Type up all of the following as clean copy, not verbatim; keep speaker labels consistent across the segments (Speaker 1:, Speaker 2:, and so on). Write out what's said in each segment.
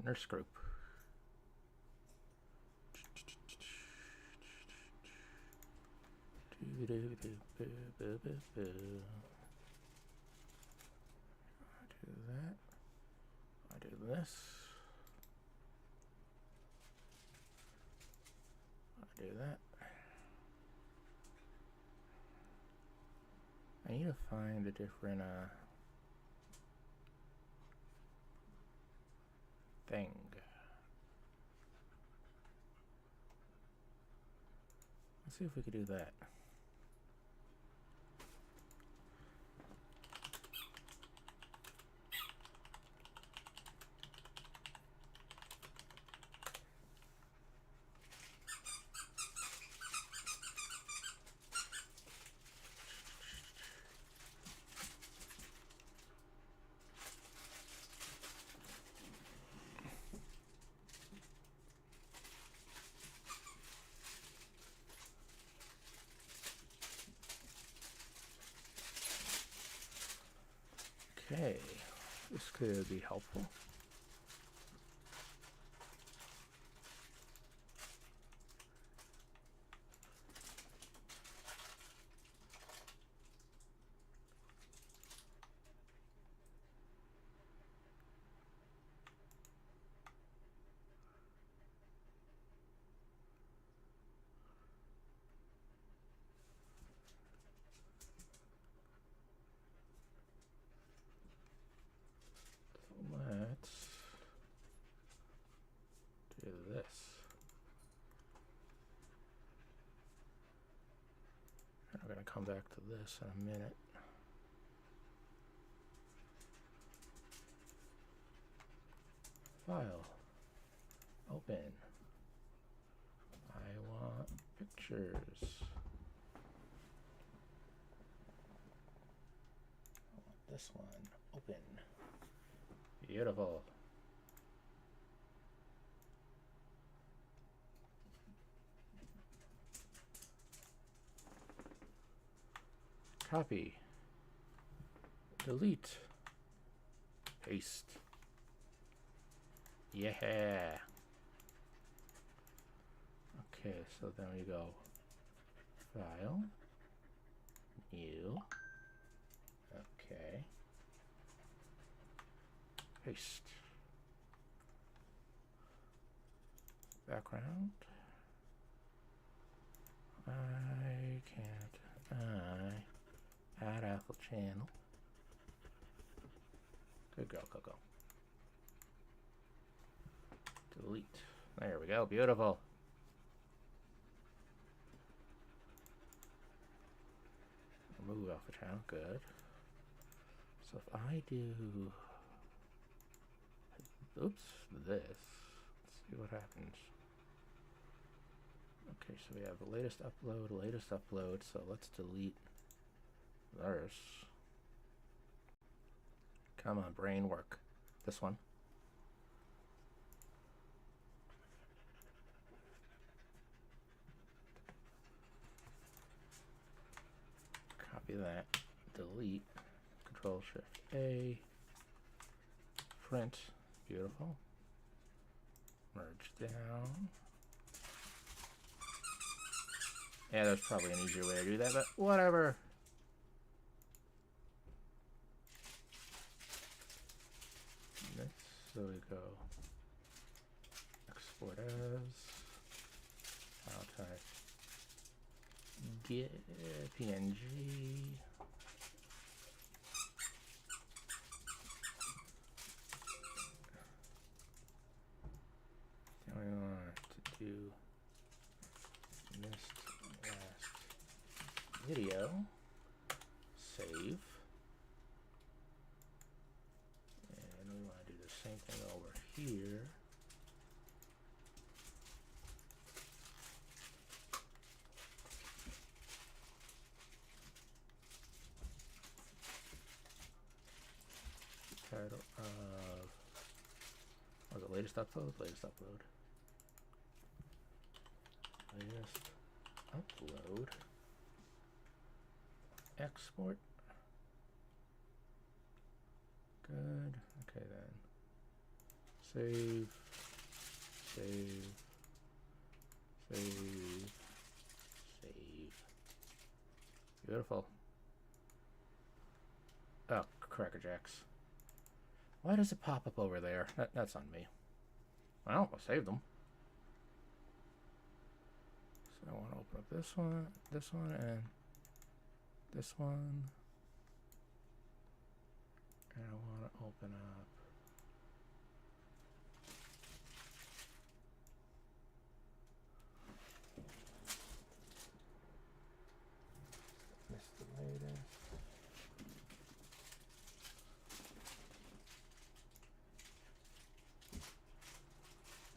Speaker 1: Nurse group. I do that. I do this. I do that. I need to find a different thing. Let's see if we could do that. Okay, this could be helpful. Let's do this. I'm going to come back to this in a minute. File. Open. I want pictures. I want this one. Open. Beautiful. Copy. Delete. Paste. Yeah. Okay, so then we go File. New. Okay. Paste. Background. I can't. Add Apple channel. Good girl, Coco. Delete. There we go. Beautiful. Remove Alpha channel. Good. So if I do, oops, this. Let's see what happens. Okay, so we have the latest upload. So let's delete this. Come on, brain work. This one. Copy that. Delete. Control Shift A. Print. Beautiful. Merge down. Yeah, there's probably an easier way to do that, but whatever. So we go export as file type get PNG. Then we want to do missed last video. Save. And we want to do the same thing over here. Title of, was it latest upload? Latest upload. Latest upload. Export. Good. Okay then. Save. Save. Save. Save. Beautiful. Oh, Cracker Jacks. Why does it pop up over there? That's on me. Well, I'll save them. So I want to open up this one, and this one. And I want to open up the latest.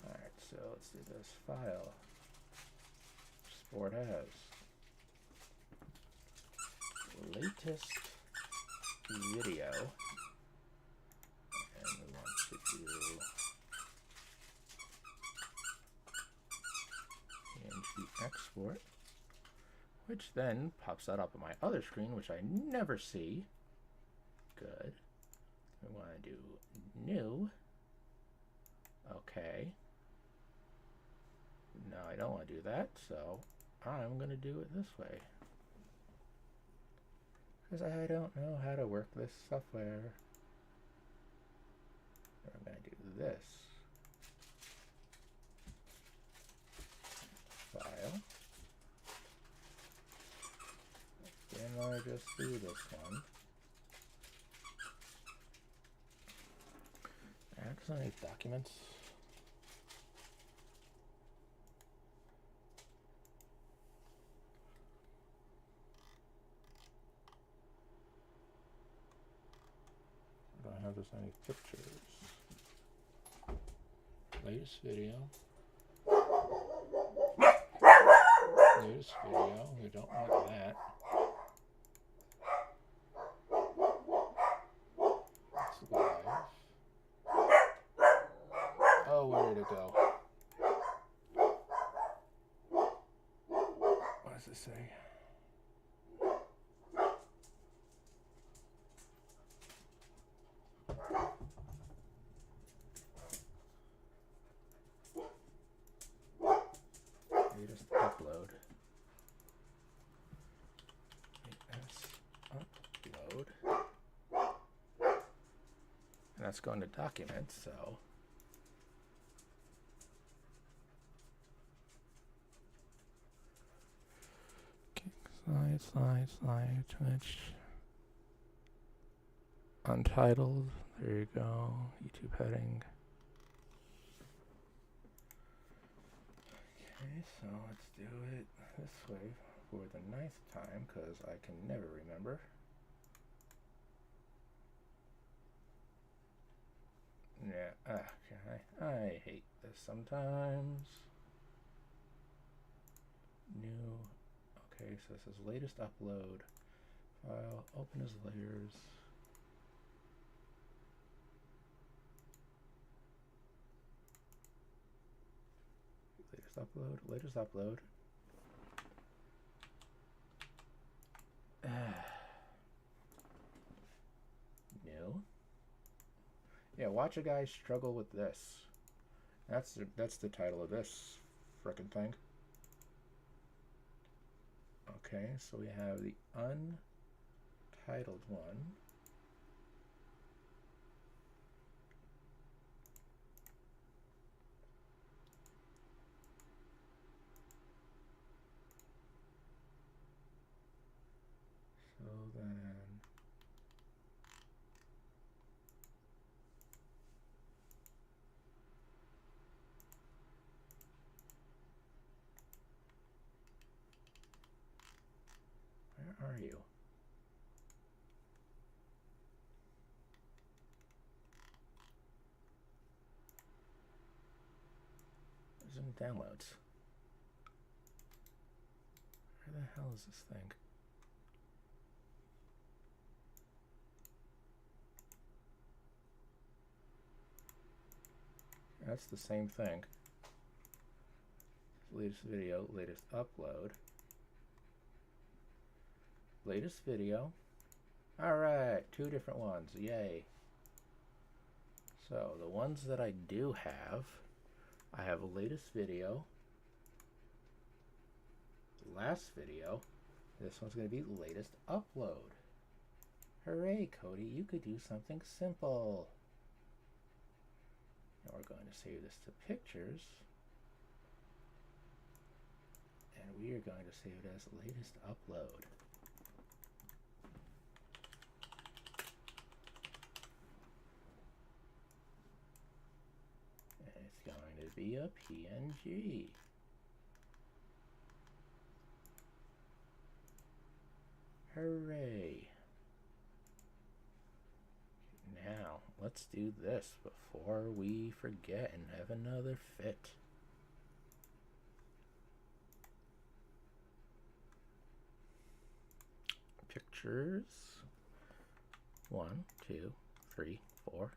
Speaker 1: Alright, so let's do this file. Sport has latest video, and we want to do PNG export, which then pops that up on my other screen, which I never see. Good. We want to do new. Okay. No, I don't want to do that, so I'm going to do it this way. Because I don't know how to work this software. I'm going to do this. File. Then I just do this one. Accidentally documents. I don't have this any pictures. Latest video. Latest video. We don't want that. It's live. Oh, where did it go? What does it say? Latest upload. Upload. And that's going to documents, so. Slide, Twitch. Untitled, there you go. YouTube heading. Okay, so let's do it this way for the 9th time, because I can never remember. Yeah, okay. I hate this sometimes. New. Okay, so this is latest upload. File, open as layers. Latest upload. New. Yeah, watch a guy struggle with this. That's the title of this frickin' thing. Okay, so we have the untitled one. So then where are you? It's in downloads. Where the hell is this thing? That's the same thing. Latest video, latest upload. Latest video. Alright, 2 different ones. Yay. So the ones that I do have, I have a latest video, last video. This one's going to be latest upload. Hooray, Cody, you could do something simple. Now we're going to save this to pictures. And we are going to save it as latest upload. And it's going to be a PNG. Hooray. Now, let's do this before we forget and have another fit. Pictures. 1, 2, 3, 4,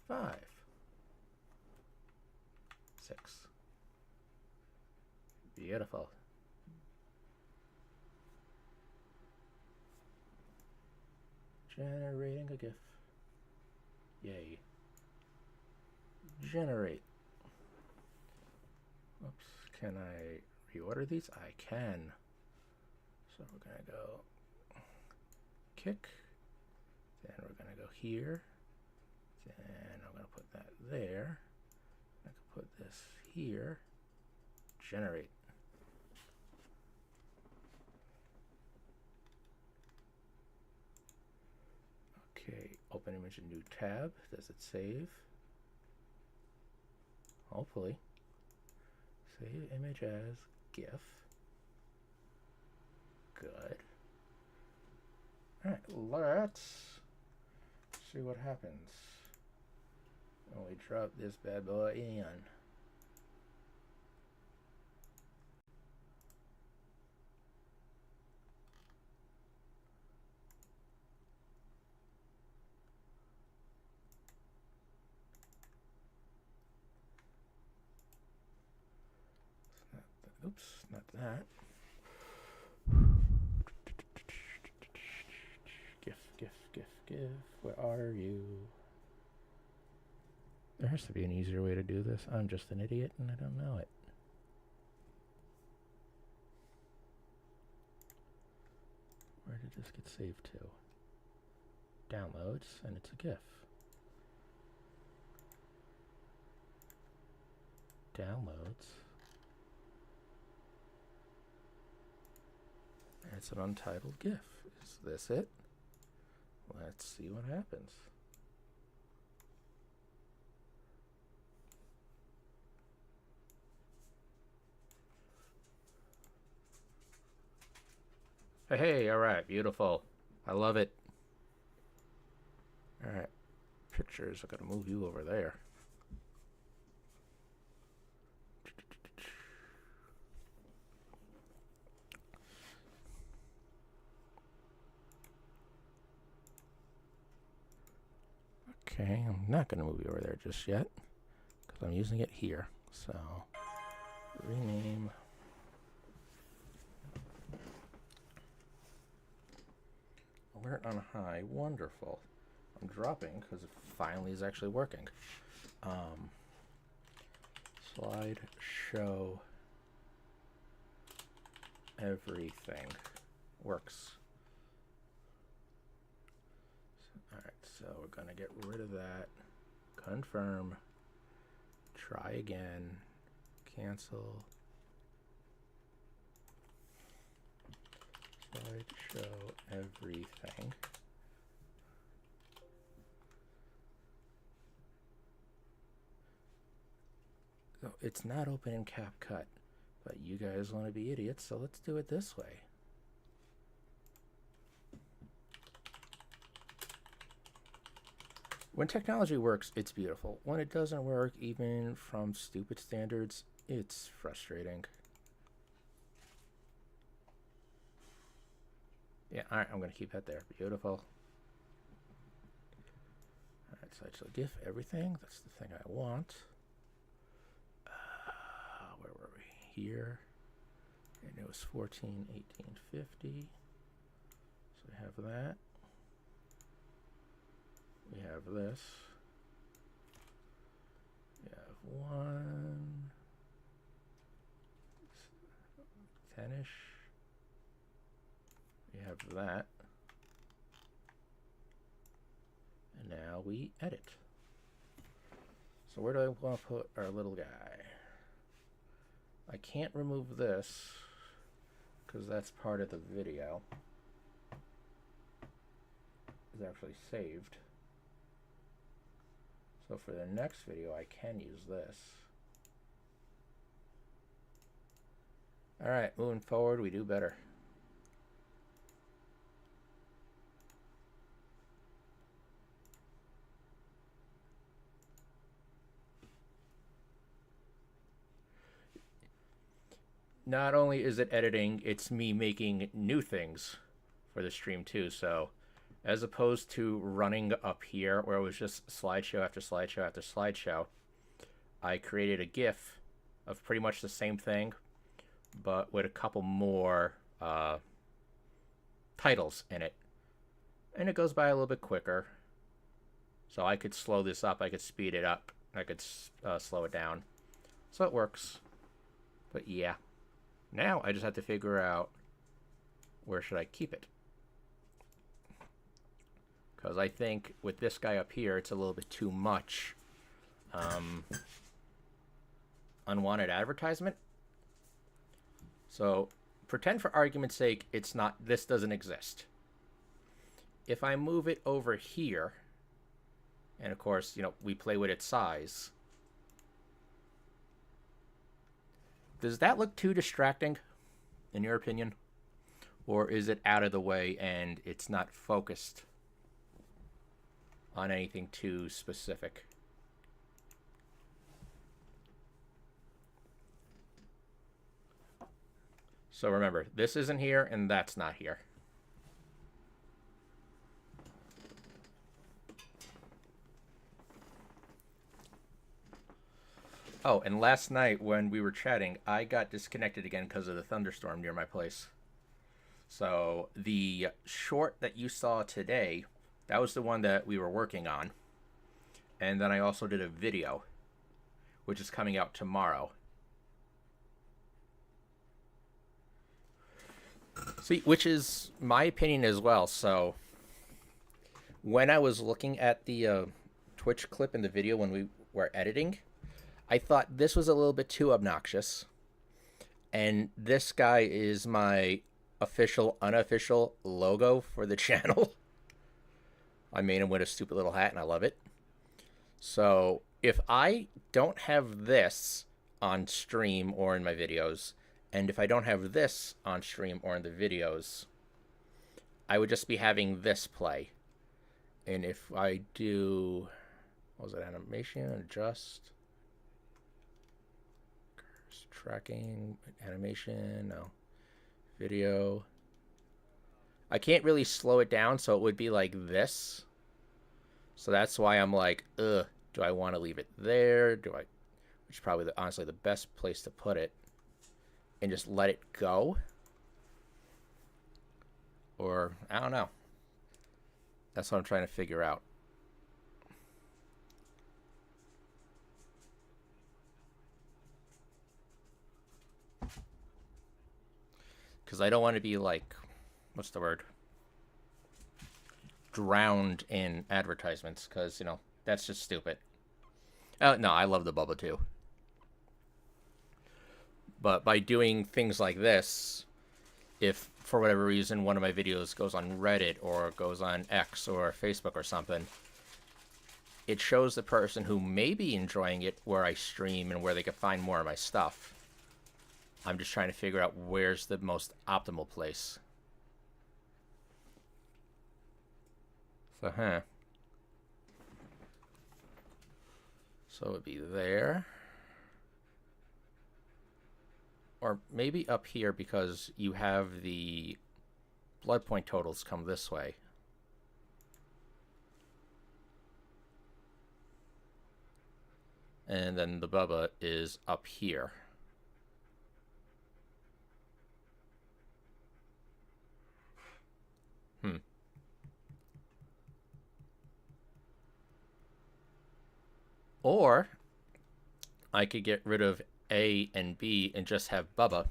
Speaker 1: 5, 6. Beautiful. Generating a GIF. Yay. Generate. Oops. Can I reorder these? I can. So we're going to go kick. Then we're going to go here. Then I'm going to put that there. I can put this here. Generate. Okay, open image in new tab. Does it save? Hopefully. Save image as GIF. Good. Alright, let's see what happens when we drop this bad boy in. Oops, not that. GIF. Where are you? There has to be an easier way to do this. I'm just an idiot and I don't know it. Where did this get saved to? Downloads, and it's a GIF. Downloads. It's an untitled GIF. Is this it? Let's see what happens. Hey, all right, beautiful. I love it. All right, pictures. I gotta move you over there. Okay, I'm not going to move you over there just yet because I'm using it here. So, rename. Alert on high. Wonderful. I'm dropping because it finally is actually working. Slide show everything works. Alright, so we're going to get rid of that. Confirm. Try again. Cancel. Slideshow everything. So it's not open in CapCut, but you guys want to be idiots, so let's do it this way. When technology works, it's beautiful. When it doesn't work, even from stupid standards, it's frustrating. Yeah, alright, I'm going to keep that there. Beautiful. Alright, so I shall GIF everything. That's the thing I want. Where were we? Here. And it was 14/18/50. So we have that. We have this. 1, 10-ish. We have that. And now we edit. So where do I want to put our little guy? I can't remove this because that's part of the video. It's actually saved. So for the next video, I can use this. All right, moving forward, we do better. Not only is it editing, it's me making new things for the stream too. So as opposed to running up here where it was just slideshow after slideshow after slideshow, I created a GIF of pretty much the same thing, but with a couple more titles in it. And it goes by a little bit quicker. So I could slow this up, I could speed it up, I could slow it down. So it works. But yeah. Now I just have to figure out where should I keep it. Because I think with this guy up here, it's a little bit too much unwanted advertisement. So pretend for argument's sake, it's not, this doesn't exist. If I move it over here, and of course, you know, we play with its size, does that look too distracting, in your opinion? Or is it out of the way and it's not focused on anything too specific? So remember, this isn't here and that's not here. Oh, and last night when we were chatting, I got disconnected again because of the thunderstorm near my place. So the short that you saw today, that was the one that we were working on. And then I also did a video, which is coming out tomorrow. See, which is my opinion as well. So when I was looking at the Twitch clip in the video when we were editing, I thought this was a little bit too obnoxious. And this guy is my official, unofficial logo for the channel. I made him with a stupid little hat and I love it. So if I don't have this on stream or in my videos, and if I don't have this on stream or in the videos, I would just be having this play. And if I do, what was it, animation, adjust, tracking, animation, no, video. I can't really slow it down, so it would be like this. So that's why I'm like, do I want to leave it there? Which is probably honestly the best place to put it, and just let it go? Or, I don't know. That's what I'm trying to figure out. Because I don't want to be like, what's the word? Drowned in advertisements, because, you know, that's just stupid. Oh, no, I love the Bubba too. But by doing things like this, if for whatever reason one of my videos goes on Reddit or goes on X or Facebook or something, it shows the person who may be enjoying it where I stream and where they can find more of my stuff. I'm just trying to figure out where's the most optimal place. So, So it would be there. Or maybe up here because you have the blood point totals come this way. And then the Bubba is up here. Or I could get rid of A and B and just have Bubba.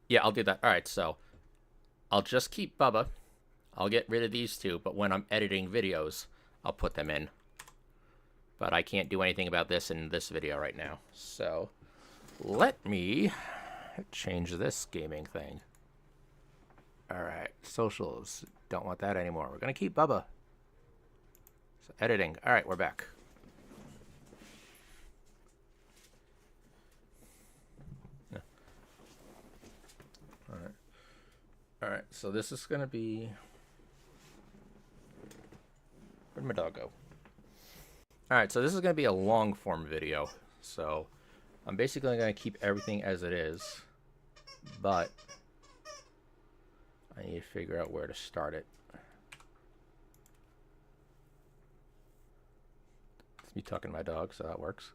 Speaker 1: Yeah, I'll do that. All right, so I'll just keep Bubba. I'll get rid of these two, but when I'm editing videos, I'll put them in. But I can't do anything about this in this video right now. So let me change this gaming thing. All right, socials. Don't want that anymore. We're going to keep Bubba. So editing. All right, we're back. Yeah. All right. All right, so this is going to be... Where'd my dog go? All right, so this is going to be a long form video. So I'm basically going to keep everything as it is, but I need to figure out where to start it. It's me talking to my dog, so that works.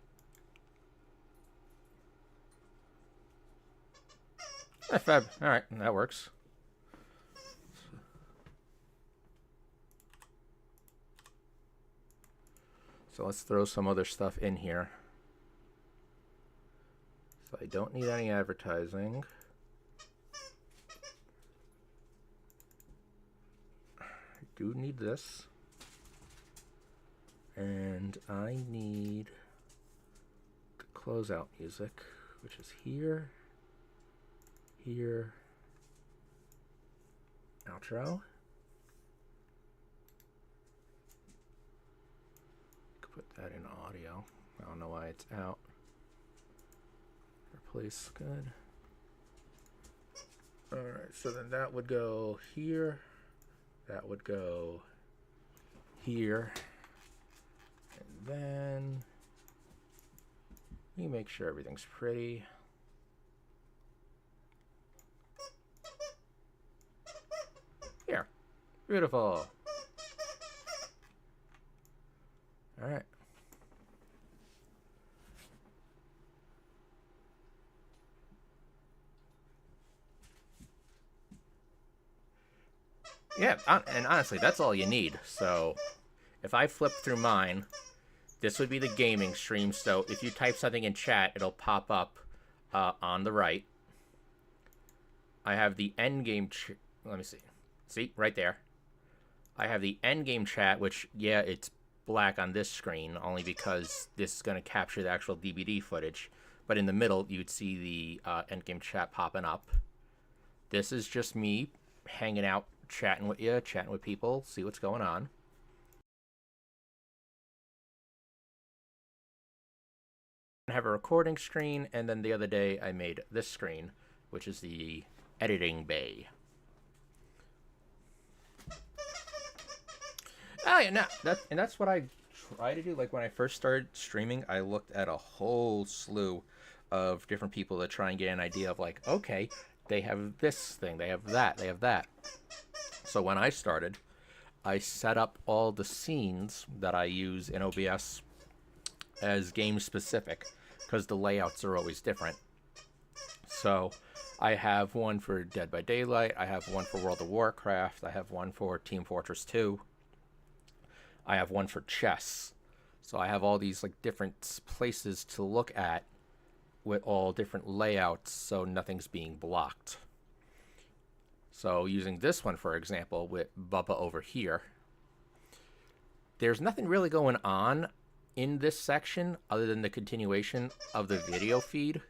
Speaker 1: Fab. All right, that works. So let's throw some other stuff in here. So I don't need any advertising. I do need this. And I need the closeout music, which is here, here, outro. Put that in audio. I don't know why it's out. Replace, good. Alright, so then that would go here. That would go here. And then we make sure everything's pretty. Here. Beautiful. All right. Yeah, and honestly, that's all you need. So if I flip through mine, this would be the gaming stream. So if you type something in chat, it'll pop up on the right. I have the end game. Let me see. See, right there. I have the end game chat, which, yeah, it's black on this screen only because this is going to capture the actual DBD footage, but in the middle you'd see the endgame chat popping up. This is just me hanging out, chatting with you, chatting with people, see what's going on. I have a recording screen, and then the other day I made this screen, which is the editing bay. Oh yeah, no, that's what I try to do. Like when I first started streaming, I looked at a whole slew of different people to try and get an idea of like, okay, they have this thing, they have that, they have that. So when I started, I set up all the scenes that I use in OBS as game specific because the layouts are always different. So I have one for Dead by Daylight, I have one for World of Warcraft, I have one for Team Fortress 2. I have one for chess. So I have all these like different places to look at with all different layouts so nothing's being blocked. So using this one, for example, with Bubba over here, there's nothing really going on in this section other than the continuation of the video feed.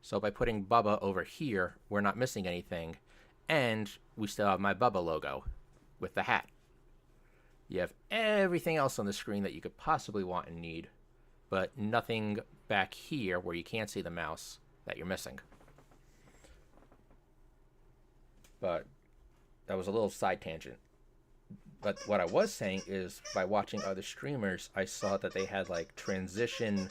Speaker 1: So by putting Bubba over here, we're not missing anything. And we still have my Bubba logo with the hat. You have everything else on the screen that you could possibly want and need, but nothing back here where you can't see the mouse that you're missing. But that was a little side tangent. But what I was saying is by watching other streamers, I saw that they had like transition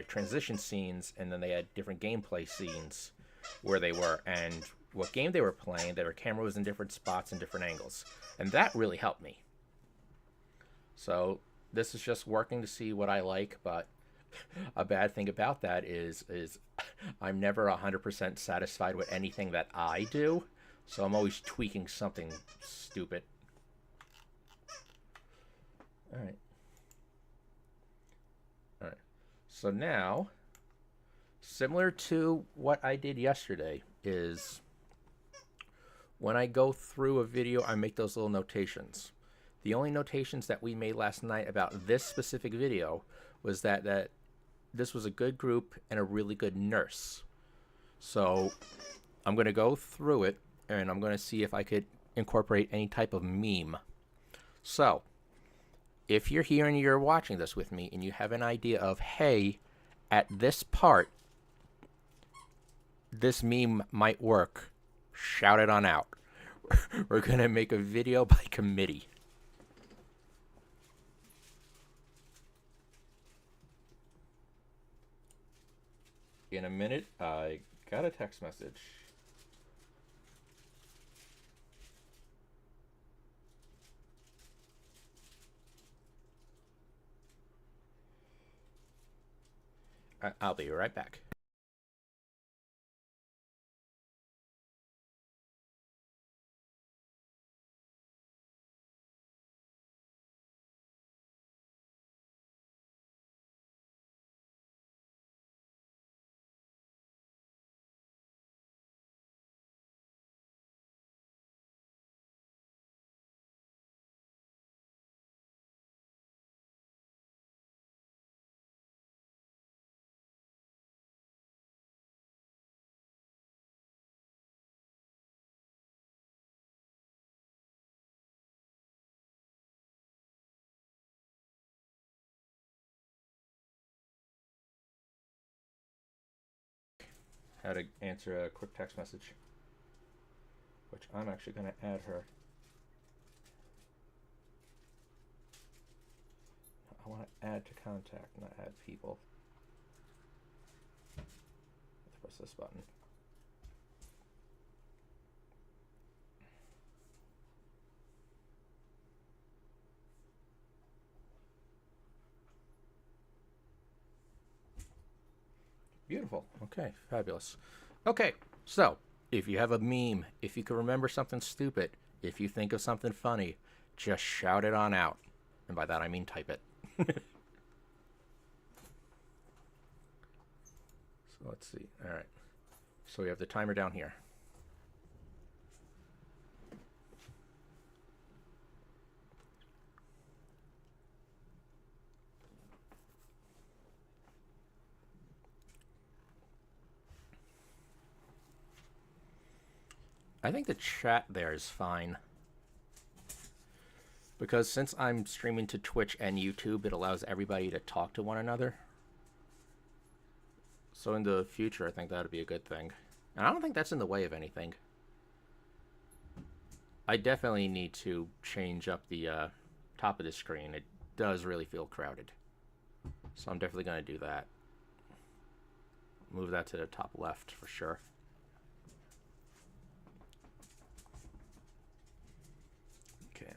Speaker 1: transition scenes, and then they had different gameplay scenes where they were, and what game they were playing, their camera was in different spots and different angles. And that really helped me. So this is just working to see what I like, but a bad thing about that is I'm never 100% satisfied with anything that I do. So I'm always tweaking something stupid. All right. All right. So now, similar to what I did yesterday, is when I go through a video, I make those little notations. The only notations that we made last night about this specific video was that this was a good group and a really good nurse. So I'm going to go through it, and I'm going to see if I could incorporate any type of meme. So if you're here and you're watching this with me and you have an idea of, hey, at this part, this meme might work, shout it on out. We're going to make a video by committee. In a minute, I got a text message. I'll be right back. How to answer a quick text message, which I'm actually going to add her. I want to add to contact, not add people. Let's press this button. Beautiful. Okay, fabulous. Okay, so if you have a meme, if you can remember something stupid, if you think of something funny, just shout it on out. And by that I mean type it. So let's see. All right. So we have the timer down here. I think the chat there is fine. Because since I'm streaming to Twitch and YouTube, it allows everybody to talk to one another. So in the future, I think that would be a good thing. And I don't think that's in the way of anything. I definitely need to change up the top of the screen. It does really feel crowded. So I'm definitely going to do that. Move that to the top left for sure. Okay.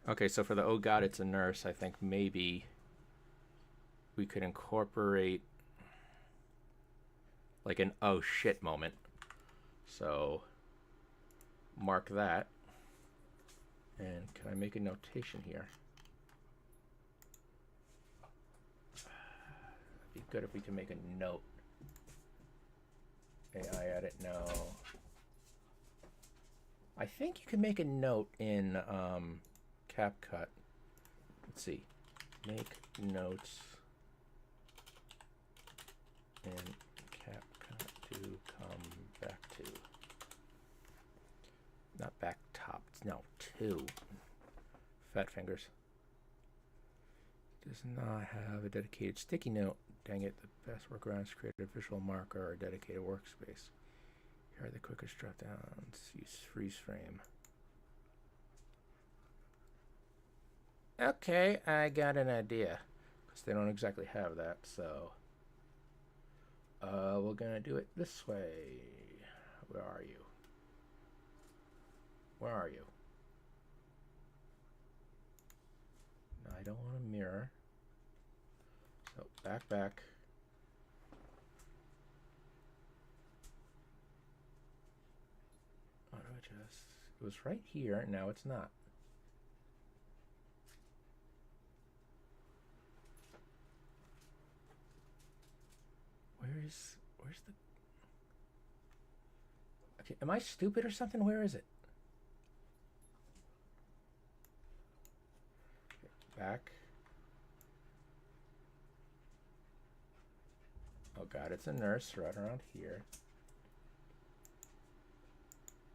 Speaker 1: Okay, so for the oh god, it's a nurse, I think maybe we could incorporate like an oh shit moment. So mark that. And can I make a notation here? It'd be good if we can make a note. AI edit, no. I think you can make a note in CapCut. Let's see. Make notes in CapCut to come back to. Not back top. No, to. Fat fingers. Does not have a dedicated sticky note. Dang it, the best workaround is create a visual marker or a dedicated workspace. Here are the quickest drop downs. Use freeze frame. Okay, I got an idea. Because they don't exactly have that, so we're gonna do it this way. Where are you? Where are you? No, I don't want a mirror. So back. Auto adjust. It was right here, now it's not. where's the... Okay, am I stupid or something? Where is it? Back. Oh god, it's a nurse right around here.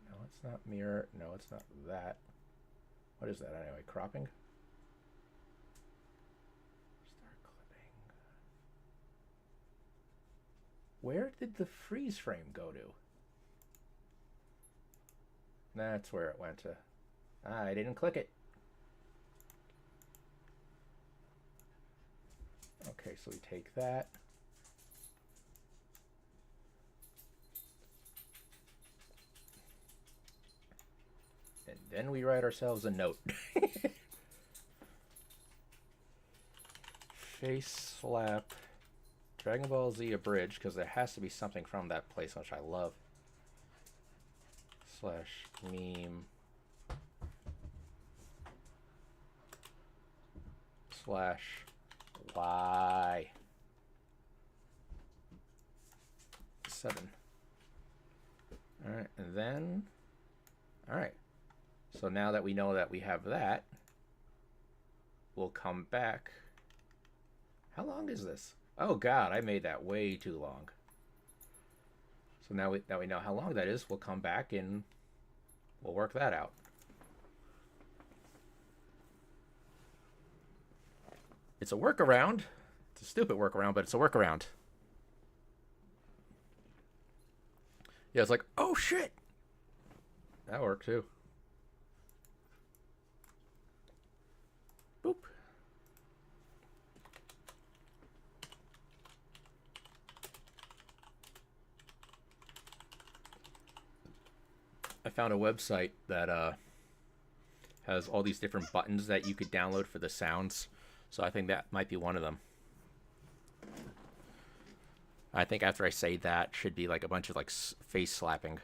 Speaker 1: No, it's not mirror. No, it's not that. What is that anyway? Cropping? Start clipping. Where did the freeze frame go to? That's where it went to. Ah, I didn't click it. Okay, so we take that. And then we write ourselves a note. Face slap Dragon Ball Z abridged, because there has to be something from that place, which I love. Slash meme slash Y 7. All right, and then, all right. So now that we know that we have that, we'll come back. How long is this? Oh God, I made that way too long. So now we know how long that is, we'll come back and we'll work that out. It's a workaround. It's a stupid workaround, but it's a workaround. Yeah, it's like, oh shit! That worked too. Boop. I found a website that has all these different buttons that you could download for the sounds. So I think that might be one of them. I think after I say that, should be like a bunch of like face slapping.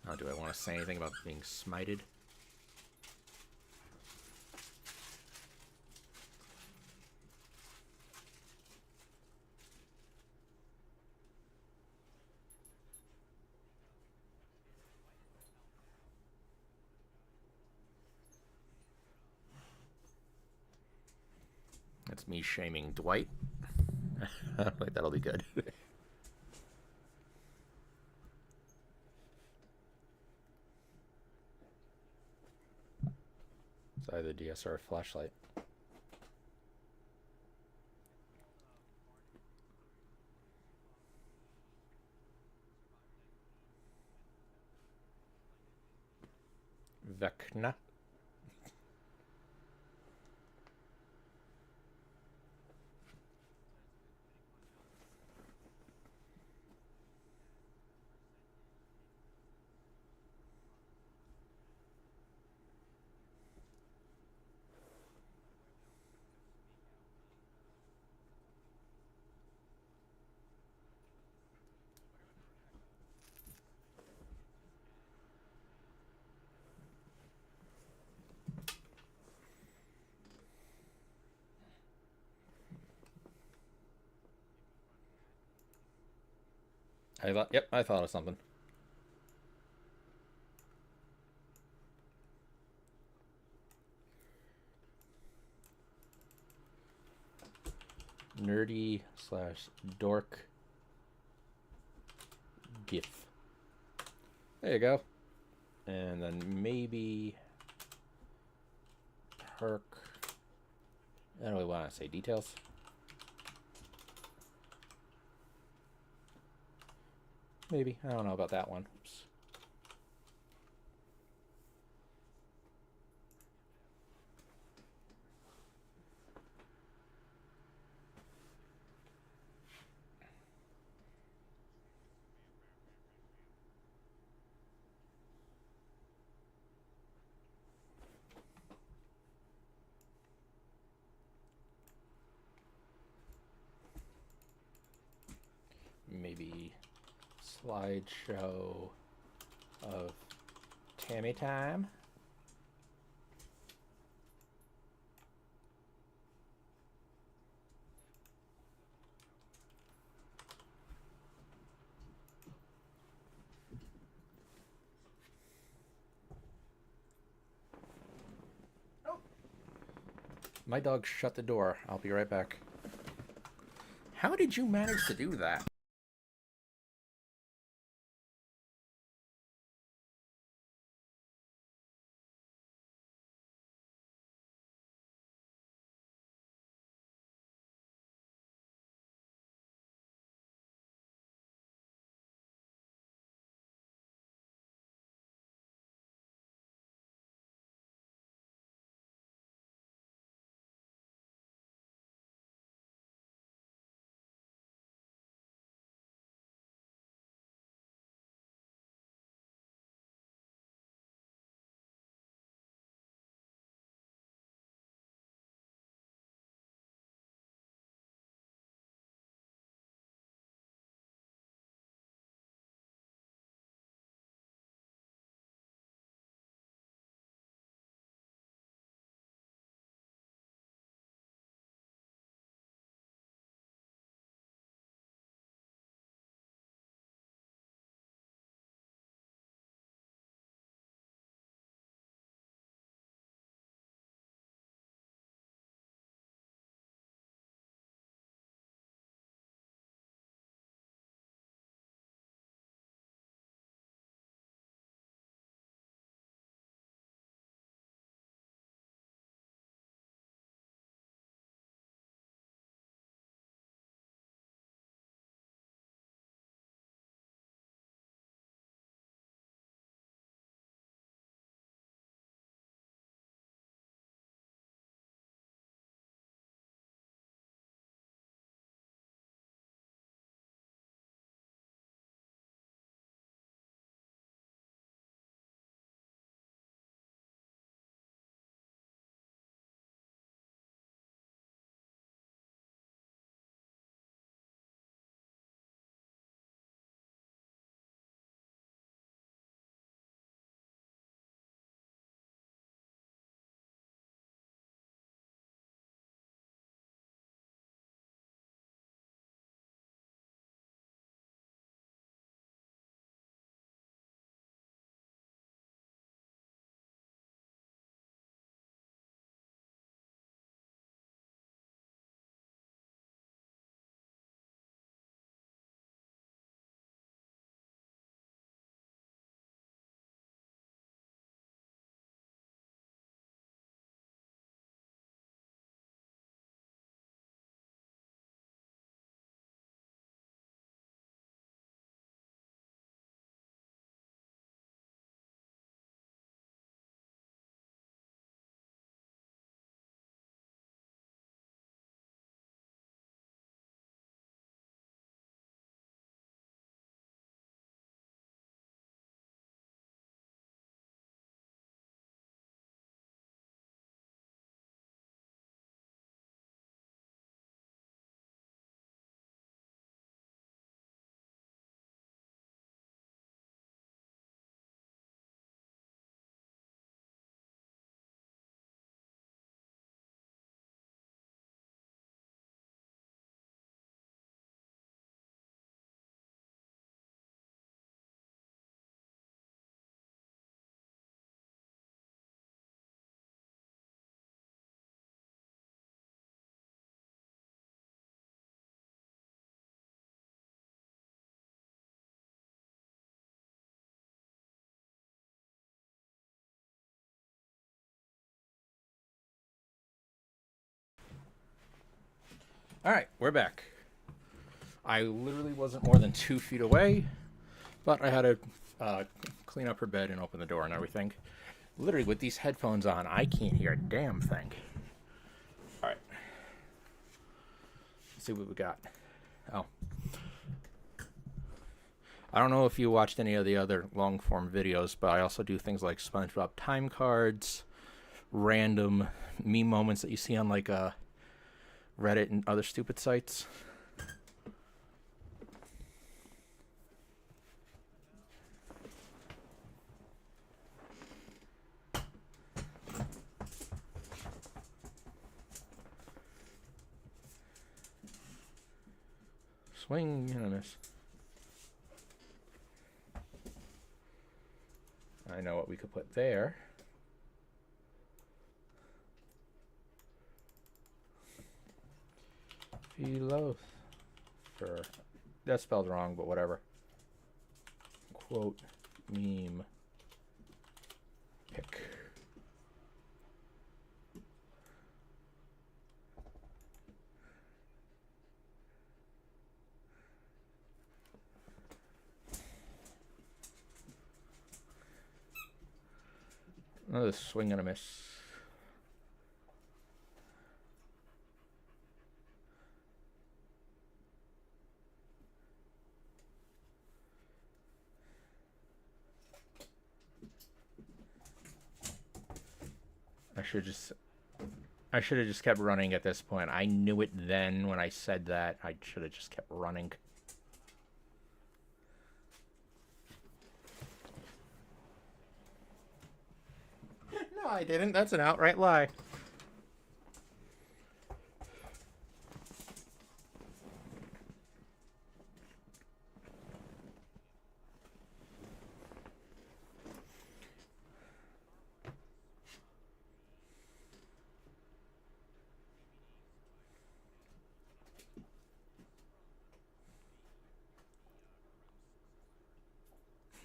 Speaker 1: Oh, do I want to say anything about being smited? That's me shaming Dwight. I think that'll be good. It's either DS or a flashlight. Vecna. Yep, I thought of something. Nerdy / dork GIF. There you go. And then maybe perk. I don't really want to say details. Maybe. I don't know about that one. Oops. maybe slideshow of Tammy time. My dog shut the door. I'll be right back. How did you manage to do that? All right, we're back. I literally wasn't more than 2 feet away, but I had to clean up her bed and open the door and everything. Literally, with these headphones on, I can't hear a damn thing. All right. Let's see what we got. Oh. I don't know if you watched any of the other long-form videos, but I also do things like SpongeBob time cards, random meme moments that you see on like Reddit and other stupid sites. Swing and a miss. I know what we could put there. Philosopher. That's spelled wrong, but whatever. Quote meme pick. Another swing and a miss. I should have just kept running at this point. I knew it then when I said that. I should have just kept running. No, I didn't. That's an outright lie.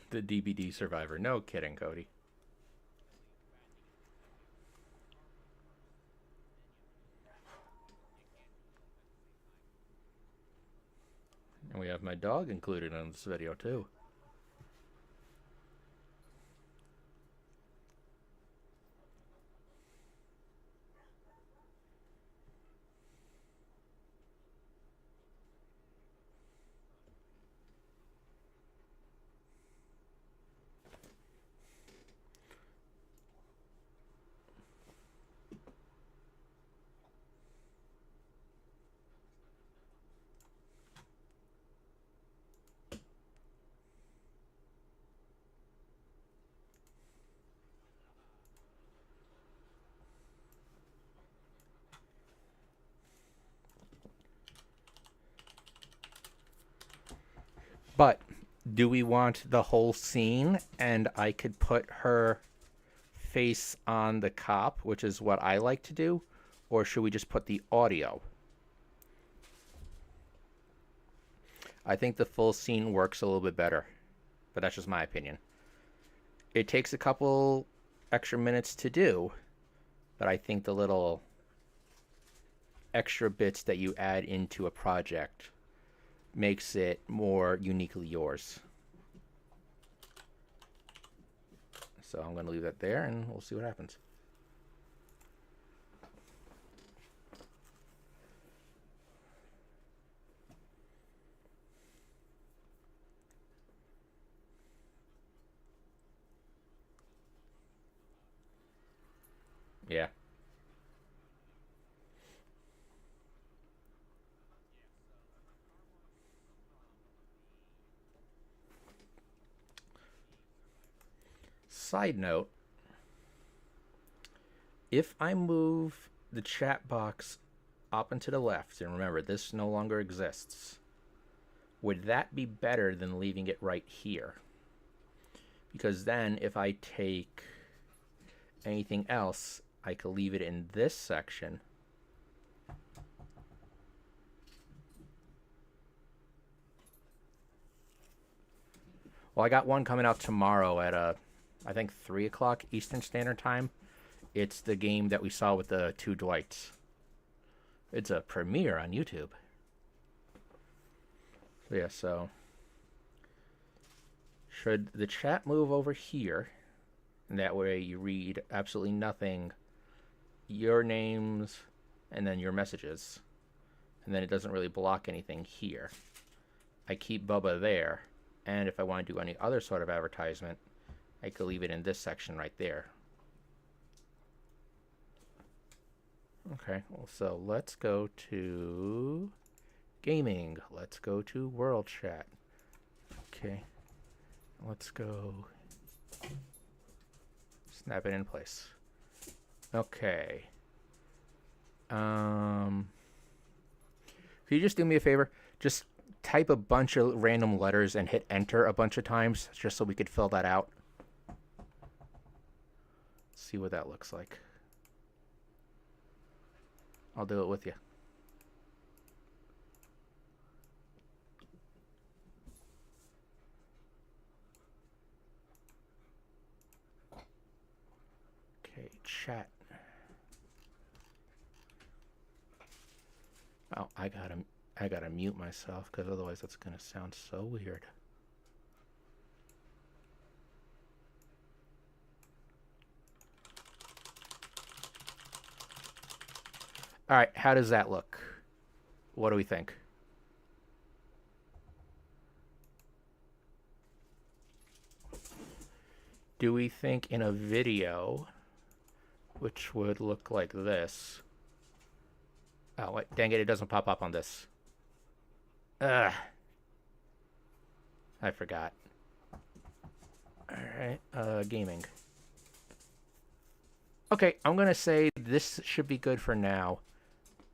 Speaker 1: The DBD survivor. No kidding, Cody. And we have my dog included in this video too. But do we want the whole scene and I could put her face on the cop, which is what I like to do, or should we just put the audio? I think the full scene works a little bit better, but that's just my opinion. It takes a couple extra minutes to do, but I think the little extra bits that you add into a project makes it more uniquely yours. So I'm going to leave that there and we'll see what happens. Yeah. Side note, if I move the chat box up and to the left, and remember, this no longer exists, would that be better than leaving it right here? Because then if I take anything else, I could leave it in this section. Well, I got one coming out tomorrow at I think 3 o'clock Eastern Standard Time. It's the game that we saw with the two Dwights. It's a premiere on YouTube. So yeah, so should the chat move over here? And that way you read absolutely nothing, your names, and then your messages. And then it doesn't really block anything here. I keep Bubba there. And if I want to do any other sort of advertisement, I could leave it in this section right there. Okay, well, so let's go to gaming. Let's go to world chat. Okay, let's go snap it in place. Okay. If you just do me a favor, just type a bunch of random letters and hit enter a bunch of times just so we could fill that out? See what that looks like. I'll do it with you. Okay, chat. Oh, I gotta mute myself because otherwise that's gonna sound so weird. All right, how does that look? What do we think? Do we think in a video, which would look like this? Oh, wait, dang it, it doesn't pop up on this. Ugh. I forgot. All right, gaming. Okay, I'm going to say this should be good for now.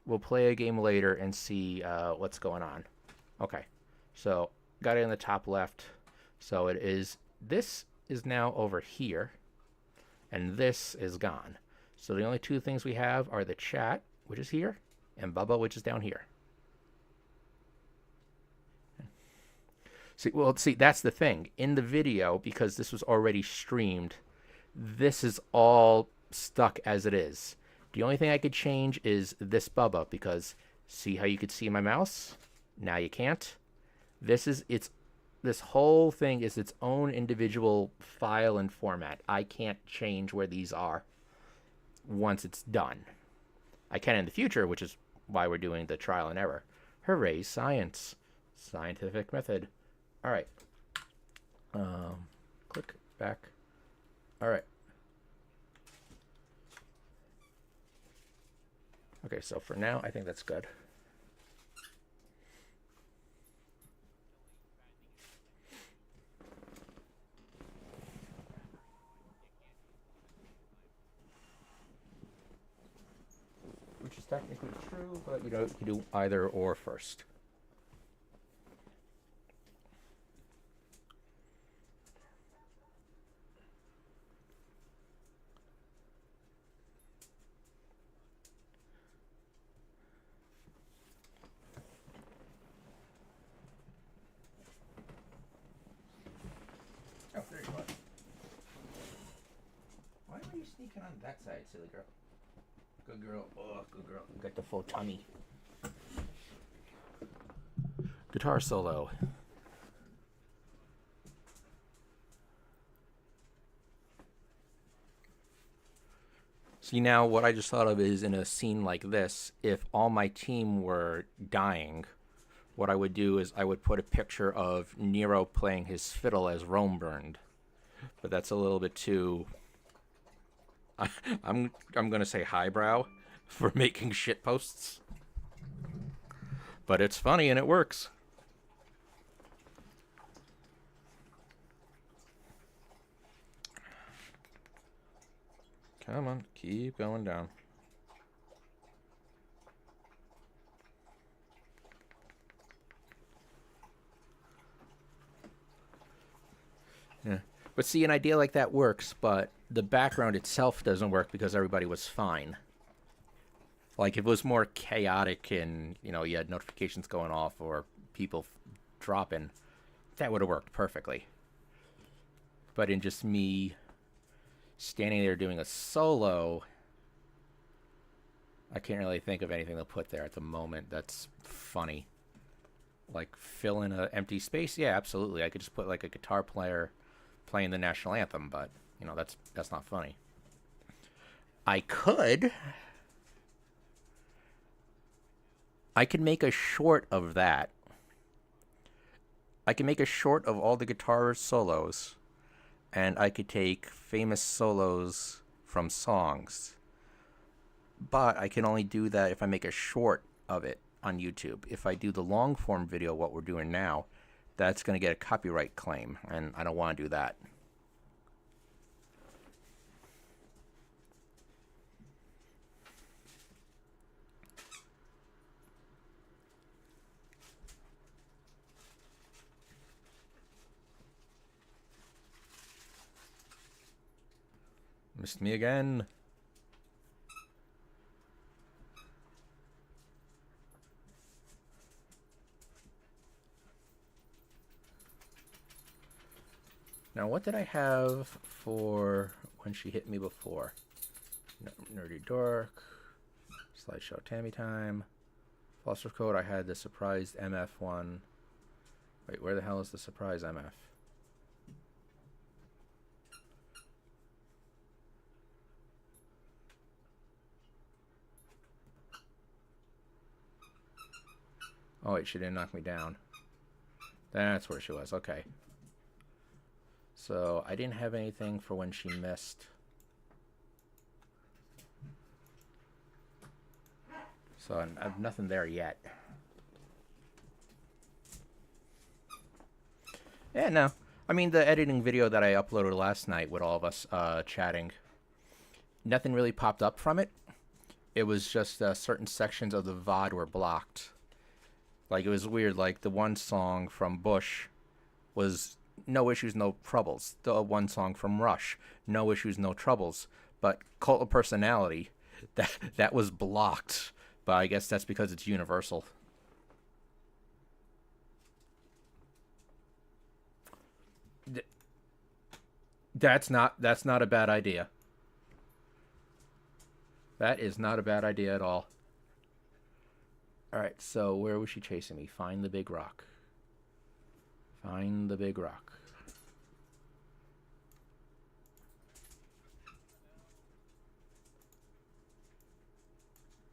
Speaker 1: We'll play a game later and see what's going on. Okay, so got it in the top left. So it is, this is now over here, and this is gone. So the only two things we have are the chat, which is here, and Bubba, which is down here. See, that's the thing. In the video, because this was already streamed, this is all stuck as it is. The only thing I could change is this Bubba, because see how you could see my mouse? Now you can't. This whole thing is its own individual file and format. I can't change where these are once it's done. I can in the future, which is why we're doing the trial and error. Hooray, science. Scientific method. All right. Click back. All right. Okay, so for now, I think that's good. Which is technically true, but you know, you do either or first. Oh, there you are. Why are you sneaking on that side, silly girl? Good girl. Oh, good girl. Got the full tummy. Guitar solo. See, now what I just thought of is in a scene like this, if all my team were dying, what I would do is I would put a picture of Nero playing his fiddle as Rome burned. But that's a little bit too... I'm gonna say highbrow for making shit posts. But it's funny and it works. Come on, keep going down. Yeah. But see, an idea like that works, but the background itself doesn't work because everybody was fine. Like, if it was more chaotic and, you know, you had notifications going off or people dropping, that would have worked perfectly. But in just me standing there doing a solo, I can't really think of anything to put there at the moment that's funny. Like, fill in an empty space? Yeah, absolutely. I could just put, like, a guitar player playing the national anthem, but, you know, that's not funny. I could make a short of that. I can make a short of all the guitar solos, and I could take famous solos from songs. But I can only do that if I make a short of it on YouTube. If I do the long form video, what we're doing now, that's going to get a copyright claim, and I don't want to do that. Missed me again. Now, what did I have for when she hit me before? Nerdy Dork, Slideshow Tammy Time, Foster Code. I had the surprised MF one. Wait, where the hell is the surprise MF? Oh wait, she didn't knock me down. That's where she was, okay. So, I didn't have anything for when she missed. So, I have nothing there yet. Yeah, no. I mean, the editing video that I uploaded last night with all of us chatting, nothing really popped up from it. It was just certain sections of the VOD were blocked. Like, it was weird. Like, the one song from Bush was no issues, no troubles. The one song from Rush, no issues, no troubles. But Cult of Personality, that was blocked. But I guess that's because it's universal. That's not a bad idea. That is not a bad idea at all. Alright, so where was she chasing me? Find the big rock. Find the big rock.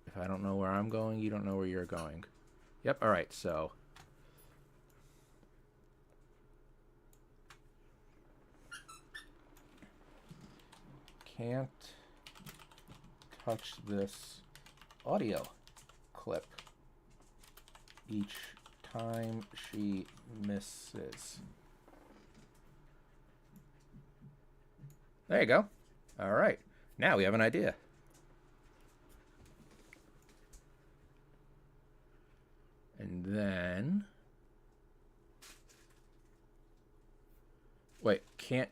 Speaker 1: If I don't know where I'm going, you don't know where you're going. Yep, alright, so... Can't touch this audio clip each time she misses. There you go. All right. Now we have an idea. And then... Wait, can't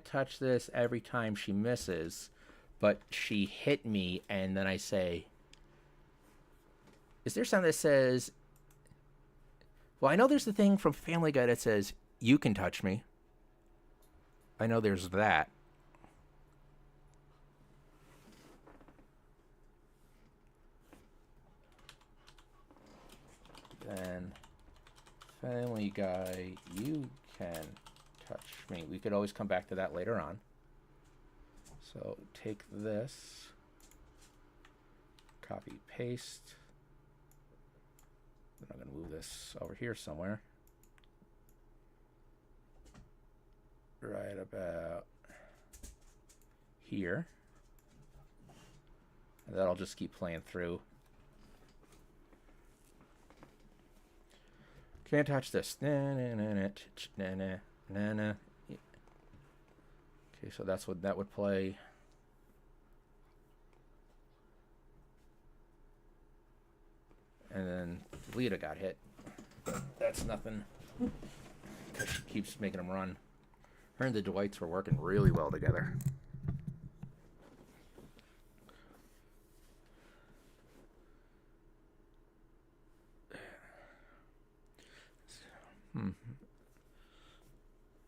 Speaker 1: touch this every time she misses, but she hit me, and then I say... Is there something that says... Well, I know there's the thing from Family Guy that says, you can touch me. I know there's that. Then, Family Guy, you can touch me. We could always come back to that later on. So, take this. Copy, paste. I'm going to move this over here somewhere. Right about here. And that'll just keep playing through. Can't touch this. Okay, so that's what that would play. And then Lita got hit. That's nothing. Because she keeps making them run. Her and the Dwights were working really well together.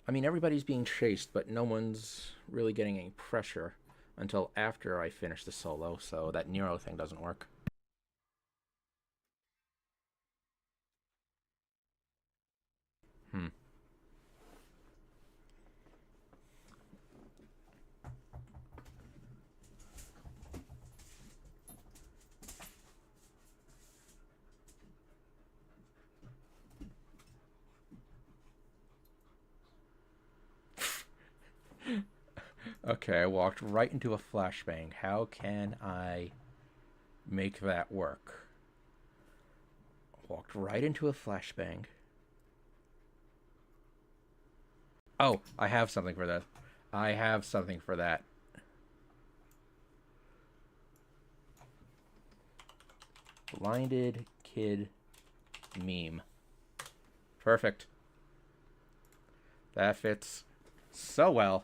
Speaker 1: I mean, everybody's being chased, but no one's really getting any pressure until after I finish the solo, so that Nero thing doesn't work. Okay, I walked right into a flashbang. How can I make that work? Walked right into a flashbang. Oh, I have something for that. I have something for that. Blinded kid meme. Perfect. That fits so well.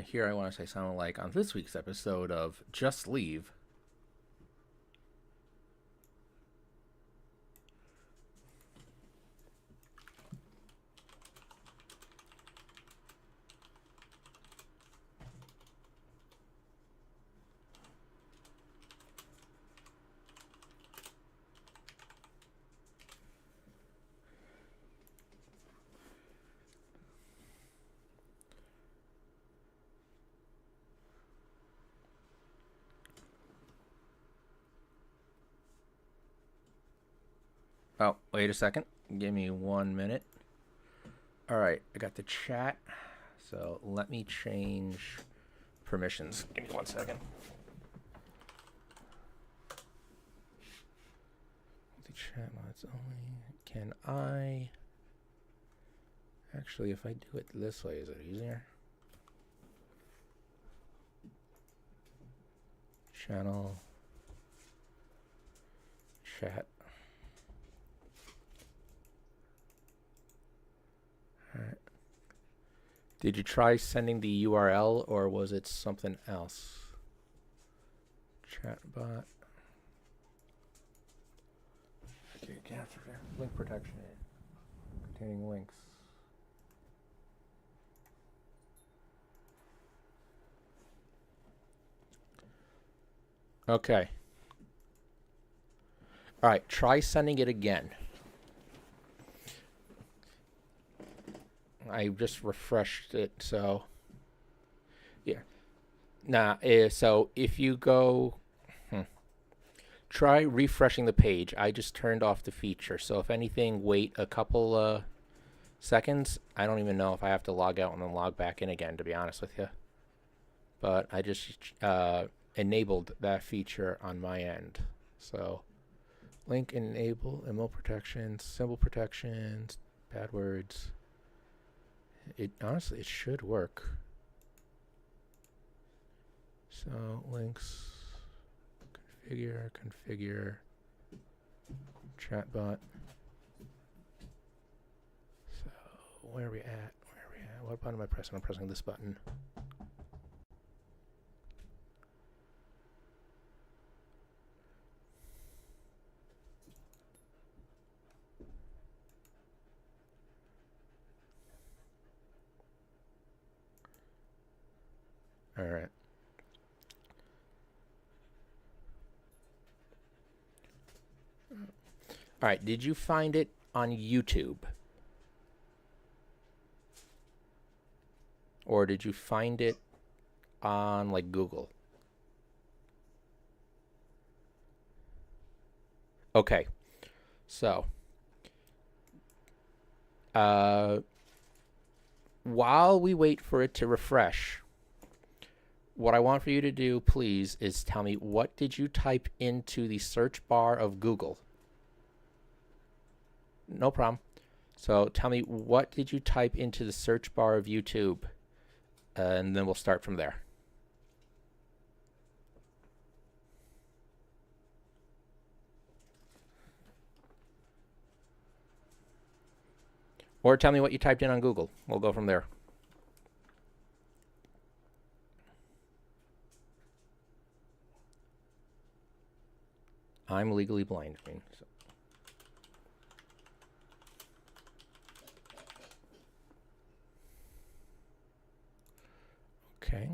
Speaker 1: Here I want to say something like, on this week's episode of Just Leave. Oh, wait a second. Give me 1 minute. All right, I got the chat. So let me change permissions. Give me 1 second. The chat mods only. Can I... Actually, if I do it this way, is it easier? Channel. Chat. Alright. Did you try sending the URL or was it something else? Chatbot. Okay, link protection. Containing links. Okay. Alright, try sending it again. I just refreshed it, so yeah. Nah, so if you go, try refreshing the page. I just turned off the feature, so if anything, wait a couple seconds. I don't even know if I have to log out and then log back in again, to be honest with you. But I just enabled that feature on my end. So link enable, email protections, symbol protections, bad words. It honestly, it should work. So links, configure, chatbot. So where are we at? What button am I pressing? I'm pressing this button. All right. All right. Did you find it on YouTube? Or did you find it on like Google? Okay. So, while we wait for it to refresh, what I want for you to do, please, is tell me, what did you type into the search bar of Google? No problem. So tell me, what did you type into the search bar of YouTube? And then we'll start from there. Or tell me what you typed in on Google. We'll go from there. I'm legally blind. I mean, so. Okay.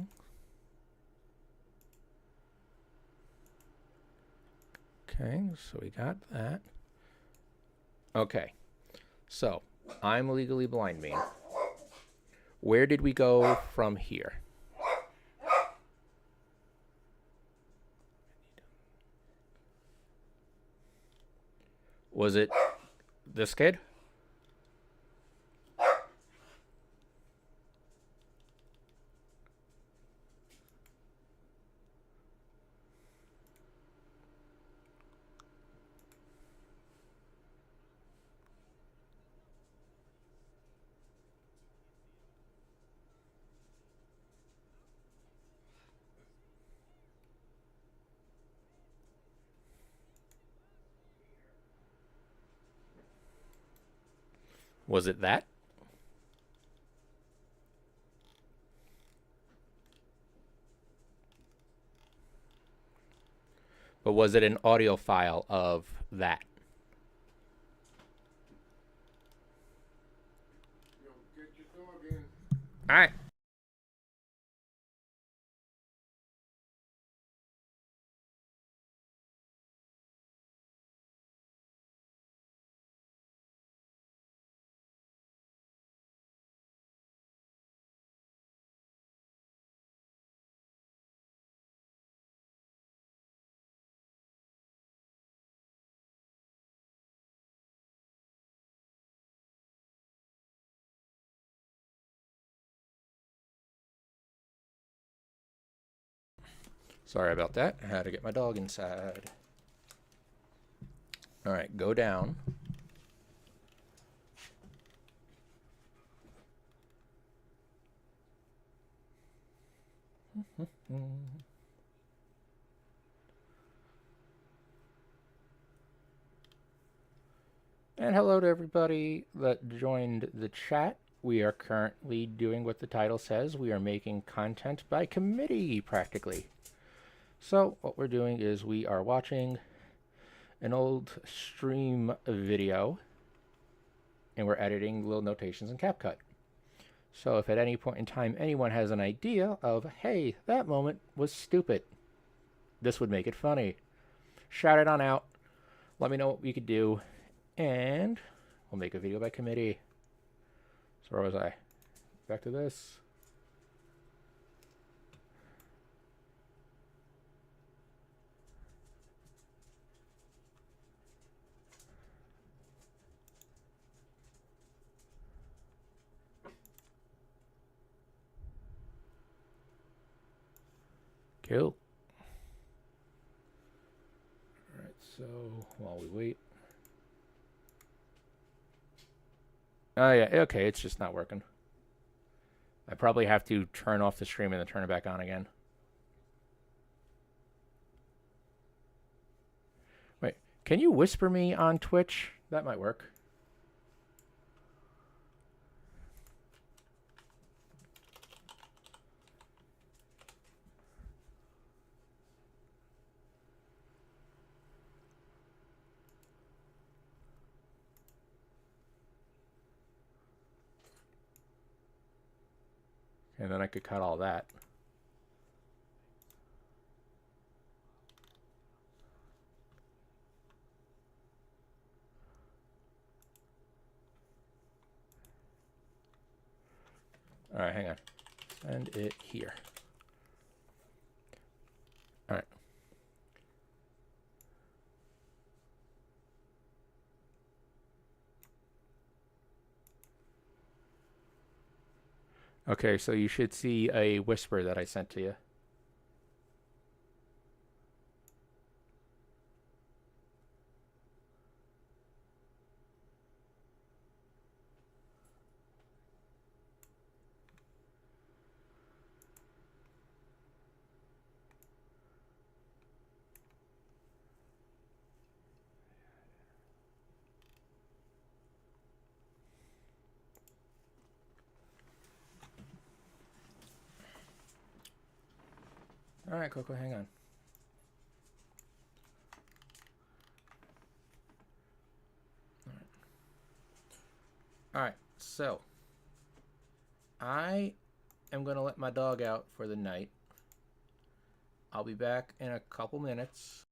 Speaker 1: Okay, so we got that. Okay, so I'm legally blind me. Where did we go from here? Was it this kid? Was it that? But was it an audio file of that?
Speaker 2: Yo, get your dog in.
Speaker 1: All right. Sorry about that. I had to get my dog inside. All right, go down. And hello to everybody that joined the chat. We are currently doing what the title says. We are making content by committee, practically. So what we're doing is we are watching an old stream video, and we're editing little notations in CapCut. So if at any point in time anyone has an idea of, hey, that moment was stupid, this would make it funny, shout it on out. Let me know what we could do, and we'll make a video by committee. So where was I? Back to this. Cool. All right, so while we wait. Oh yeah, okay, it's just not working. I probably have to turn off the stream and then turn it back on again. Wait, can you whisper me on Twitch? That might work. And then I could cut all that. All right, hang on. Send it here. All right. Okay, so you should see a whisper that I sent to you. All right, Coco, hang on. All right, so I am going to let my dog out for the night. I'll be back in a couple minutes.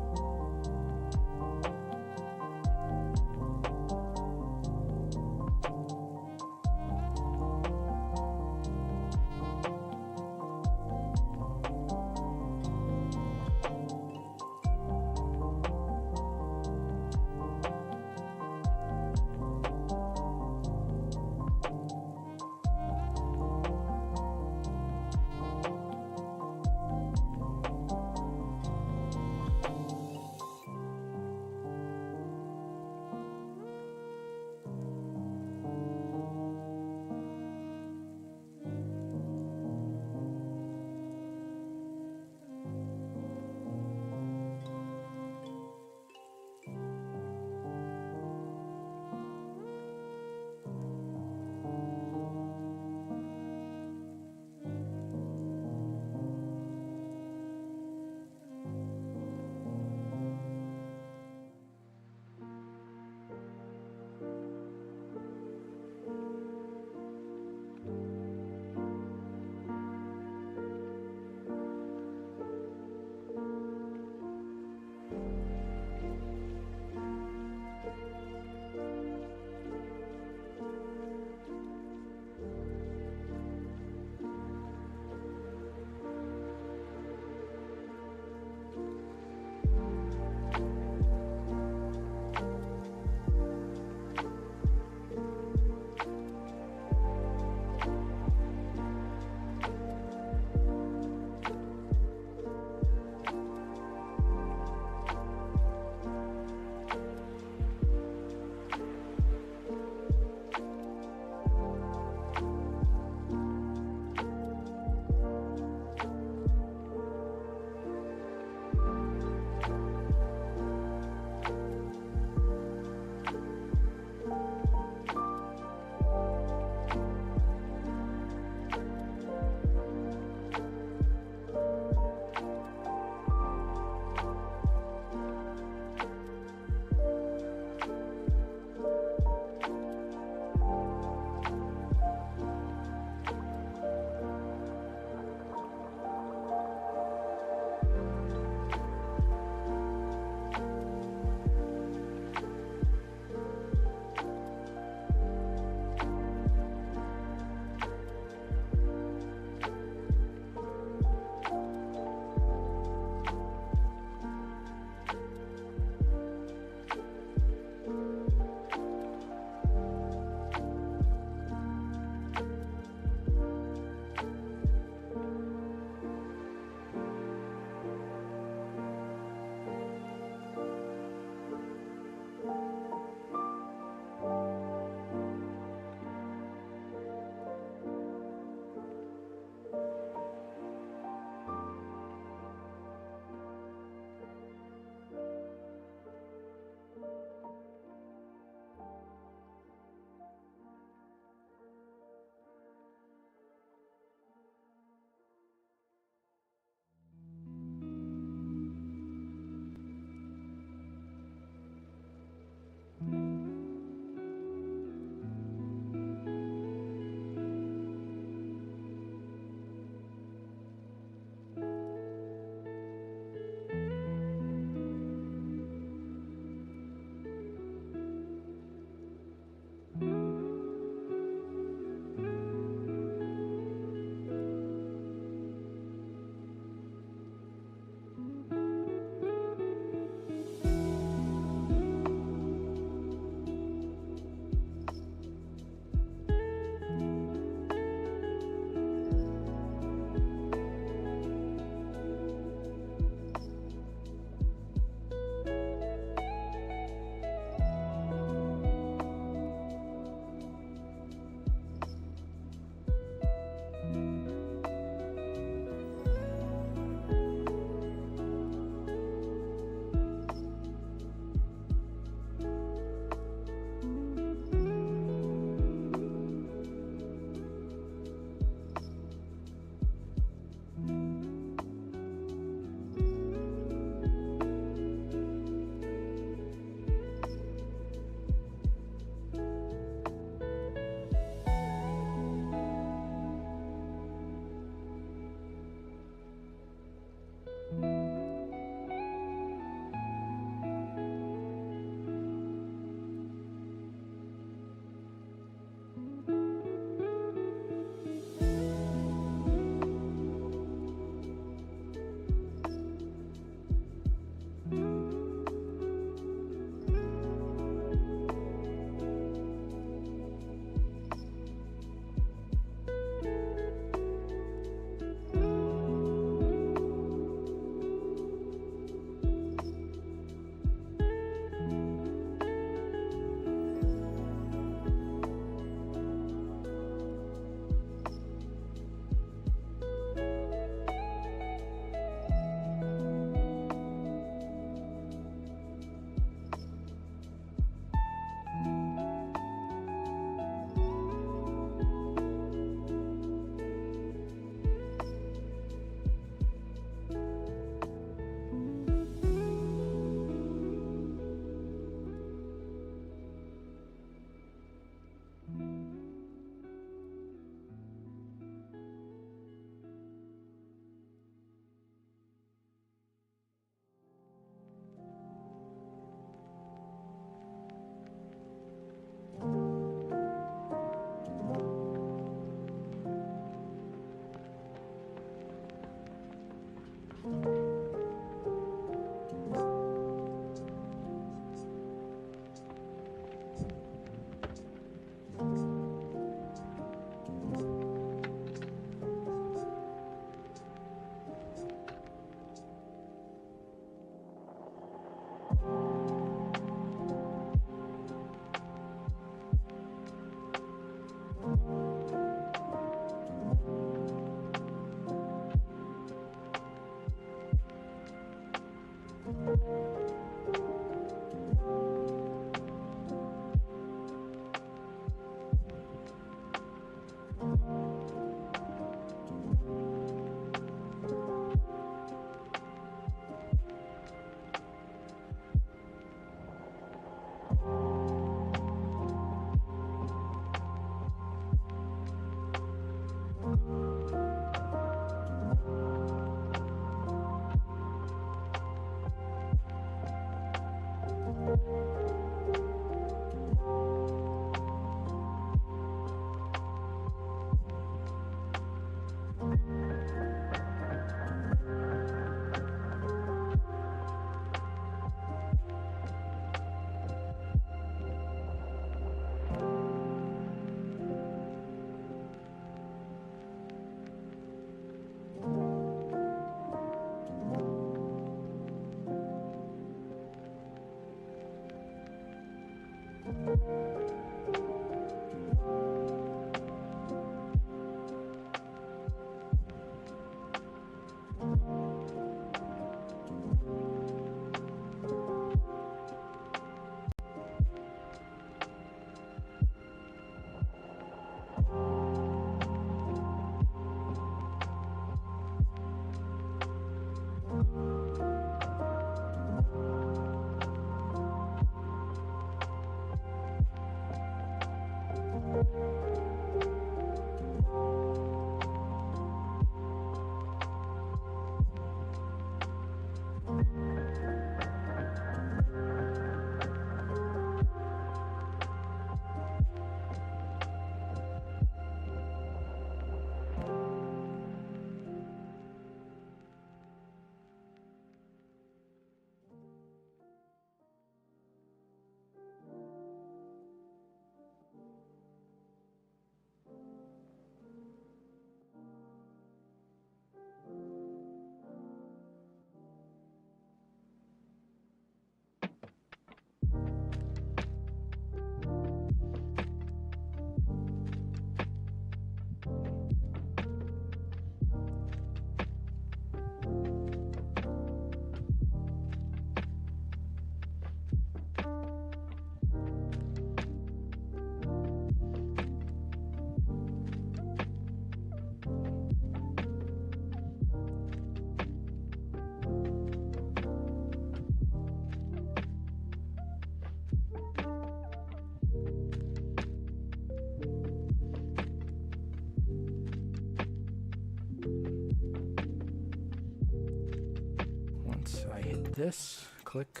Speaker 1: this. Click.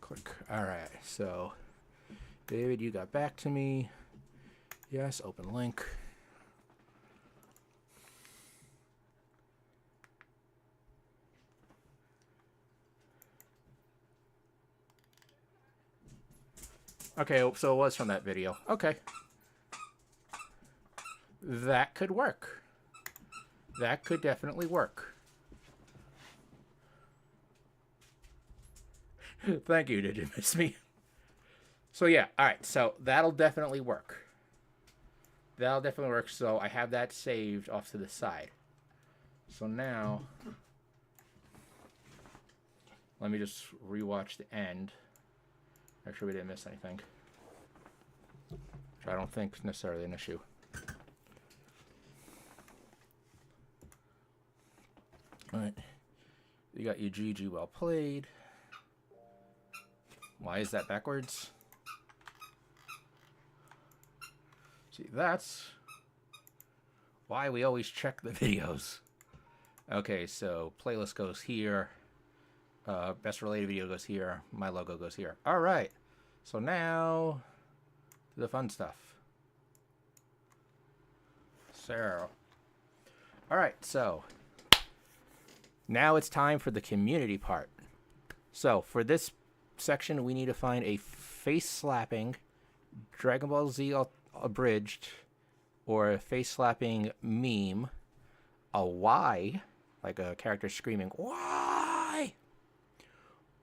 Speaker 1: Click. All right. So, David, you got back to me. Yes. Open link. Okay, so it was from that video. Okay. That could work. That could definitely work. Thank you, did you miss me? So yeah, alright, so that'll definitely work. That'll definitely work, so I have that saved off to the side. So now, let me just rewatch the end. Make sure we didn't miss anything. Which I don't think is necessarily an issue. Alright. You got your GG well played. Why is that backwards? See, that's why we always check the videos. Okay, so playlist goes here. Best related video goes here. My logo goes here. All right. So now the fun stuff. So, all right. So now it's time for the community part. So for this section, we need to find a face slapping Dragon Ball Z abridged or a face slapping meme, a Y, like a character screaming "Why?"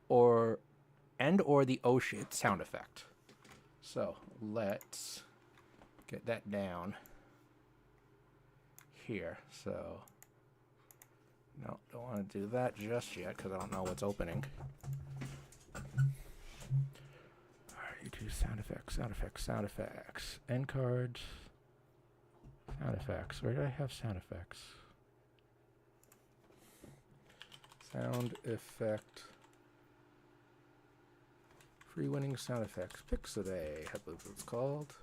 Speaker 1: or the "oh shit" sound effect. So let's get that down here. So no, don't want to do that just yet because I don't know what's opening. Alright, you do sound effects, sound effects, sound effects. End cards. Sound effects. Where did I have sound effects? Sound effect. Free winning sound effects. Pixabay, I believe it's called.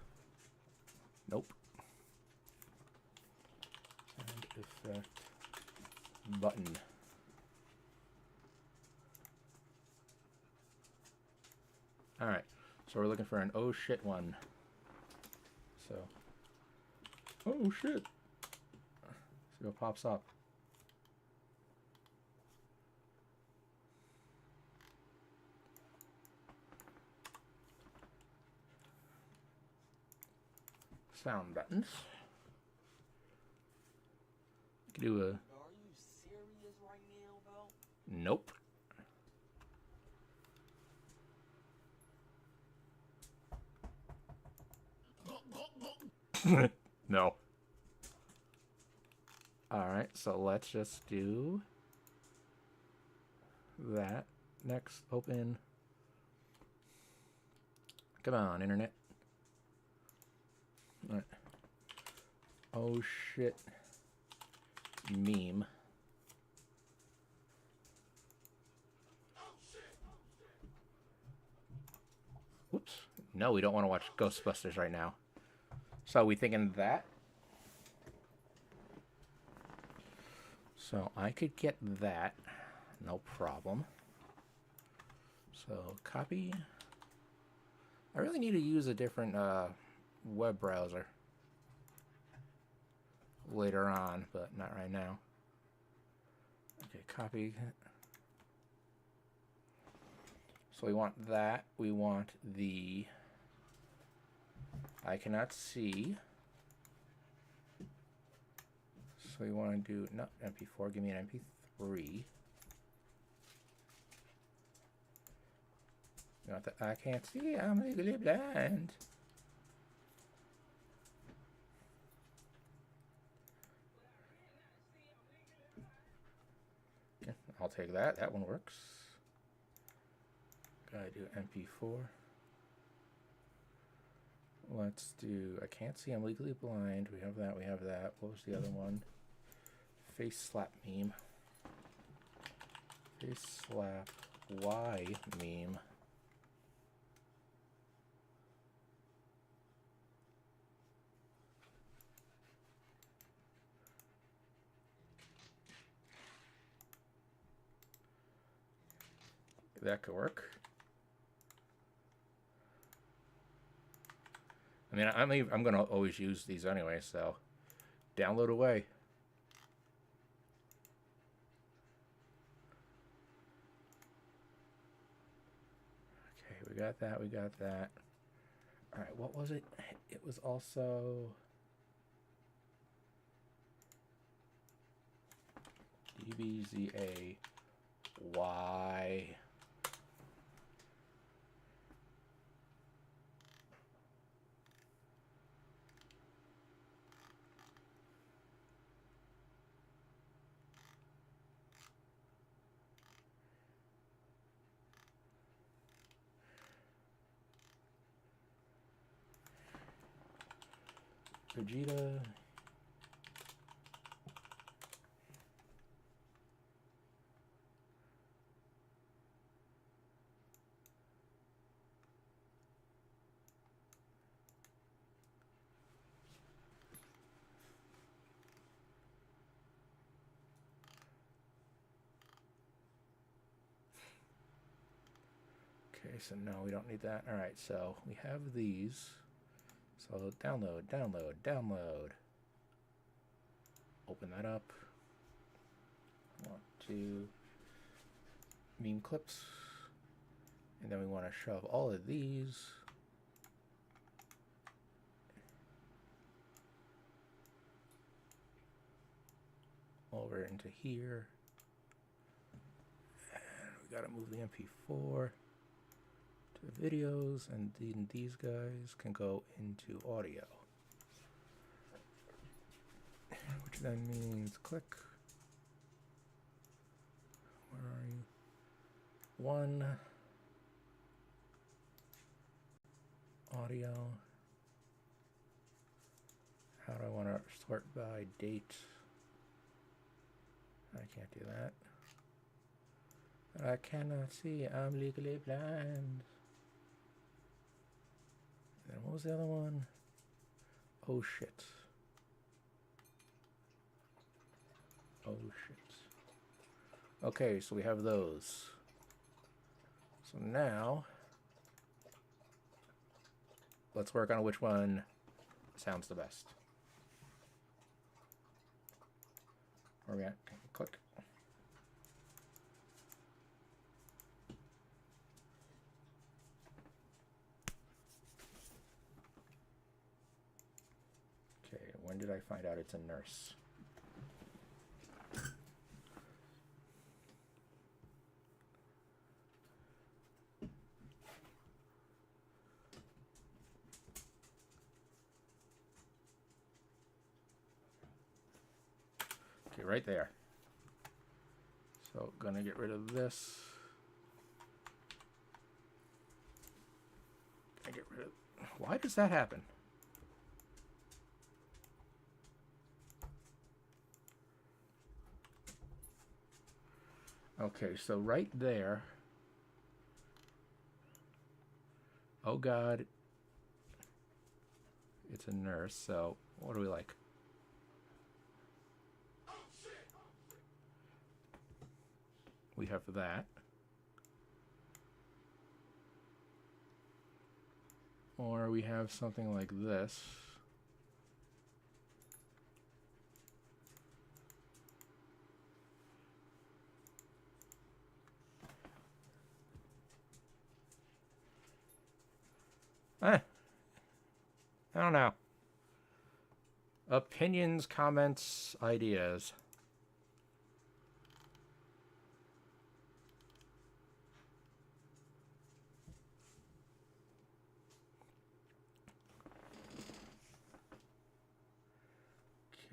Speaker 1: Nope. Sound effect button. Alright, so we're looking for an oh shit one. So, oh shit. See what pops up. Sound buttons. You can do a. Are you serious right now, bro? Nope. No. Alright, so let's just do that. Next, open. Come on, internet. Alright. Oh shit. Meme. Whoops. No, we don't want to watch Ghostbusters right now. So we thinking that? So I could get that. No problem. So copy. I really need to use a different web browser later on, but not right now. Okay, copy. So we want that. We want the I cannot see. So we want to do not MP4. Give me an MP3. Not that I can't see. I'm legally blind. Yeah, I'll take that. That one works. Gotta do MP4. Let's do, I can't see, I'm legally blind. We have that, we have that. What was the other one? Face slap meme. Face slap Y meme. that could work. I mean, I'm going to always use these anyway, so download away. Okay, we got that, we got that. All right, what was it? It was also DBZAY. Vegeta. Okay, so no, we don't need that. All right, so we have these. So download, download, download. Open that up. I want to meme clips. And then we want to shove all of these over into here. And we got to move the MP4 to videos, and then these guys can go into audio. Which then means click. Where are you? One. Audio. How do I want to sort by date? I can't do that. I cannot see. I'm legally blind. And what was the other one? Oh shit. Oh shit. Okay, so we have those. So now let's work on which one sounds the best. We're gonna click. Okay, when did I find out it's a nurse? Okay, right there. So gonna get rid of this. Gonna get rid of. Why does that happen? Okay, so right there. Oh God. It's a nurse, so what do we like? We have that. Or we have something like this. I don't know. Opinions, comments, ideas.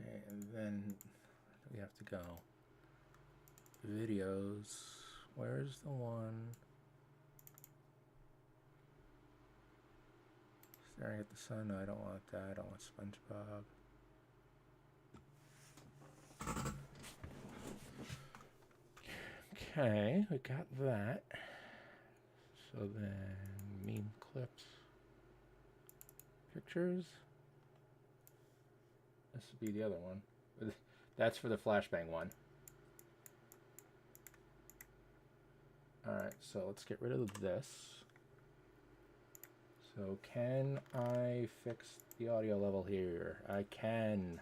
Speaker 1: Okay, and then we have to go. Videos. Where's the one? Staring at the sun. No, I don't want that. I don't want SpongeBob. Okay, we got that. So then, meme clips. Pictures. This would be the other one. That's for the flashbang one. All Alright, so let's get rid of this. So can I fix the audio level here? I can.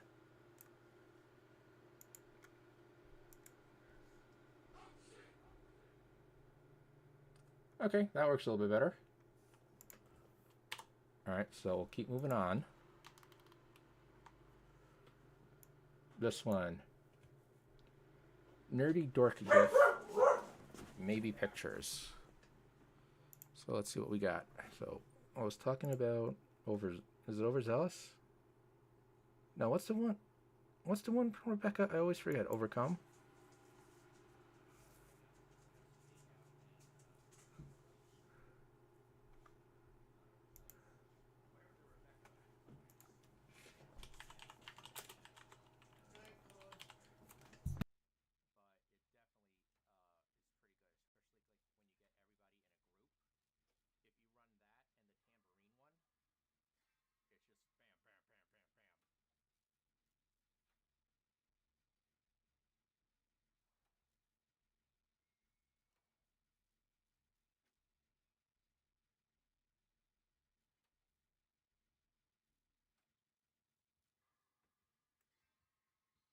Speaker 1: Okay, that works a little bit better. Alright, so we'll keep moving on. This one. Nerdy dork gif. Maybe pictures. So let's see what we got. So I was talking about is it overzealous? No, what's the one? What's the one from Rebecca? I always forget. Overcome?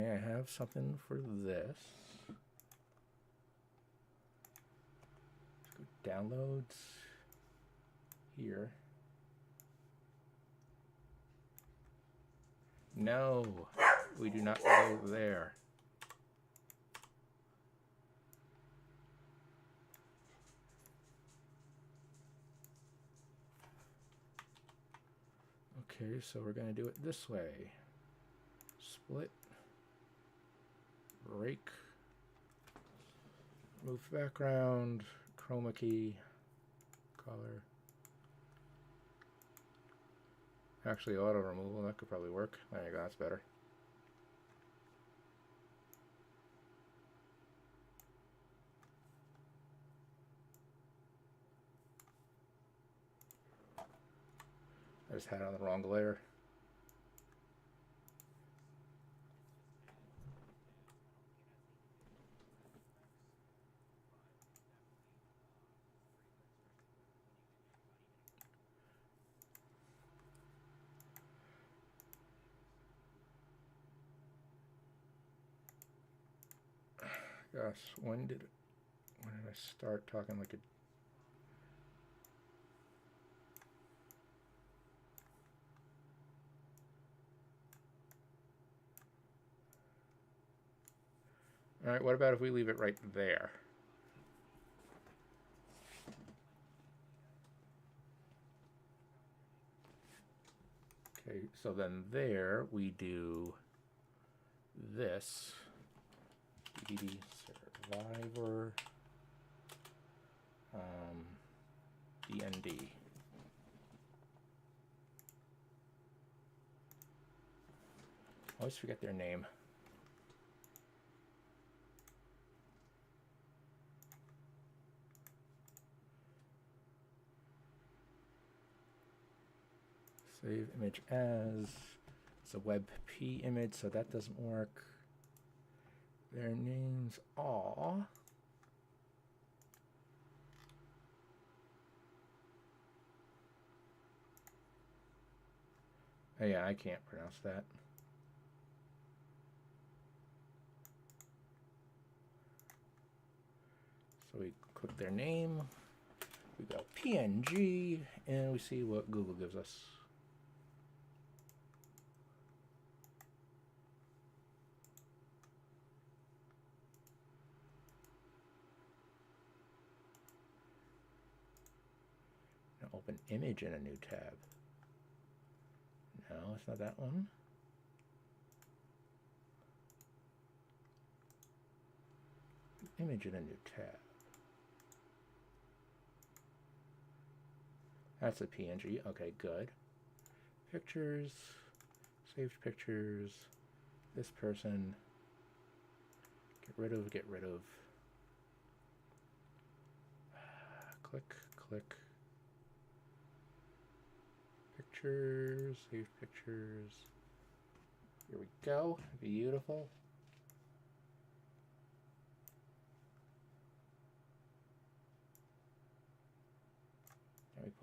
Speaker 1: I have something for this. Let's go downloads here. No, we do not go there. Okay, so we're going to do it this way. Split. Rake. Move background. Chroma key. Color. Actually, auto removal, that could probably work. There you go, that's better. I just had it on the wrong layer. Gosh, when did I start talking like a... Alright, what about if we leave it right there? Okay, so then there we do this. DBD Survivor. DND. I always forget their name. Save image as. It's a WebP image, so that doesn't work. Their names are... Oh yeah, I can't pronounce that. So we click their name, we go PNG, and we see what Google gives us. Now open image in a new tab. No, it's not that one. Image in a new tab. That's a PNG. Okay, good. Pictures. Saved pictures. This person. Get rid of, get rid of. Click, click. Pictures, save pictures. Here we go. Beautiful.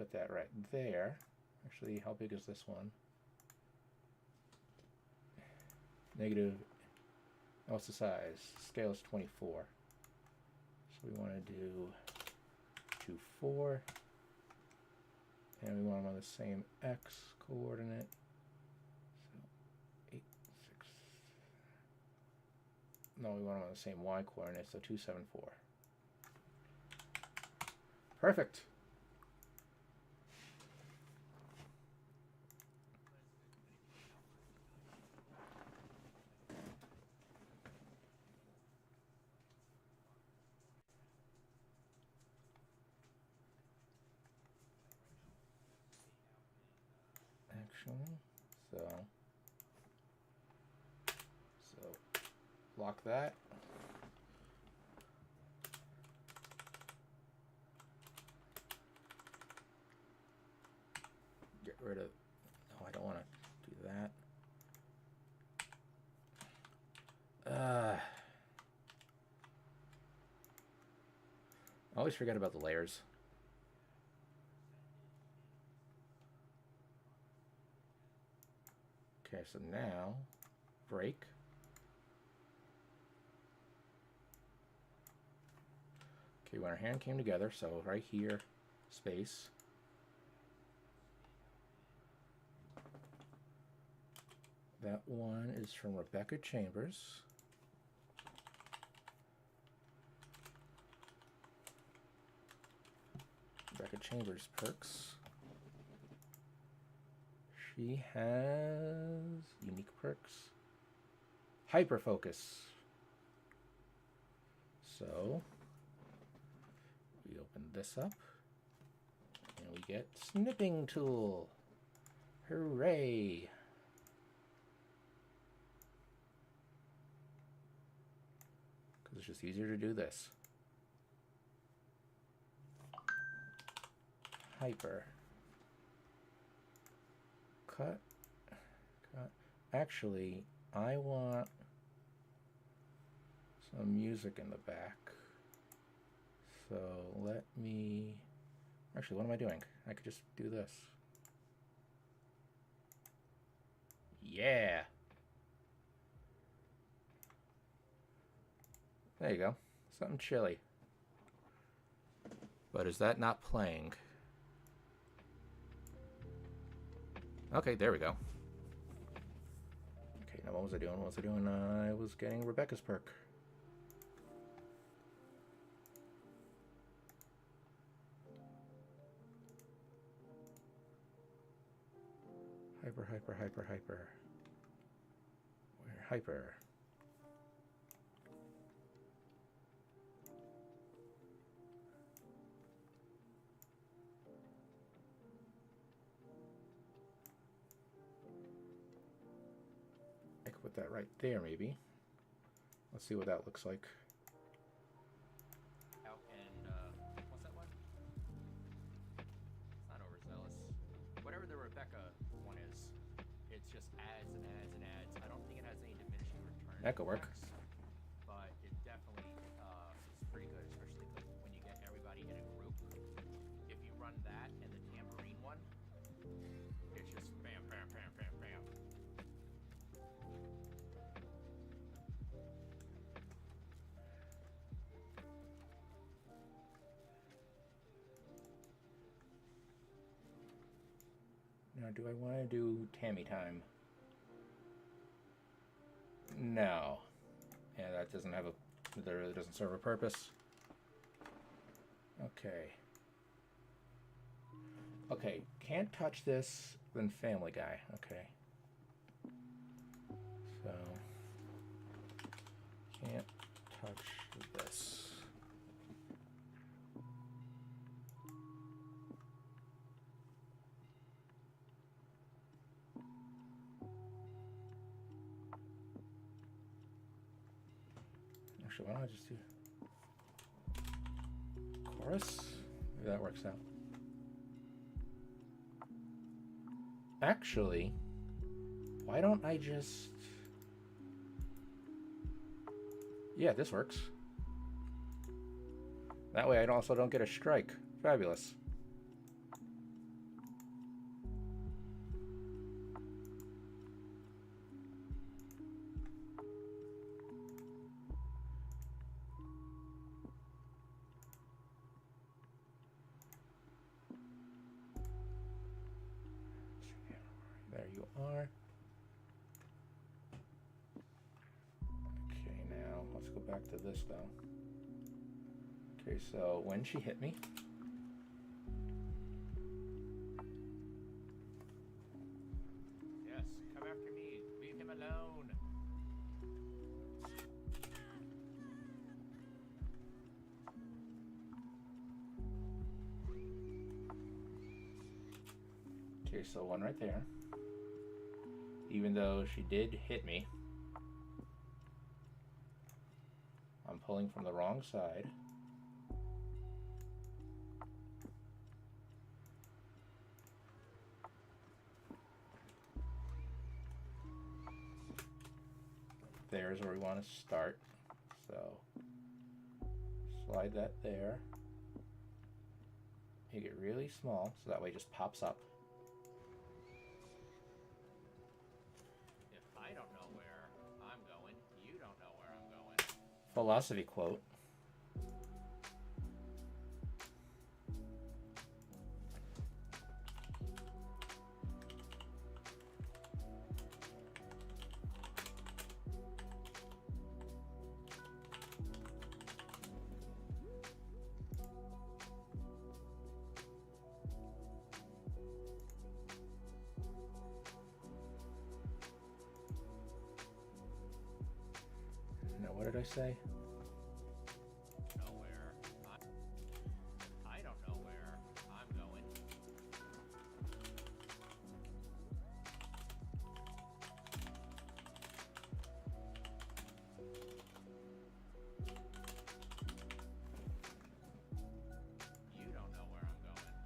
Speaker 1: put that right there. Actually, how big is this one? Negative. Oh, what's the size? Scale is 24. So we want to do 2, 4. And we want them on the same x coordinate. So 8, 6. No, we want them on the same y coordinate, so 2, 7, 4. Perfect. Actually, so lock that. Get rid of, no, I don't want to do that. I always forget about the layers. Okay, so now break. Okay, when our hand came together, so right here, space. That one is from Rebecca Chambers. Rebecca Chambers perks. She has unique perks. Hyper focus. So we open this up and we get snipping tool. Hooray! Because it's just easier to do this. Hyper. Cut. Actually, I want some music in the back. So let me... Actually, what am I doing? I could just do this. Yeah! There you go. Something chilly. But is that not playing? Okay, there we go. Okay, now what was I doing? What was I doing? I was getting Rebecca's perk. Hyper. Where? Hyper. I could put that right there, maybe. Let's see what that looks like.
Speaker 3: Out and, what's that one? It's not overzealous. Whatever the Rebecca one is, it's just ads and ads and ads. I don't think it has any diminishing return.
Speaker 1: That could work.
Speaker 3: But it definitely is pretty good, especially when you get everybody in a group. If you run that and the tambourine one, it's just bam, bam, bam, bam, bam.
Speaker 1: Now, do I want to do Tammy time? No. Yeah, that doesn't have a... That really doesn't serve a purpose. Okay. Okay, can't touch this, then Family Guy. Okay. So... Can't touch this. Actually, why don't I just do chorus? Maybe that works out. Actually, why don't I just... Yeah, this works. That way I also don't get a strike. Fabulous. are. Okay, now let's go back to this though. Okay, so when she hit me,
Speaker 3: Yes, come after me. Leave him alone.
Speaker 1: okay, so one right there. Even though she did hit me, I'm pulling from the wrong side. There's where we want to start. So slide that there. Make it really small so that way it just pops up.
Speaker 3: If I don't know where I'm going, you don't know where I'm going.
Speaker 1: Philosophy quote. Now, what did I say?
Speaker 3: Know where I don't know where I'm going. You don't know where I'm going.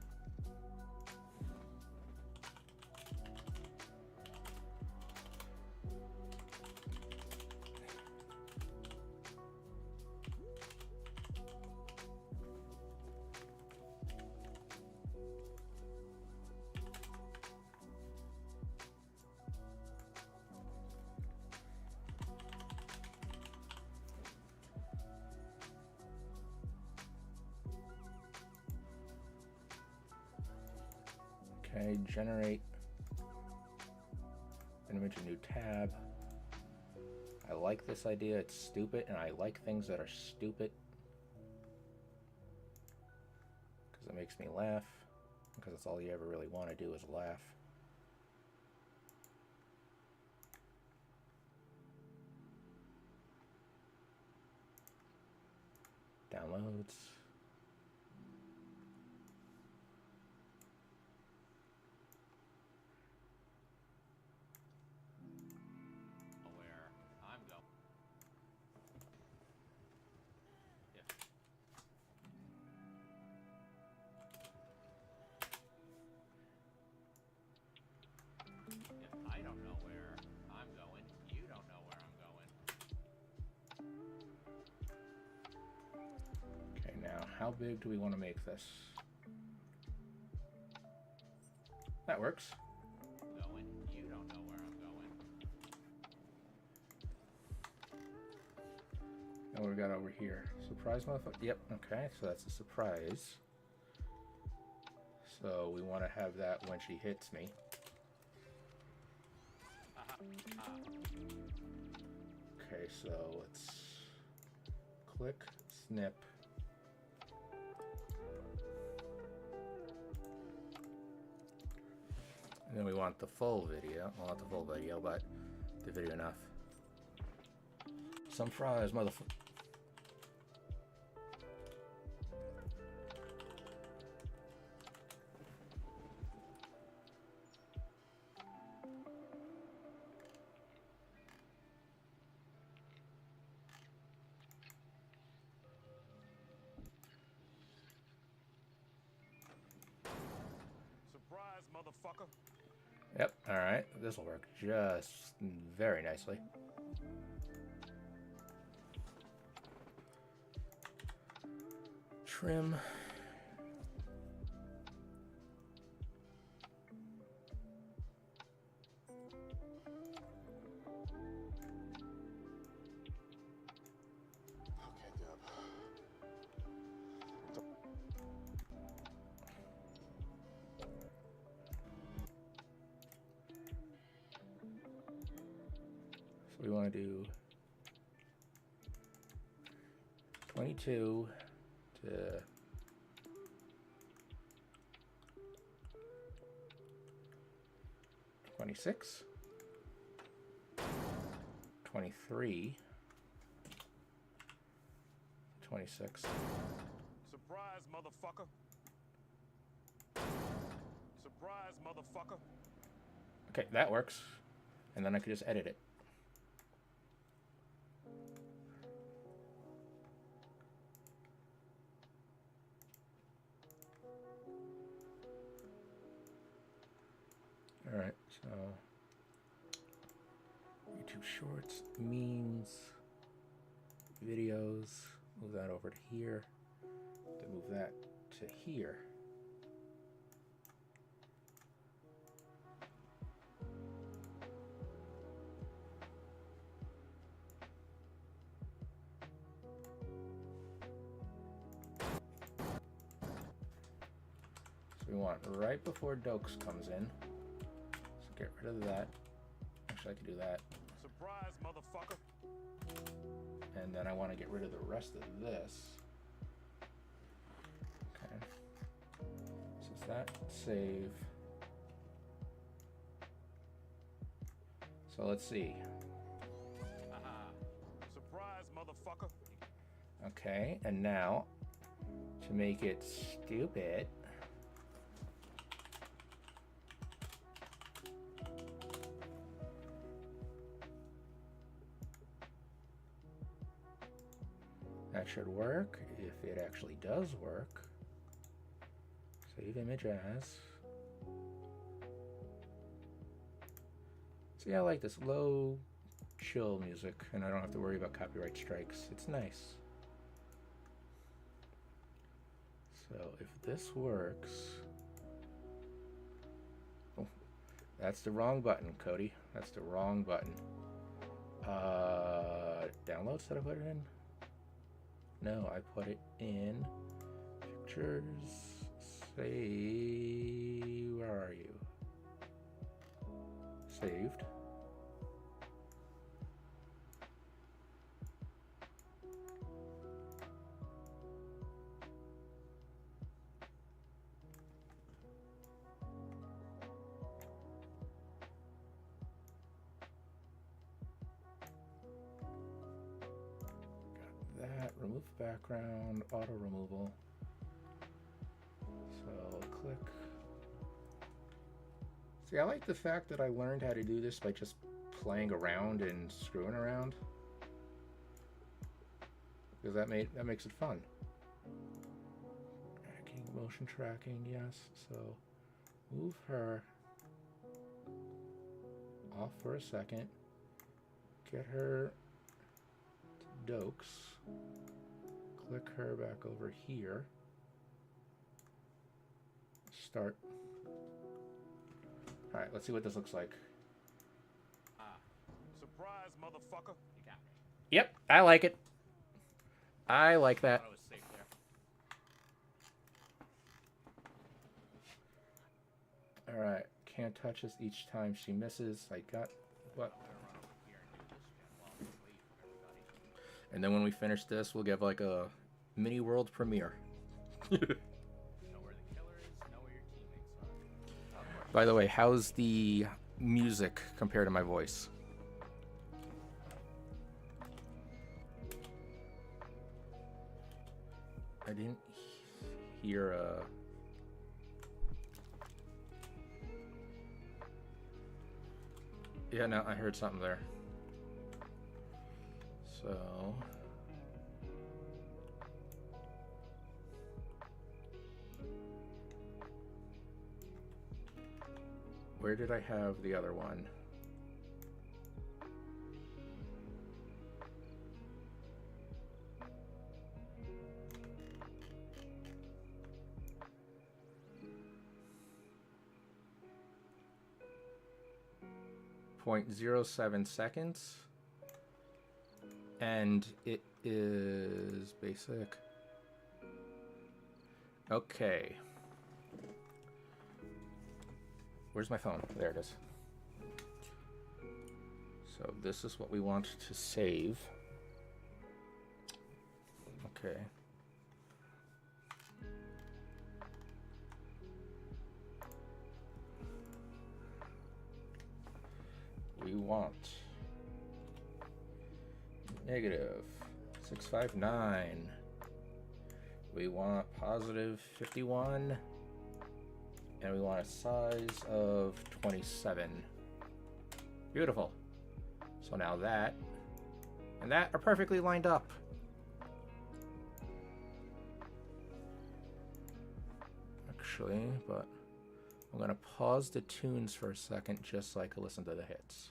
Speaker 1: Okay, generate an image, a new tab. I like this idea, it's stupid, and I like things that are stupid because it makes me laugh, because that's all you ever really want to do is laugh. Downloads.
Speaker 3: Where I'm going. If I don't know where I'm going, you don't know where I'm going.
Speaker 1: Okay, now how big do we want to make this? That works.
Speaker 3: Going, you don't know where I'm going.
Speaker 1: And what we got over here? Surprise motherfucker. Yep, okay, so that's a surprise. So we want to have that when she hits me. Okay, so let's click, snip. And then we want the full video. Well, not the full video, but the video enough. Some fries, motherfucker.
Speaker 2: Surprise, motherfucker.
Speaker 1: Yep, alright. This will work just very nicely. Trim.
Speaker 2: Okay, Deb.
Speaker 1: So we want to do 22 to 26, 23, 26.
Speaker 4: Surprise, motherfucker. Surprise, motherfucker.
Speaker 1: Okay, that works. And then I could just edit it. All right, so YouTube Shorts, memes, videos, move that over to here, then move that to here. So we want right before Dokes comes in. So get rid of that. Actually, I could do that.
Speaker 4: Surprise, motherfucker.
Speaker 1: And then I want to get rid of the rest of this. Okay. So is that save? So let's see.
Speaker 4: Surprise, motherfucker.
Speaker 1: Okay, and now to make it stupid, that should work if it actually does work. Save image as. See, I like this low, chill music, and I don't have to worry about copyright strikes. It's nice. So if this works, oh, that's the wrong button, Cody. That's the wrong button. Downloads, did I put it in? No, I put it in pictures. Save. Where are you? Saved. That, remove background, auto removal. So click. See, I like the fact that I learned how to do this by just playing around and screwing around, because that makes it fun. Tracking, motion tracking, yes. So move her off for a second. Get her to Dokes. Click her back over here. Start. All right, let's see what this looks like.
Speaker 4: Surprise, motherfucker.
Speaker 3: You got me.
Speaker 1: Yep, I like it. I like that.
Speaker 3: Thought it was safe there.
Speaker 1: All right, can't touch this each time she misses. I got what?
Speaker 3: I'm gonna run over here and do this again while we wait for everybody.
Speaker 1: And then when we finish this, we'll give like a mini world premiere.
Speaker 3: Know where the killer is, know where your teammates are. Of course.
Speaker 1: By the way, how's the music compared to my voice? I didn't hear Yeah, no, I heard something there. So where did I have the other one? .07 seconds, and it is basic. Okay. Where's my phone? There it is. So this is what we want to save. Okay. We want negative 659. We want positive 51. And we want a size of 27. Beautiful. So now that and that are perfectly lined up. Actually, but I'm gonna pause the tunes for a second just so I can listen to the hits.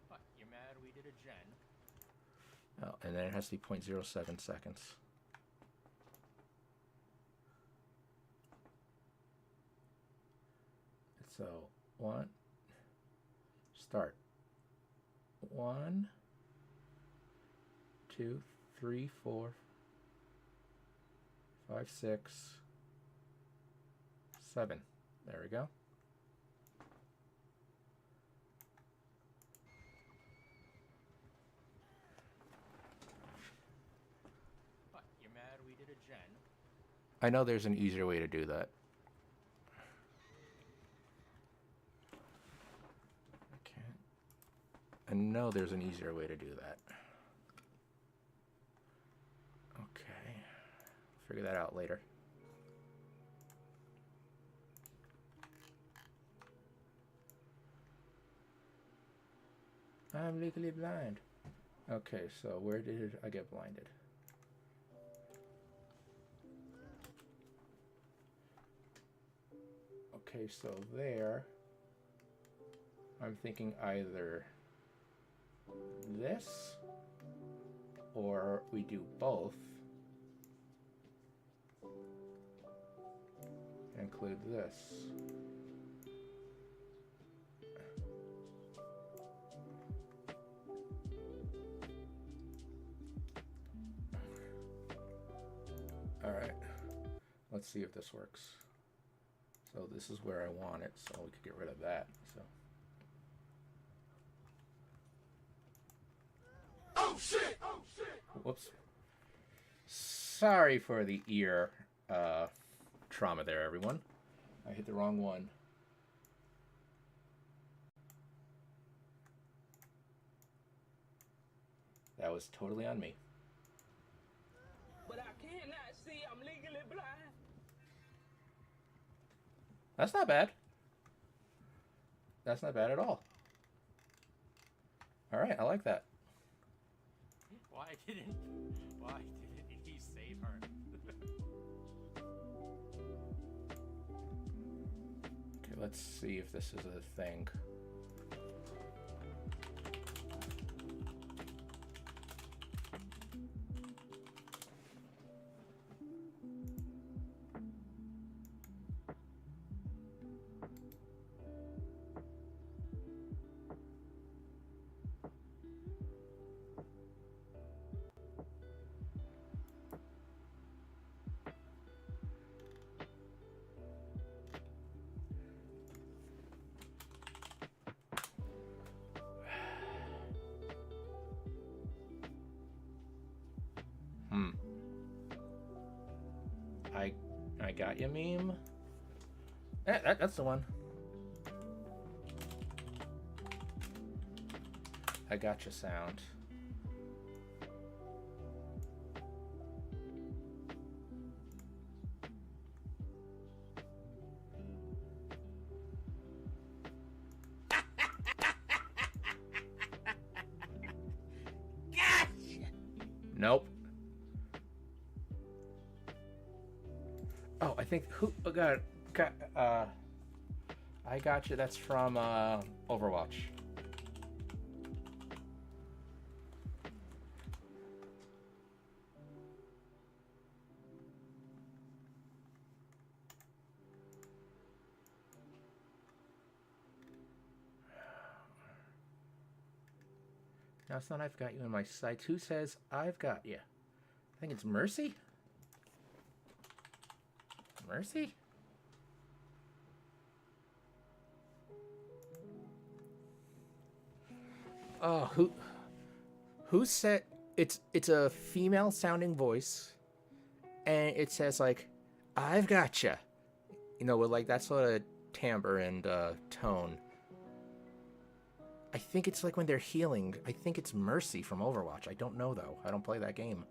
Speaker 3: What, you're mad we did a gen?
Speaker 1: Oh, and then it has to be 0.07 seconds. So, start. 1, 2, 3, 4, 5, 6, 7. There we go.
Speaker 3: What, you're mad we did a gen?
Speaker 1: I know there's an easier way to do that. I know there's an easier way to do that. Okay. Figure that out later. I'm legally blind. Okay, so where did I get blinded? Okay, so there. I'm thinking either this or we do both. Include this. All right, let's see if this works. So this is where I want it, so we could get rid of that. So.
Speaker 2: Oh shit! Oh shit!
Speaker 1: Whoops. Sorry for the ear trauma there, everyone. I hit the wrong one. That was totally on me.
Speaker 5: But I cannot see. I'm legally blind.
Speaker 1: That's not bad. That's not bad at all. All right, I like that.
Speaker 3: Why didn't he save her?
Speaker 1: Okay, let's see if this is a thing. I got you, meme. That's the one. I got you, sound. Nope. Oh, I think who got I got you. That's from Overwatch. Now it's not I've got you in my sights. Who says I've got you? I think it's Mercy. Mercy? Oh, who said it's a female sounding voice, and it says like, "I've gotcha," you know, with like that sort of timbre and tone. I think it's like when they're healing. I think it's Mercy from Overwatch. I don't know though. I don't play that game.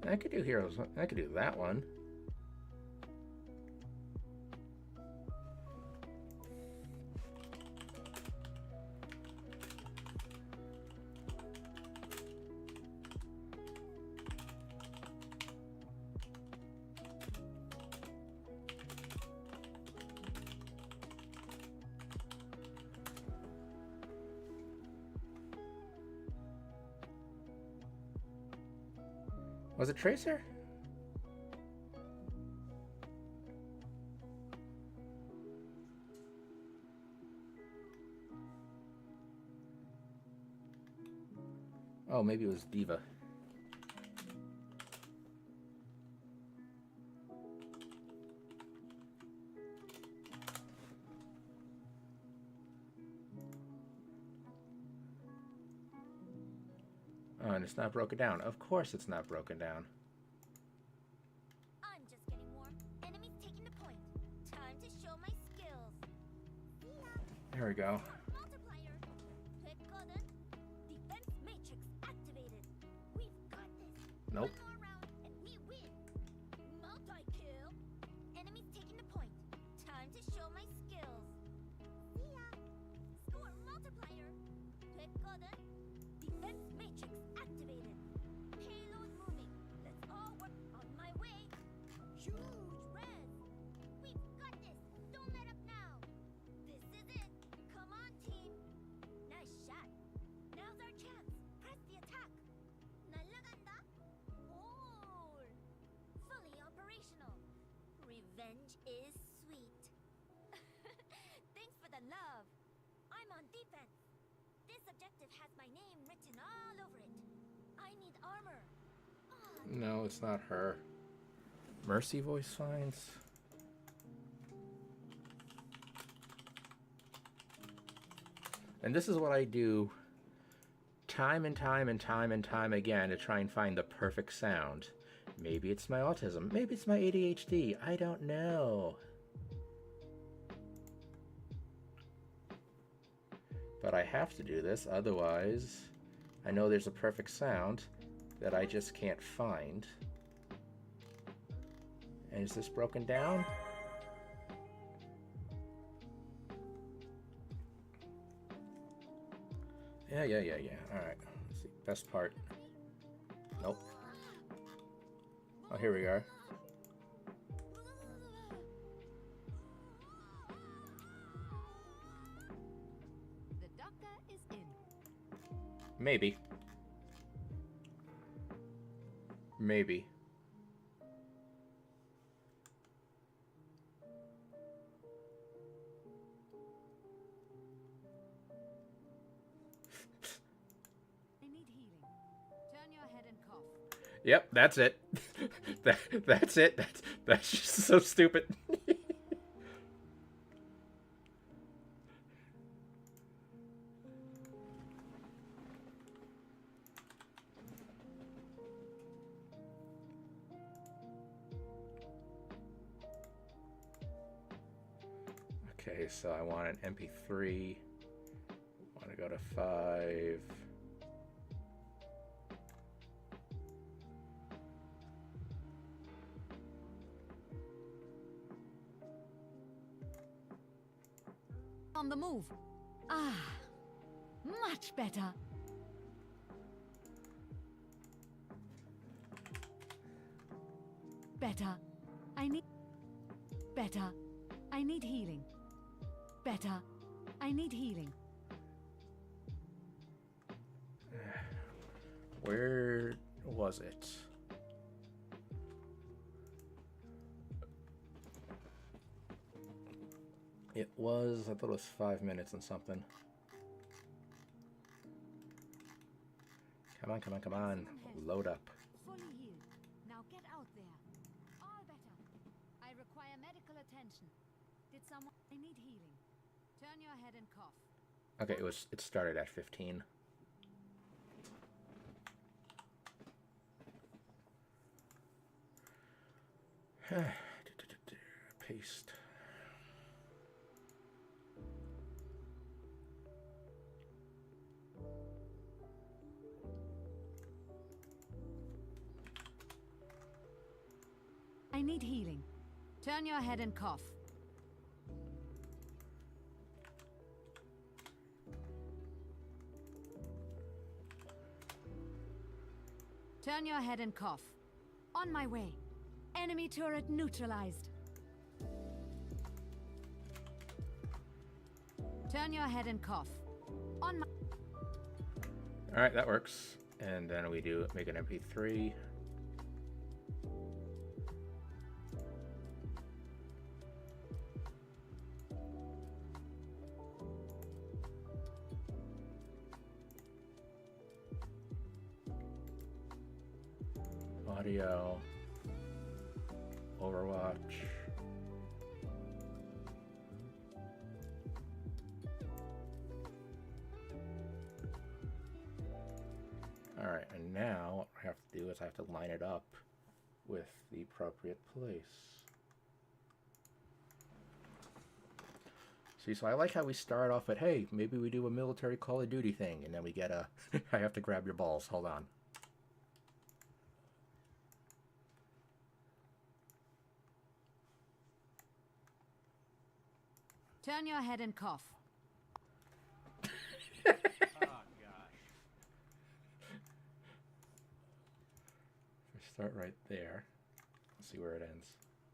Speaker 1: I could do heroes. I could do that one. Was it Tracer? Oh, maybe it was Diva. Oh, and it's not broken down. Of course it's not broken down.
Speaker 6: I'm just getting warm. Enemies taking the point. Time to show my skills.
Speaker 1: There we go.
Speaker 6: Multiplier. 됐거든. Defense matrix activated. We've got this.
Speaker 1: Nope.
Speaker 6: One more round and we win. Multi-kill. Enemies taking the point. Time to show my skills. See ya. Score multiplier. 됐거든. Defense matrix activated. Payload moving. Let's all work on my way. Huge red. We've got this. Don't let up now. This is it. Come on, team. Nice shot. Now's our chance. Press the attack. 날아간다. Hold. Fully operational. Revenge is sweet. Thanks for the love. I'm on defense. This objective has my name written all over it. I need armor.
Speaker 1: No, it's not her. Mercy voice finds. And this is what I do time and time and time and time again to try and find the perfect sound. Maybe it's my autism. Maybe it's my ADHD. I don't know. But I have to do this, otherwise I know there's a perfect sound that I just can't find. And is this broken down? Yeah. Alright. Let's see. Best part. Nope. Oh, here we are.
Speaker 6: The doctor is in.
Speaker 1: Maybe. Maybe.
Speaker 6: I need healing. Turn your head and cough.
Speaker 1: Yep, that's it. That's it. That's just so stupid. Okay, so I want an MP3. I want to go to 5.
Speaker 6: On the move. Ah, much better. Better. I need healing. Better. I need healing.
Speaker 1: Where was it? It was, I thought it was 5 minutes and something. Come on, come on, come on. Load up.
Speaker 7: Fully healed. Now get out there. All better. I require medical attention. Did someone... I need healing. Turn your head and cough.
Speaker 1: Okay, it started at 15. Paste.
Speaker 7: I need healing. Turn your head and cough. Turn your head and cough. On my way. Enemy turret neutralized. Turn your head and cough. On my...
Speaker 1: Alright, that works. And then we do make an MP3. Audio, Overwatch. All right, and now what I have to do is I have to line it up with the appropriate place. See, so I like how we start off at, hey, maybe we do a military Call of Duty thing, and then we get a, I have to grab your balls, hold on.
Speaker 7: Turn your head and cough.
Speaker 3: Oh, gosh.
Speaker 1: Start right there. Let's see where it ends.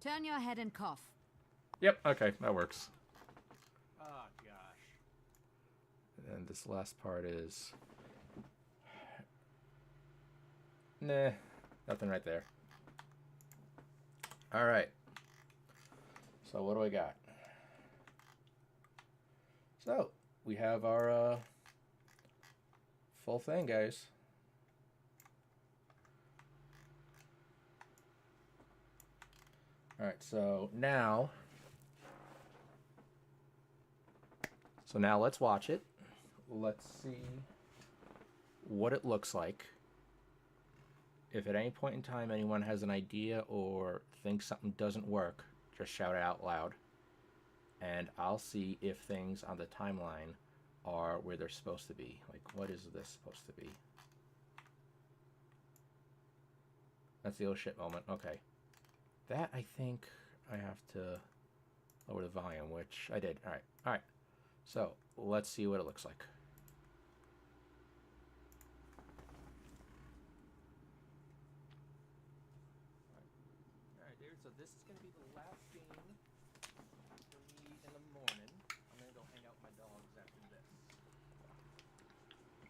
Speaker 7: Turn your head and cough.
Speaker 1: Yep, okay, that works.
Speaker 3: Oh, gosh.
Speaker 1: And this last part is... Nah, nothing right there. Alright. So what do I got? So, we have our full thing, guys. Alright, so now let's watch it. Let's see what it looks like. If at any point in time anyone has an idea or thinks something doesn't work, just shout it out loud. And I'll see if things on the timeline are where they're supposed to be. Like, what is this supposed to be? That's the oh shit moment. Okay. That, I think I have to lower the volume, which I did. Alright, alright. So, let's see what it looks like.
Speaker 3: Alright, dude, so this is going to be the last game for me in the morning. I'm going to go hang out with my dogs after this.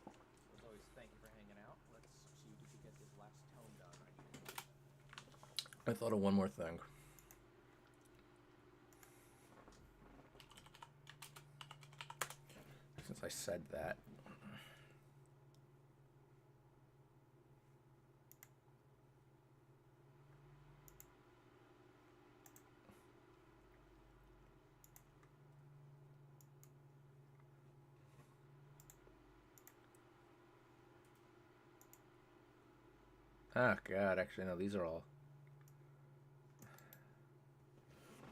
Speaker 3: So as always, thank you for hanging out. Let's see if we can get this last tone done right here.
Speaker 1: I thought of one more thing. Since I said that. Oh god, actually no, these are all.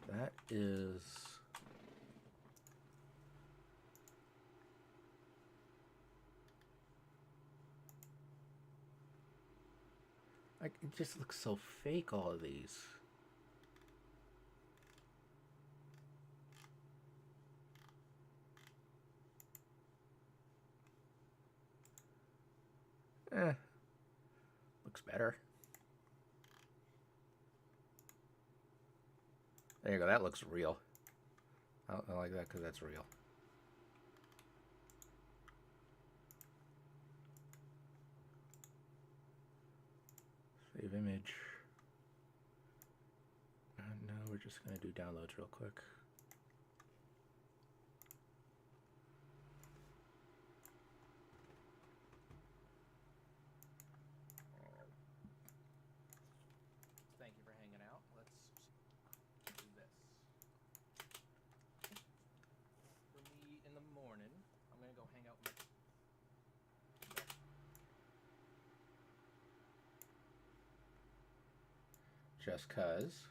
Speaker 1: That is... Like, it just looks so fake, all of these. Looks better. There you go, that looks real. I like that because that's real. Save image. And now we're just going to do downloads real quick. just cause.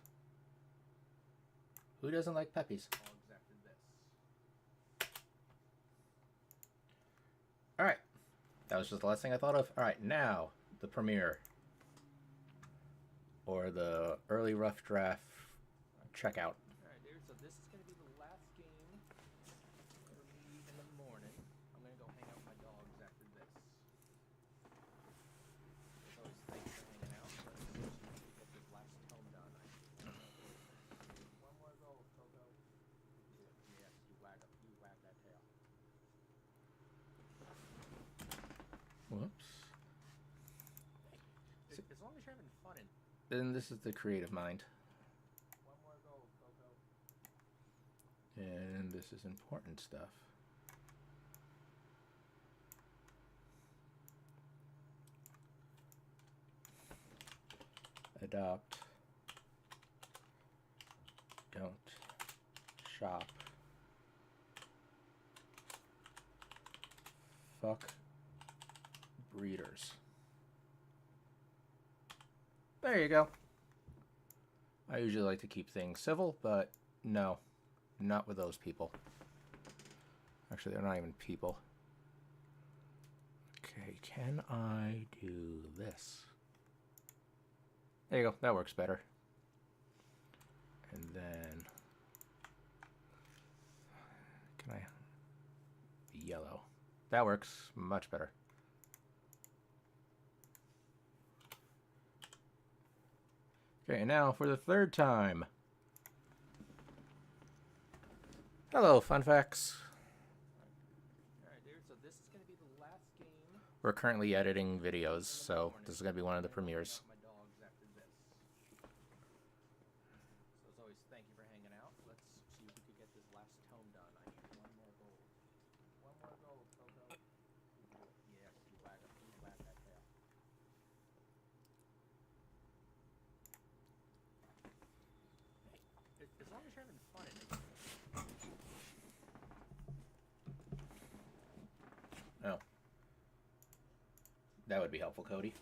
Speaker 1: Who doesn't like peppies?
Speaker 3: Dogs after this.
Speaker 1: Alright. That was just the last thing I thought of. Alright, now the premiere. Or the early rough draft checkout.
Speaker 3: Alright, dude, so this is going to be the last game for me in the morning. I'm going to go hang out with my dogs after this. As always, thanks for hanging out. Let's see if we can get this last tome done. One more goal, Coco. Yes, you wag that tail.
Speaker 1: Whoops.
Speaker 3: As long as you're having fun and
Speaker 1: Then this is the creative mind.
Speaker 3: one more goal, Coco.
Speaker 1: And this is important stuff. Adopt. Don't shop. Fuck breeders. There you go. I usually like to keep things civil, but no, not with those people. Actually, they're not even people. Okay, can I do this? There you go, that works better. And then, can I, yellow. That works much better. Okay, and now for the third time. Hello, fun facts.
Speaker 3: Alright, dude, so this is going to be the last game.
Speaker 1: We're currently editing videos, so this is going to be one of the premieres.
Speaker 3: My dogs after this. So as always, thank you for hanging out. Let's see if we could get this last tome done. I need one more gold. One more gold, Coco. Yes, you wag that tail. As long as you're having fun in it.
Speaker 1: Oh. That would be helpful, Cody.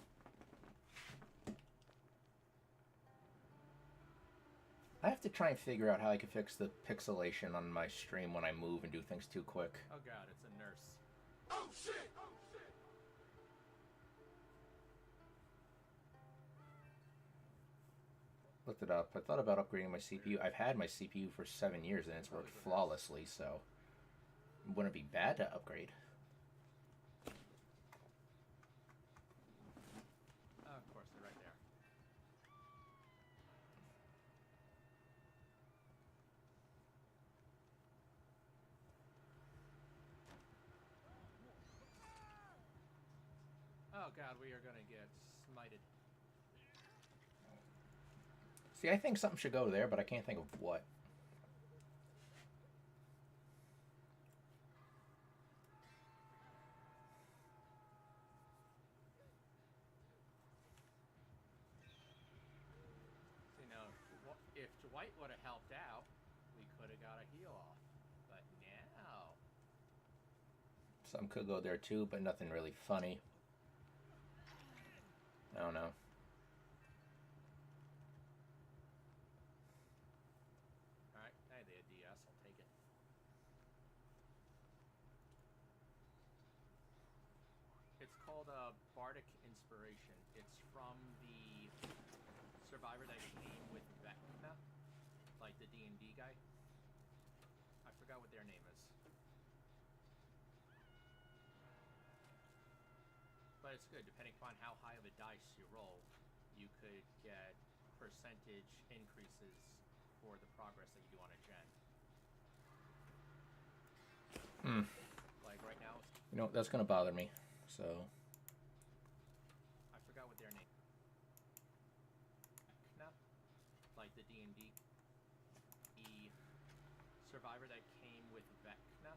Speaker 1: I have to try and figure out how I can fix the pixelation on my stream when I move and do things too quick.
Speaker 3: Oh god, it's a nurse.
Speaker 2: Oh shit! Oh shit!
Speaker 1: Looked it up. I thought about upgrading my CPU. I've had my CPU for 7 years and it's worked flawlessly, so it wouldn't be bad to upgrade.
Speaker 3: Oh, of course, they're right there. Oh god, we are gonna get smited.
Speaker 1: See, I think something should go there, but I can't think of what.
Speaker 3: You know, if Dwight would have helped out, we could have got a heal off. But now...
Speaker 1: Some could go there too, but nothing really funny. I don't know.
Speaker 3: Alright, hey, they had DS, I'll take it. It's called Bardic Inspiration. It's from the survivor that came with Vecna, like the D&D guy. I forgot what their name is. But it's good, depending upon how high of a dice you roll, you could get percentage increases for the progress that you do on a gen. Like right now,
Speaker 1: You know, that's going to bother me, so...
Speaker 3: I forgot what their name. No, like the D&D survivor that came with Vecna,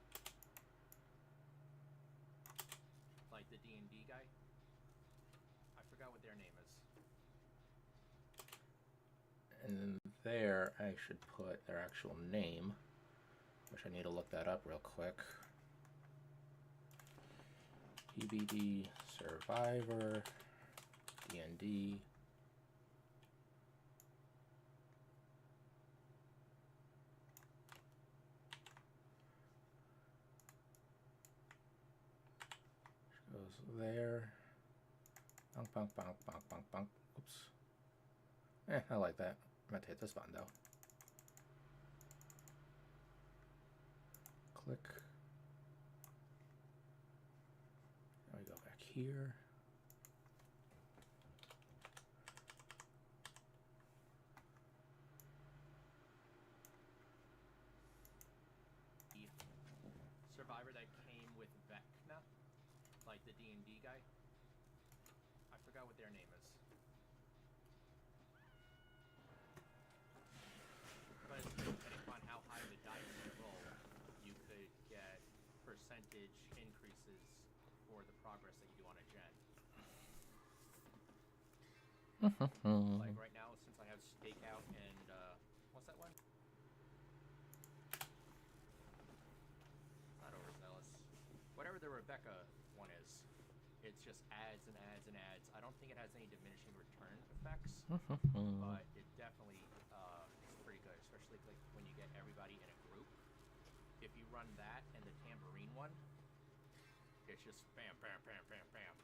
Speaker 3: like the D&D guy. I forgot what their name is.
Speaker 1: And then there, I should put their actual name, which I need to look that up real quick. DBD Survivor, D&D. there. Bonk, bonk, bonk, bonk, bonk, bonk. Oops. I like that. I'm going to hit this button, though. Click. Now we go back here.
Speaker 3: Survivor that came with Vecna, like the D&D guy. I forgot what their name is. But depending upon how high the dice you roll, you could get percentage increases for the progress that you do on a gen. Like right now, since I have Stakeout and what's that one? Not overzealous. Whatever the Rebecca one is, it's just adds and adds and adds. I don't think it has any diminishing return effects, but it definitely is pretty good, especially like when you get everybody in a group. If you run that and the tambourine one, it's just bam, bam, bam, bam, bam.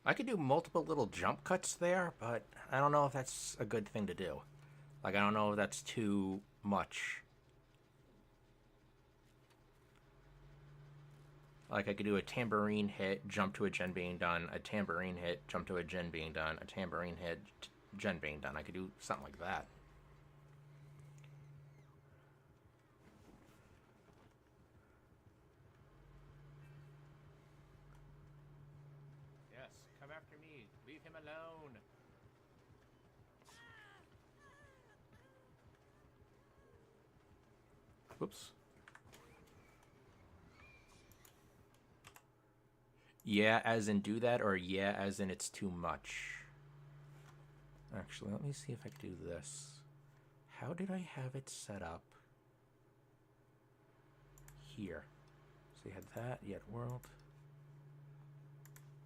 Speaker 1: I could do multiple little jump cuts there, but I don't know if that's a good thing to do. Like, I don't know if that's too much. Like, I could do a tambourine hit, jump to a gen being done, a tambourine hit, jump to a gen being done, a tambourine hit, gen being done. I could do something like that.
Speaker 3: Yes, come after me. Leave him alone.
Speaker 1: Whoops. Yeah, as in do that, or yeah, as in it's too much? Actually, let me see if I can do this. How did I have it set up? Here. So you had that, you had world.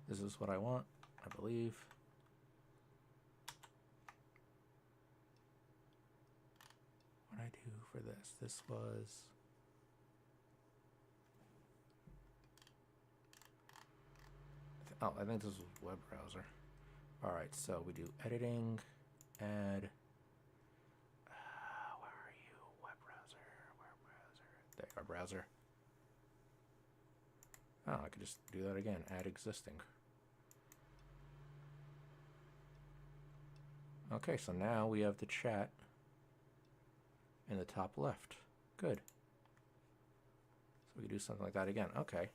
Speaker 1: This is what I want, I believe. What did I do for this? This was... Oh, I think this was web browser. All right, so we do editing, add. Where are you? Web browser. Web browser. There you are, browser. Oh, I could just do that again. Add existing. Okay, so now we have the chat in the top left. Good. So we can do something like that again. Okay.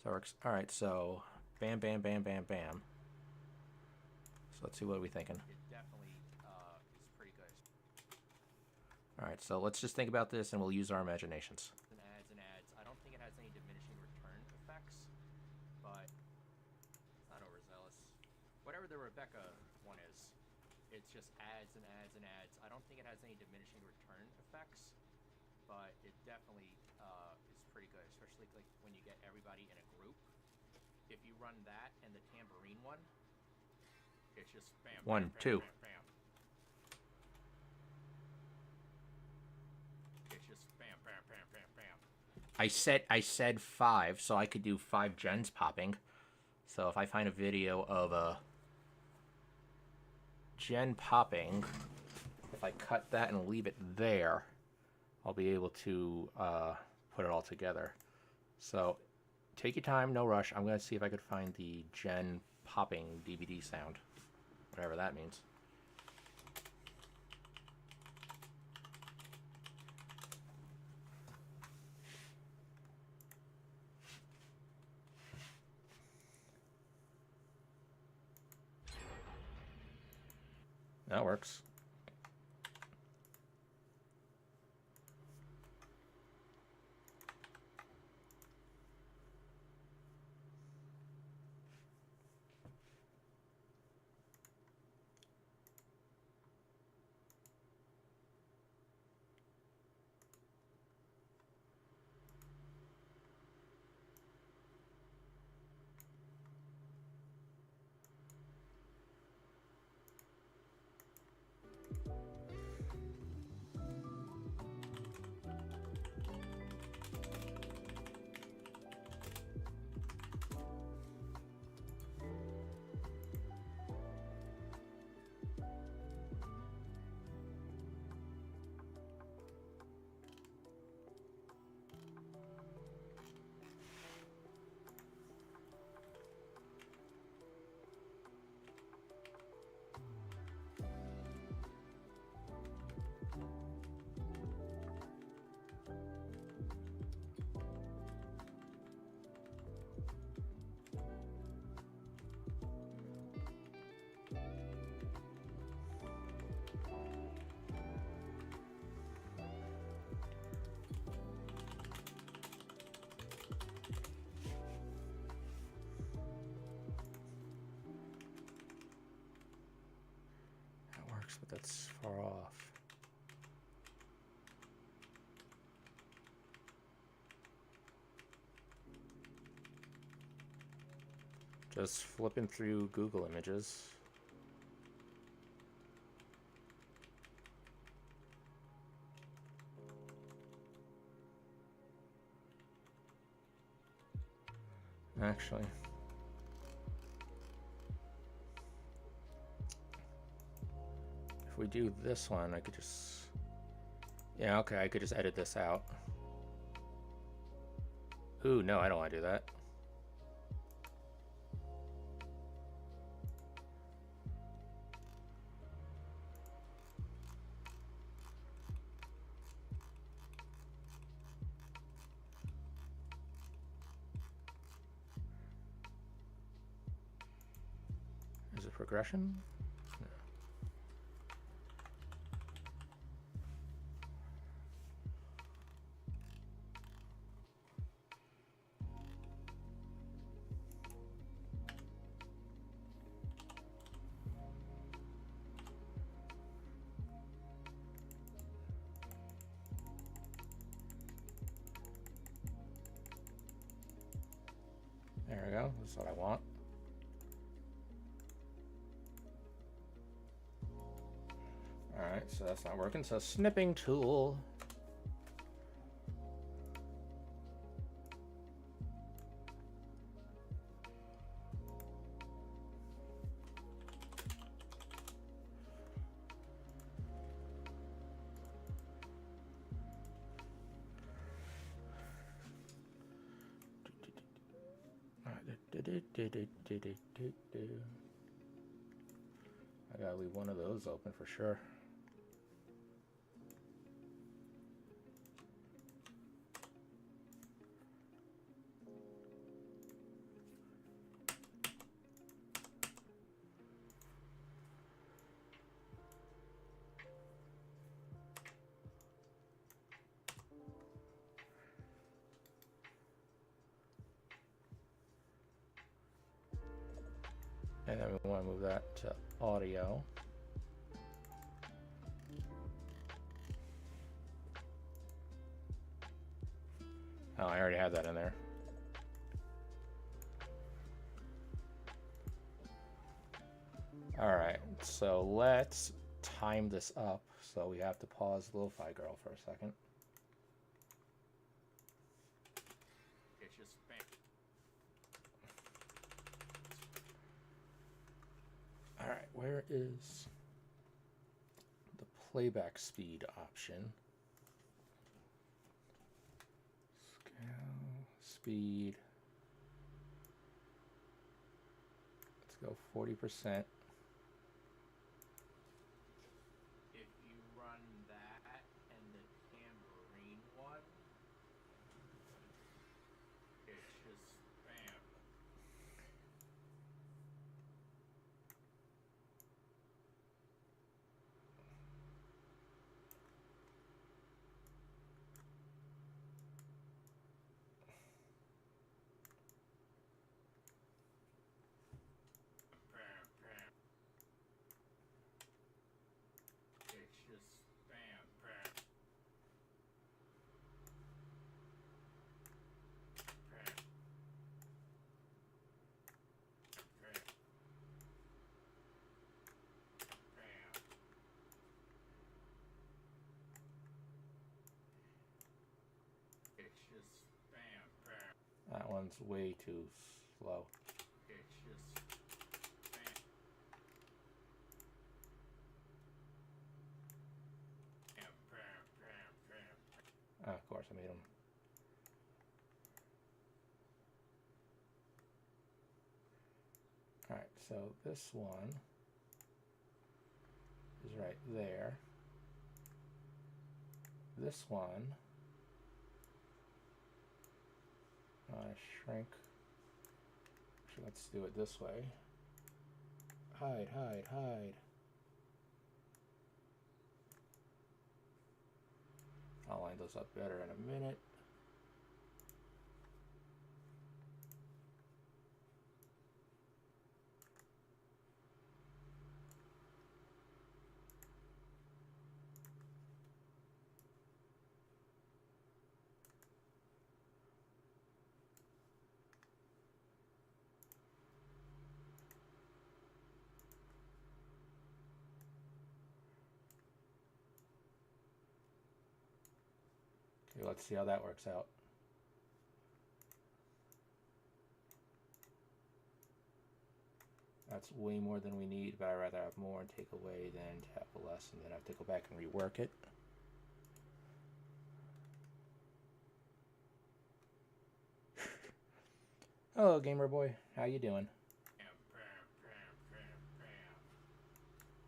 Speaker 1: So that works. All right, so bam, bam, bam, bam, bam. So let's see what we're thinking.
Speaker 3: It definitely is pretty good.
Speaker 1: All right, so let's just think about this and we'll use our imaginations.
Speaker 3: And adds and adds. I don't think it has any diminishing return effects, but it's not overzealous. Whatever the Rebecca one is, it's just adds and adds and adds. I don't think it has any diminishing return effects, but it definitely is pretty good, especially like when you get everybody in a group. If you run that and the tambourine one, it's just bam, bam,
Speaker 1: 1,
Speaker 3: bam,
Speaker 1: 2.
Speaker 3: bam, bam. It's just bam, bam, bam, bam, bam.
Speaker 1: I said 5, so I could do 5 gens popping. So if I find a video of a gen popping, if I cut that and leave it there, I'll be able to put it all together. So take your time, no rush. I'm going to see if I could find the gen popping DBD sound, whatever that means. That works. but that's far off. Just flipping through Google Images. Actually, if we do this one, I could just... Yeah, okay, I could just edit this out. Ooh, no, I don't want to do that. Is it progression? No. There we go. That's what I want. Alright, so that's not working. So snipping tool. I gotta leave one of those open for sure. And then we want to move that to audio. Oh, I already had that in there. All right, so let's time this up. So we have to pause Lo-Fi Girl for a second.
Speaker 3: It's just bam.
Speaker 1: All right, where is the playback speed option? Scale, speed. Let's go 40%.
Speaker 3: If you run that and the tambourine one, it's just bam. Bam, bam. It's just bam, bam. Bam. Bam. Bam. It's just bam, bam.
Speaker 1: That one's way too slow.
Speaker 3: It's just bam. Bam, bam, bam, bam.
Speaker 1: Ah, of course, I made them. All right, so this one is right there. This one, shrink. Actually, let's do it this way. Hide, hide, hide. I'll line those up better in a minute. Okay, let's see how that works out. That's way more than we need, but I'd rather have more and take away than to have less and then have to go back and rework it. Hello, gamer boy. How you doing?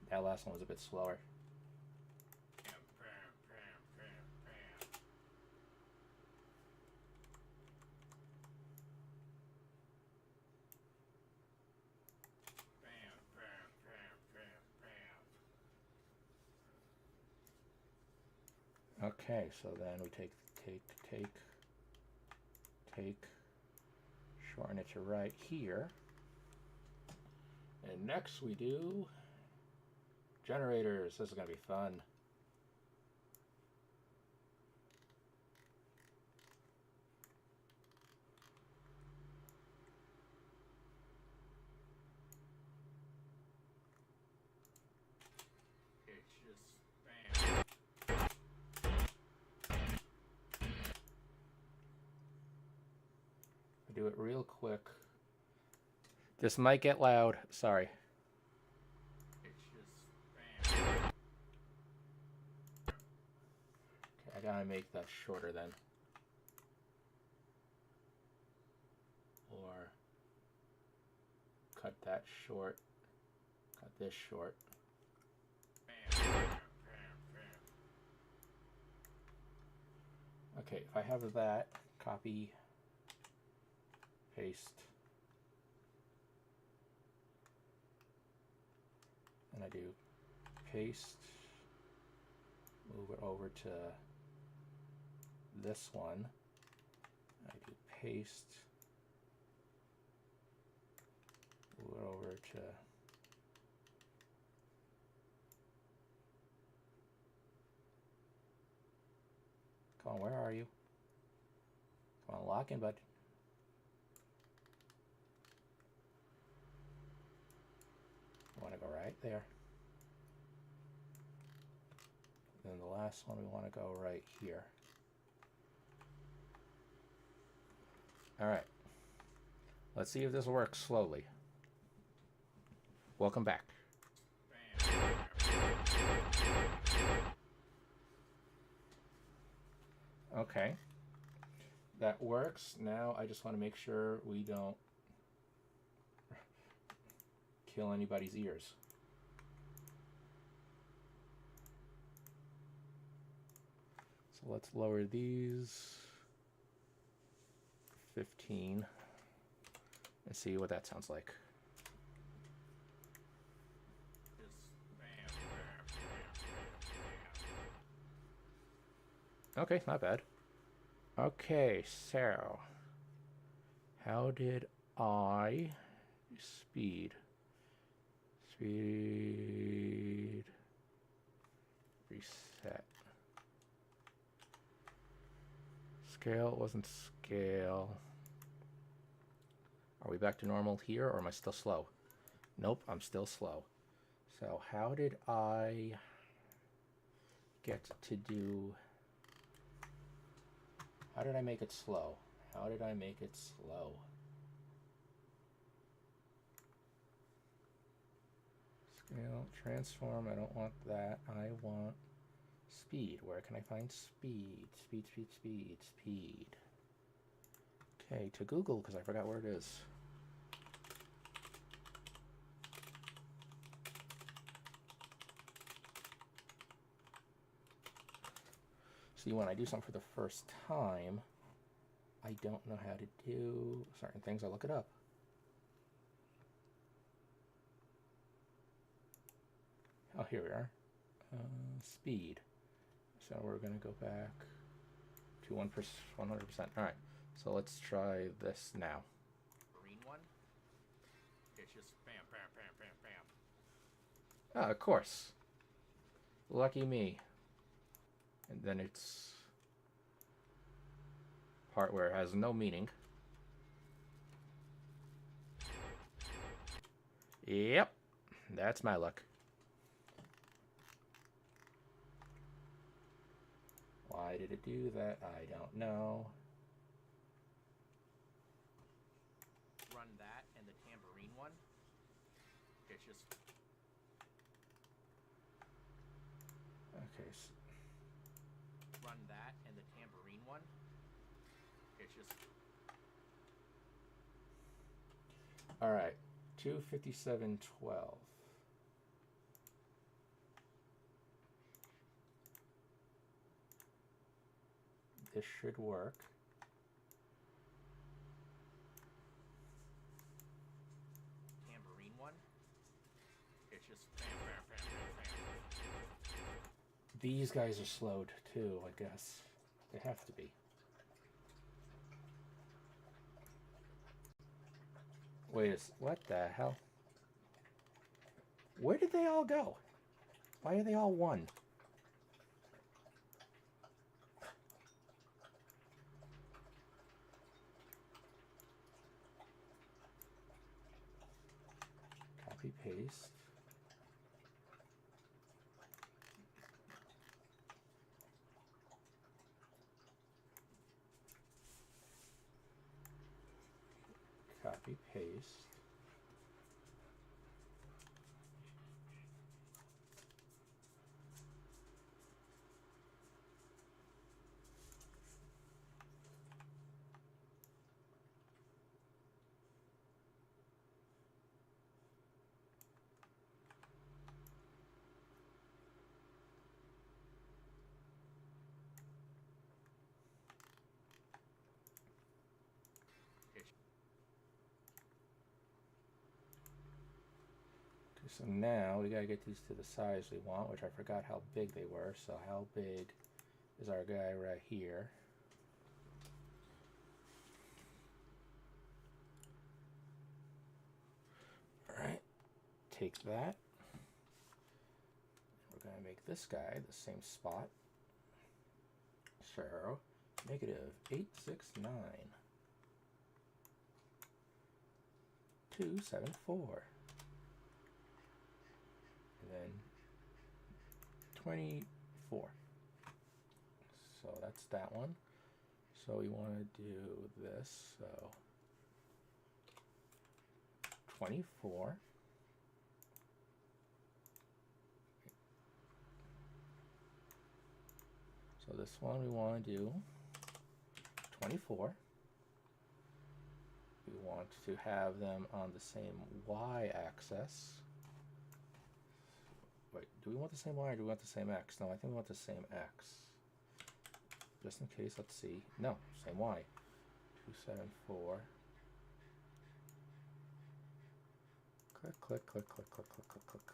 Speaker 1: That last one was a bit slower. Okay, so then we take, shorten it to right here. And next we do generators. This is going to be fun.
Speaker 3: It's just bam.
Speaker 1: Do it real quick. This might get loud. Sorry.
Speaker 3: It's just bam.
Speaker 1: Okay, I gotta make that shorter then. Or cut that short. Cut this short. Okay, if I have that, copy, paste, and I do paste, move it over to this one, I do paste, move it over to come on, where are you? Come on, lock in, bud. We want to go right there. Then the last one, we want to go right here. All right. Let's see if this works slowly. Welcome back. Okay. That works. Now I just want to make sure we don't kill anybody's ears. So let's lower these 15 and see what that sounds like. Okay, not bad. Okay, so how did I speed reset? Scale wasn't scale. Are we back to normal here, or am I still slow? Nope, I'm still slow. So how did I get to do... How did I make it slow? How did I make it slow? Scale, transform, I don't want that. I want speed. Where can I find speed? Speed. Okay, to Google, because I forgot where it is. See, when I do something for the first time, I don't know how to do certain things. I look it up. Oh, here we are. Speed. So we're going to go back to 100%. All right. So let's try this now.
Speaker 3: Green one. It's just bam, bam, bam, bam, bam.
Speaker 1: Ah, of course. Lucky me. And then it's part where it has no meaning. Yep, that's my luck. Why did it do that? I don't know.
Speaker 3: Run that and the tambourine one. It's just
Speaker 1: Okay.
Speaker 3: run that and the tambourine one. It's just
Speaker 1: All right. 257.12. This should work.
Speaker 3: tambourine one. It's just bam, bam, bam, bam, bam.
Speaker 1: These guys are slowed too, I guess. They have to be. Wait, what the hell? Where did they all go? Why are they all one? Copy, paste. Copy, paste. So now we gotta get these to the size we want, which I forgot how big they were. So how big is our guy right here? All right, take that. We're gonna make this guy the same spot. So -869 274. And then 24. So that's that one. So we want to do this. So 24. So this one we want to do 24. We want to have them on the same y-axis. Wait, do we want the same y or do we want the same x? No, I think we want the same x. Just in case, let's see. No, same y. 274. Click, click, click, click, click, click, click, click, click.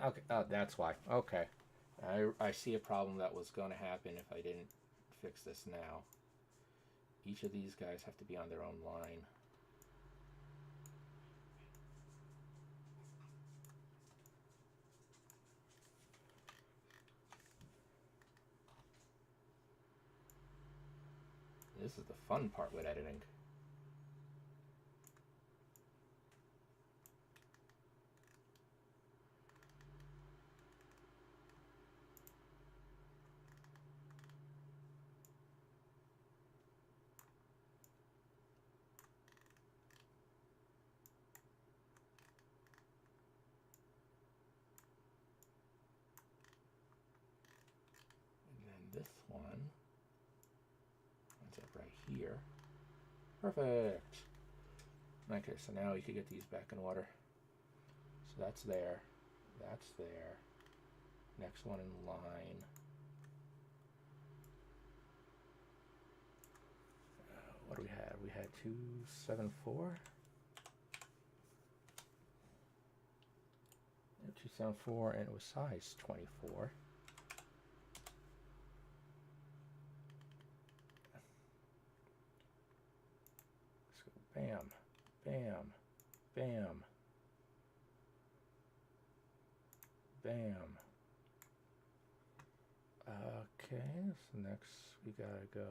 Speaker 1: Okay, oh, that's why. Okay. I see a problem that was going to happen if I didn't fix this now. Each of these guys have to be on their own line. This is the fun part with editing. This one ends up right here. Perfect. Okay, so now we can get these back in order. So that's there. That's there. Next one in line. What do we have? We had 274. 274, and it was size 24. Bam, bam, bam, bam. Okay, so next we gotta go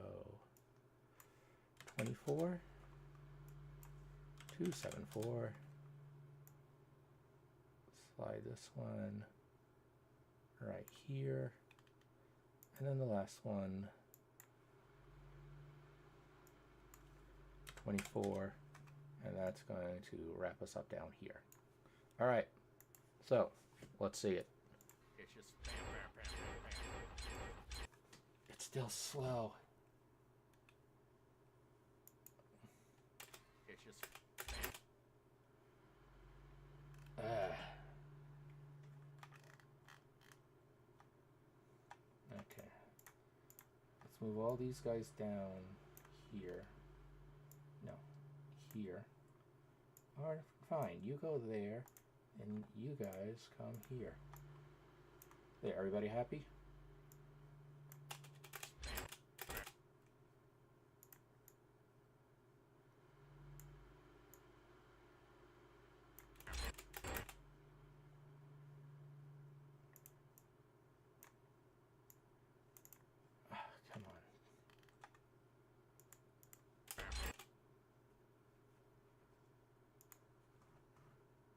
Speaker 1: 24, 274, apply this one right here. And then the last one, 24, and that's going to wrap us up down here. All right, so let's see it.
Speaker 3: It's just bam, bam, bam, bam, bam.
Speaker 1: It's still slow.
Speaker 3: It's just
Speaker 1: Okay. Let's move all these guys down here. No, here. All right, fine. You go there, and you guys come here. There, everybody happy? Come on.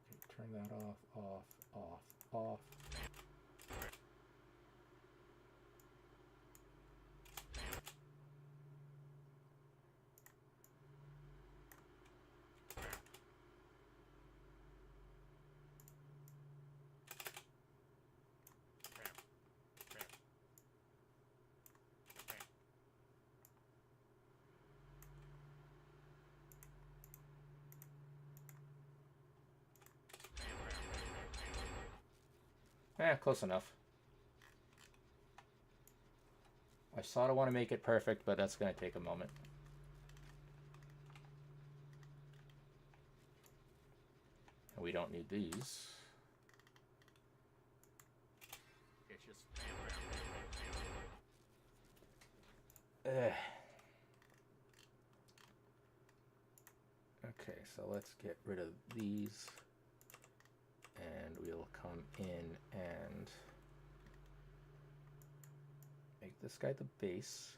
Speaker 1: Okay, turn that off, off, off, off. Close enough. I sort of want to make it perfect, but that's going to take a moment. And we don't need these.
Speaker 3: it's just bam, bam, bam, bam, bam.
Speaker 1: Okay, so let's get rid of these. And we'll come in and make this guy the base.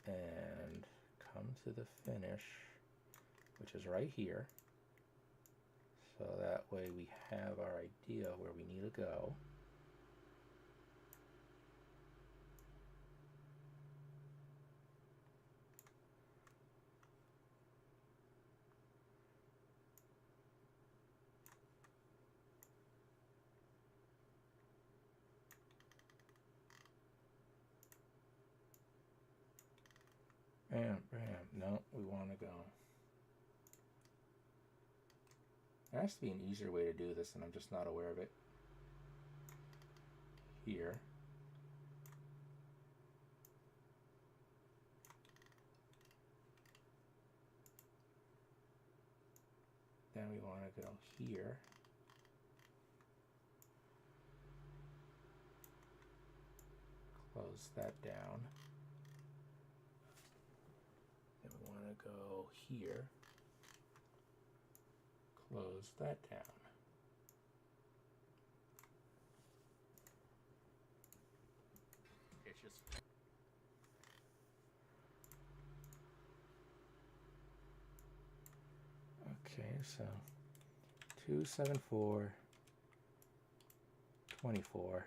Speaker 1: And come to the finish, which is right here. So that way we have our idea where we need to go. Bam, bam. No, we want to go. There has to be an easier way to do this, and I'm just not aware of it. Here. Then we want to go here. Close that down. Then we want to go here. Close that down.
Speaker 3: It's just
Speaker 1: Okay, so 274, 24.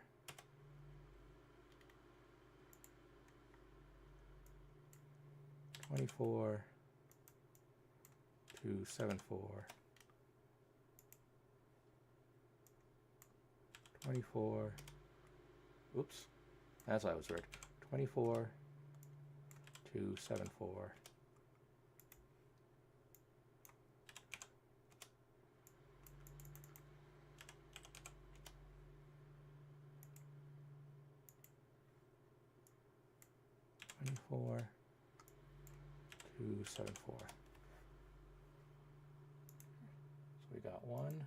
Speaker 1: 24, 274, 24, oops, that's why I was weird, 24, 274, 24, 274. So we got 1,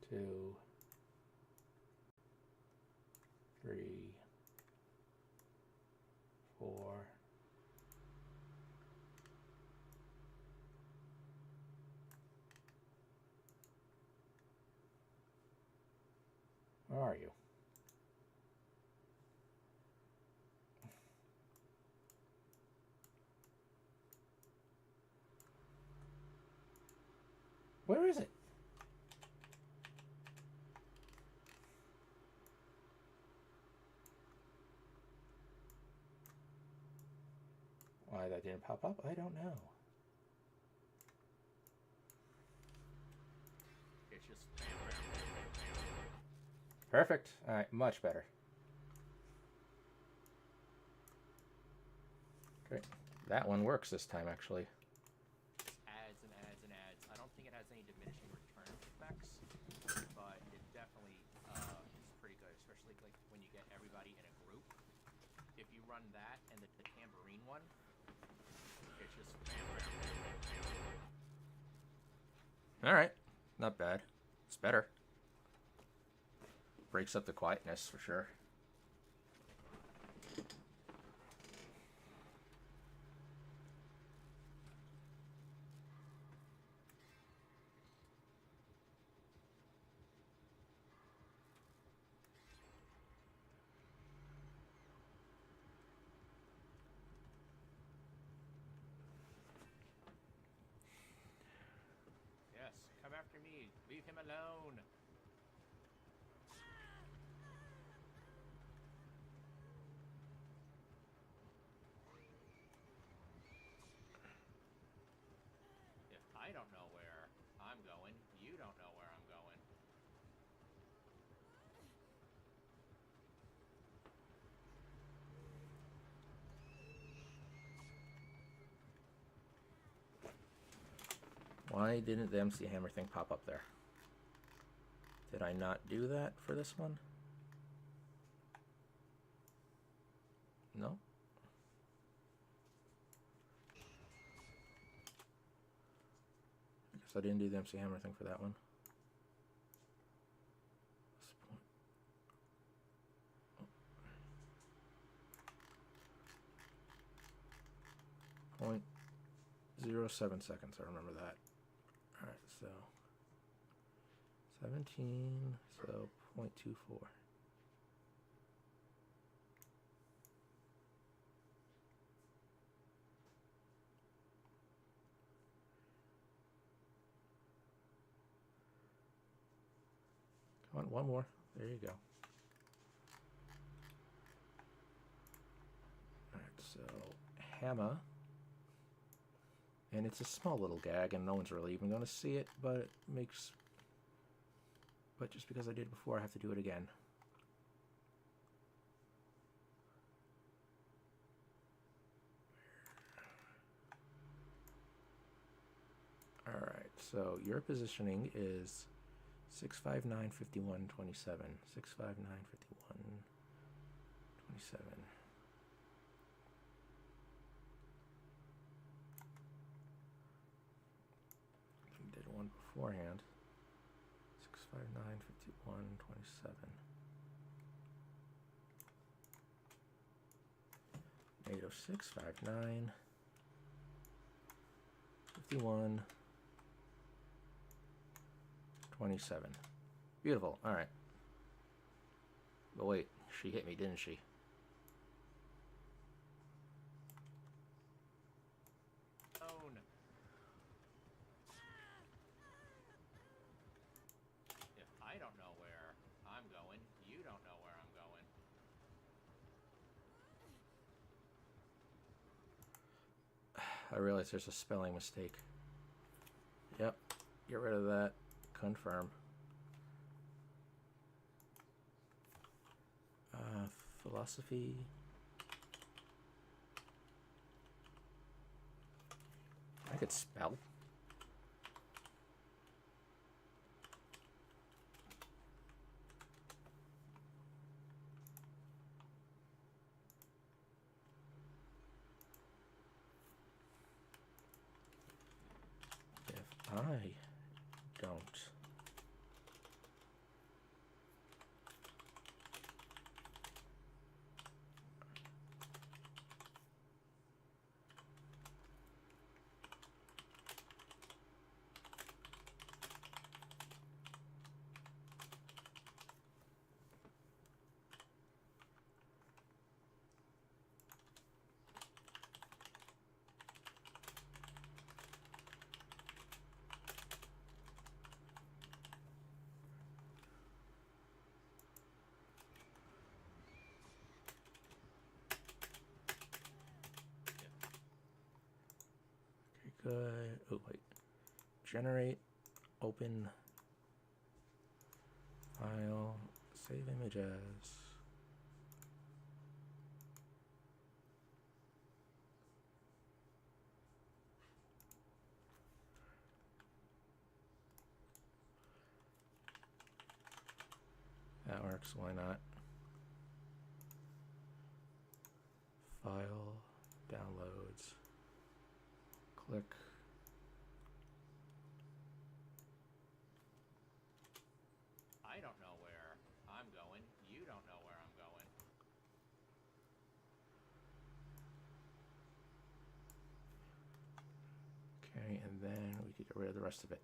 Speaker 1: 2, 3, 4, 5. Where are you? Where is it? why that didn't pop up, I don't know.
Speaker 3: It's just bam, bam, bam, bam, bam.
Speaker 1: Perfect. All right, much better. Great. That one works this time, actually.
Speaker 3: Ads and ads and ads. I don't think it has any diminishing return effects, but it definitely is pretty good, especially like when you get everybody in a group. If you run that and the tambourine one, it's just bam, bam, bam, bam, bam.
Speaker 1: All right, not bad. It's better. Breaks up the quietness for sure.
Speaker 3: Yes, come after me. Leave him alone. If I don't know where I'm going, you don't know where I'm going.
Speaker 1: Why didn't the MC Hammer thing pop up there? Did I not do that for this one? No? I guess I didn't do the MC Hammer thing for that one. Point 0.07 seconds, I remember that. Alright, so 17, so 0.24. Come on, one more. There you go. Alright, so Hammer. And it's a small little gag, and no one's really even going to see it, but it makes... But just because I did it before, I have to do it again. Alright, so your positioning is 659, 51, 27. 659, 51, 27. Did one beforehand. 659, 51, 27. 806, 59, 51, 27. Beautiful. All right. But wait, she hit me, didn't she?
Speaker 3: Own. If I don't know where I'm going, you don't know where I'm going.
Speaker 1: I realize there's a spelling mistake. Yep. Get rid of that. Confirm. Philosophy. I could spell. If I don't good. Oh, wait. Generate, open, file, save image as. That works, why not? File, downloads, click.
Speaker 3: I don't know where I'm going. You don't know where I'm going.
Speaker 1: Okay, and then we could get rid of the rest of it.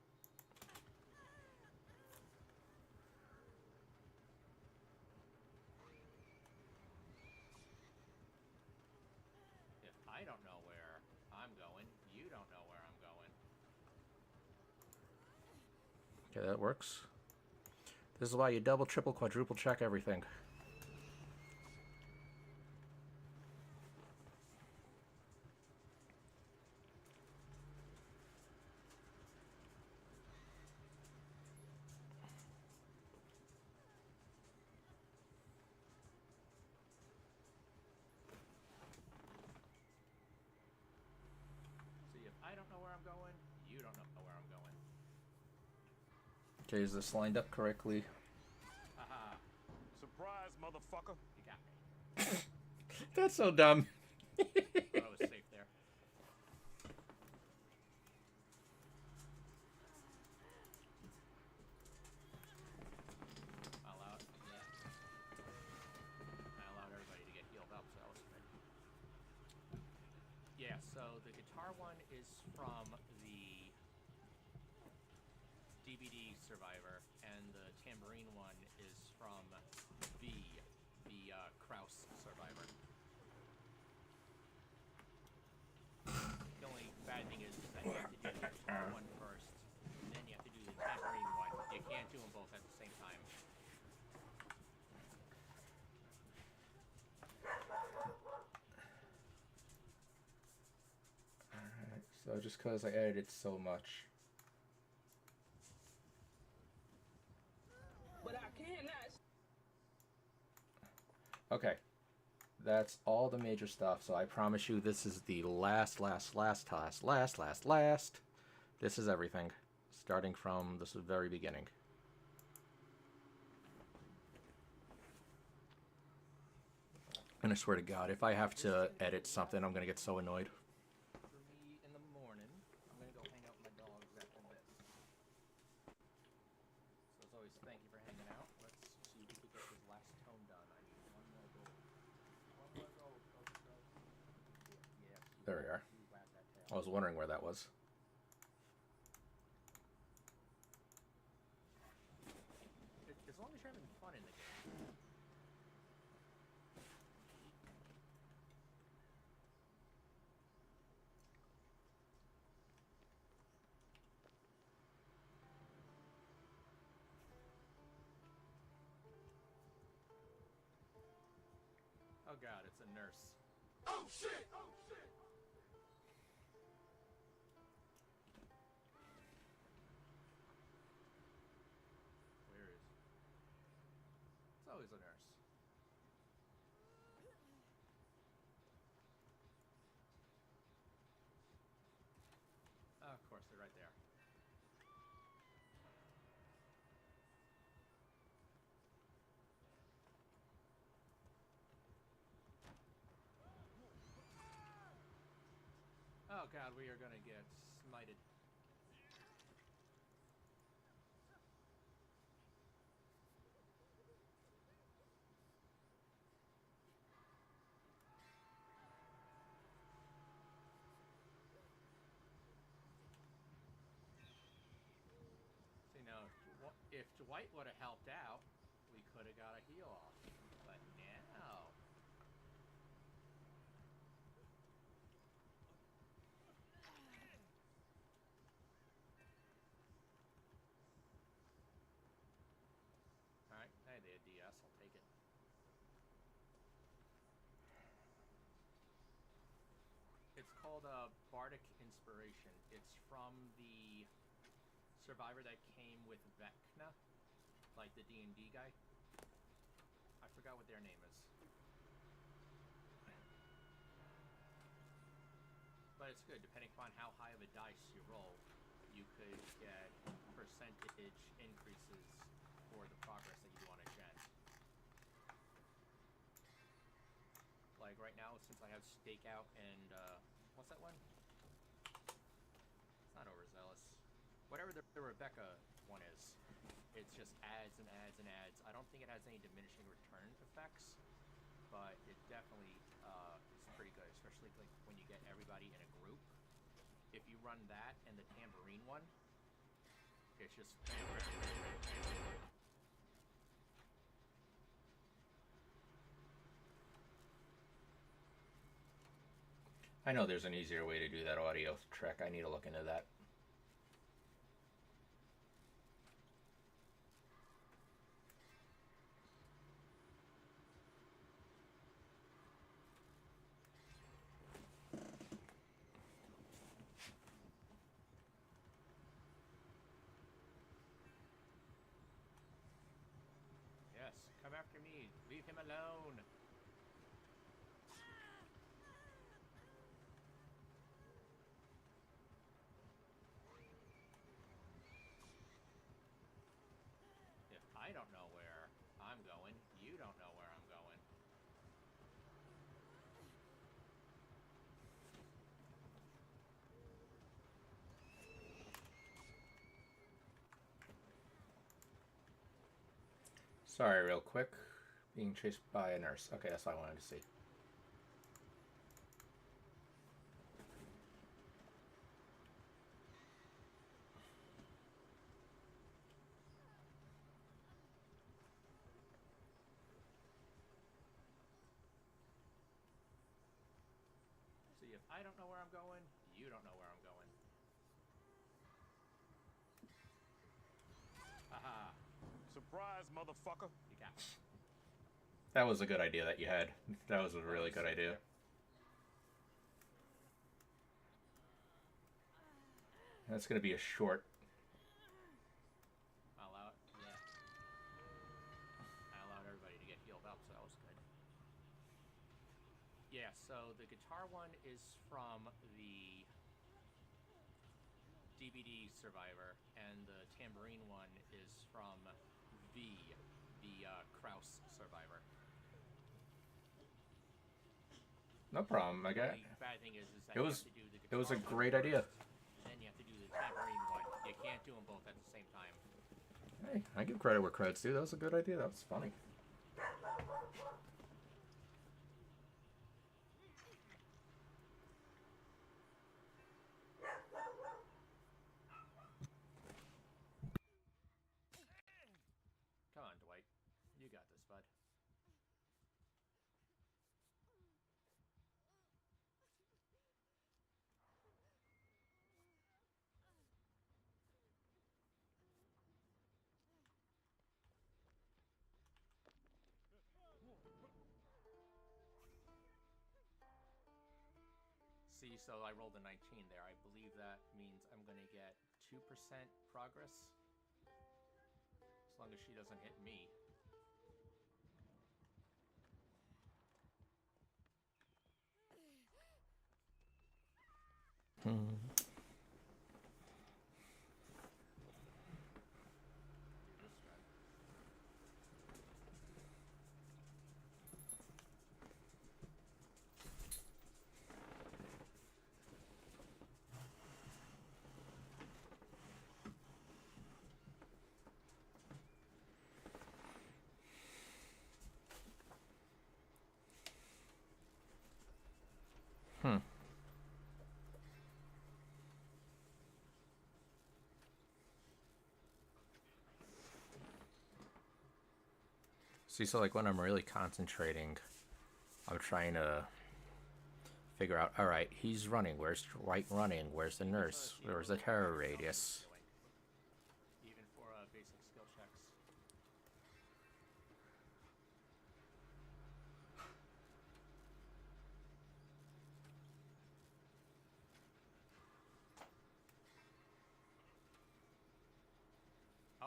Speaker 3: If I don't know where I'm going, you don't know where I'm going.
Speaker 1: Okay, that works. This is why you double, triple, quadruple check everything.
Speaker 3: See, if I don't know where I'm going, you don't know where I'm going.
Speaker 1: Okay, is this lined up correctly?
Speaker 3: Haha,
Speaker 4: Surprise, motherfucker.
Speaker 3: you got me.
Speaker 1: That's so dumb.
Speaker 3: Thought I was safe there. I allowed everybody to get healed up, so that was good. Yeah, so the guitar one is from the DBD Survivor, and the tambourine one is from the Kraus Survivor. The only bad thing is that you have to do the guitar one first, and then you have to do the tambourine one. You can't do them both at the same time.
Speaker 1: Alright, so just because I edited so much.
Speaker 5: But I cannot.
Speaker 1: Okay. That's all the major stuff, so I promise you this is the last. This is everything. Starting from the very beginning. And I swear to God, if I have to edit something, I'm going to get so annoyed.
Speaker 3: For me, in the morning, I'm gonna go hang out with my dogs after this. So as always, thank you for hanging out. Let's see if we can get this last tone done. I need one more gold. One more gold, folks. Yes.
Speaker 1: There we are.
Speaker 3: You wag that
Speaker 1: I
Speaker 3: tail.
Speaker 1: was wondering where that was.
Speaker 3: As long as you're having fun in the game. Oh god, it's a nurse.
Speaker 2: Oh shit! Oh shit!
Speaker 3: Where is... It's always a nurse. Oh, of course, they're right there. Oh god, we are gonna get smited. See, now, if Dwight would have helped out, we could have got a heal off. But now... Alright, hey, they had DS, I'll take it. It's called Bard bardic inspiration. It's from the survivor that came with Vecna, like the D&D guy. I forgot what their name is. But it's good, depending upon how high of a dice you roll, you could get percentage increases for the progress that you do on a gen. Like right now, since I have Stakeout and, what's that one? It's not Overzealous. Whatever the Rebecca one is. It's just adds and adds and adds. I don't think it has any diminishing return effects, but it definitely is pretty good, especially like when you get everybody in a group. If you run that and the tambourine one, it's just
Speaker 1: I know there's an easier way to do that audio track. I need to look into that.
Speaker 3: yes, come after me. Leave him alone. If I don't know where I'm going, you don't know where I'm going.
Speaker 1: Sorry, real quick. Being chased by a nurse. Okay, that's what I wanted to see.
Speaker 3: See, if I don't know where I'm going, you don't know where I'm going. Haha,
Speaker 4: Surprise, motherfucker.
Speaker 3: you got me.
Speaker 1: That was a good idea that you had. That was a really good idea. That's going to be a short.
Speaker 3: I allowed, yeah. I allowed everybody to get healed up, so that was good. Yeah, so the guitar one is from the DBD survivor, and the tambourine one is from the Kraus survivor.
Speaker 1: No problem. I got.
Speaker 3: The bad thing is that
Speaker 1: It
Speaker 3: you
Speaker 1: was.
Speaker 3: have to do the
Speaker 1: It was a
Speaker 3: guitar one
Speaker 1: great idea.
Speaker 3: first, then you have to do the tambourine one. You can't do them both at the same time.
Speaker 1: Hey, I give credit where credit's due. That was a good idea. That was funny.
Speaker 3: Come on, Dwight. You got this, bud. See, so I rolled a 19 there. I believe that means I'm going to get 2% progress. As long as she doesn't hit me. Do this run.
Speaker 1: See, so like when I'm really concentrating, I'm trying to figure out, all right, he's running. Where's Dwight running? Where's the nurse? Where's the terror radius?
Speaker 3: Even for basic skill checks.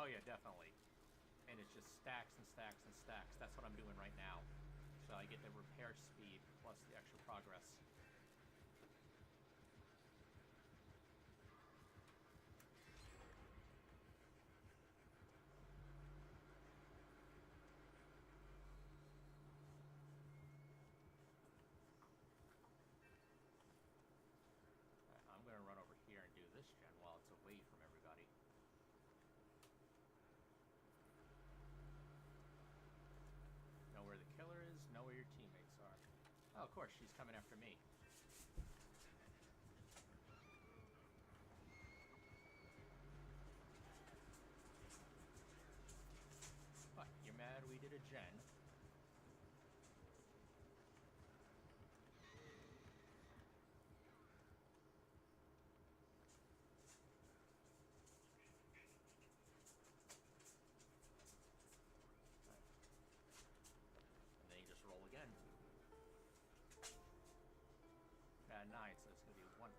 Speaker 3: Oh yeah, definitely. And it's just stacks and stacks and stacks. That's what I'm doing right now. So I get the repair speed plus the extra progress. Alright, I'm gonna run over here and do this gen while it's away from everybody. Know where the killer is, know where your teammates are. Oh, of course, she's coming after me. What, you're mad we did a gen? And then you just roll again. Bad 9, so it's gonna be 1%.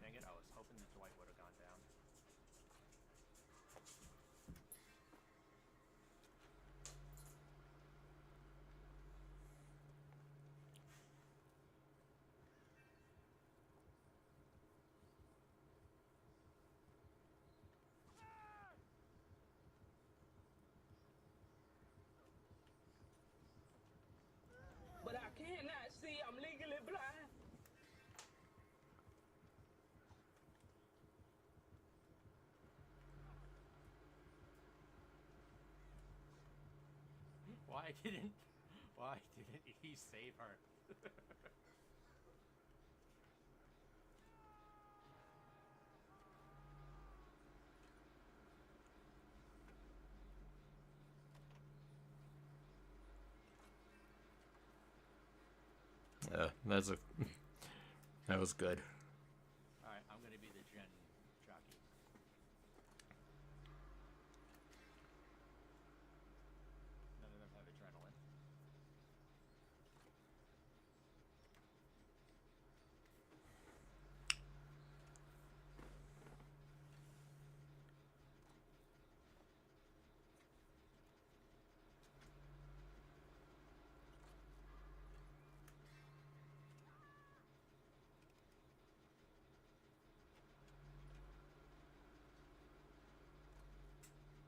Speaker 3: Dang it, I was hoping the Dwight would have gone down.
Speaker 5: But I cannot see. I'm legally blind.
Speaker 3: Why didn't he save her?
Speaker 1: That's a that was good.
Speaker 3: Alright, I'm gonna be the gen jockey. None of them have adrenaline.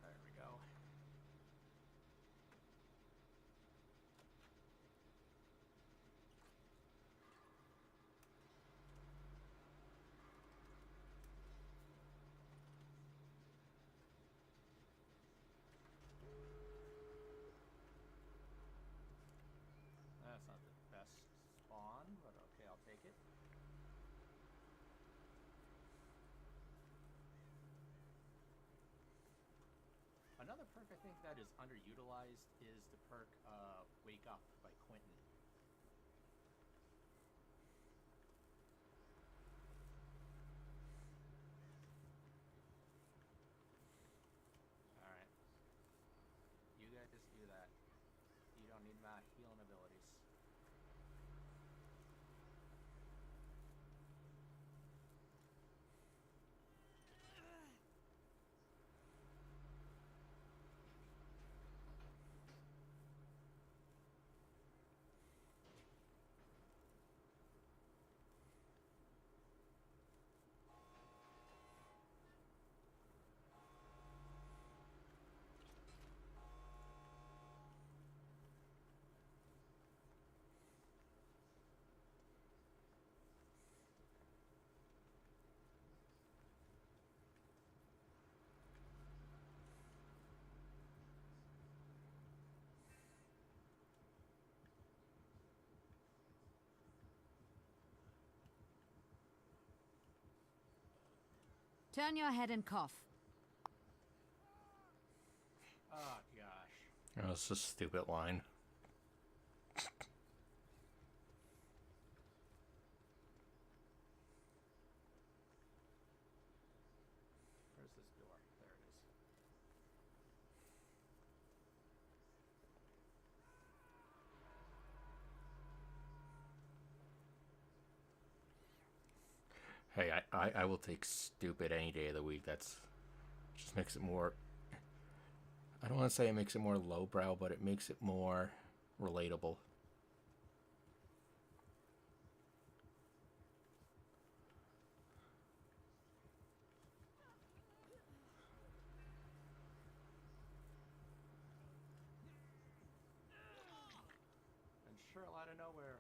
Speaker 3: There we go. That's not the best spawn, but okay, I'll take it. Another perk I think that is underutilized is the perk Wake Up by Quentin. Alright. You guys just do that. You don't need my healing abilities.
Speaker 7: Turn your head and cough.
Speaker 3: Oh gosh.
Speaker 1: Oh, it's a stupid line.
Speaker 3: Where's this door? There it is.
Speaker 1: Hey, I will take stupid any day of the week. That's just makes it more. I don't want to say it makes it more lowbrow, but it makes it more relatable.
Speaker 3: And Cheryl out of nowhere.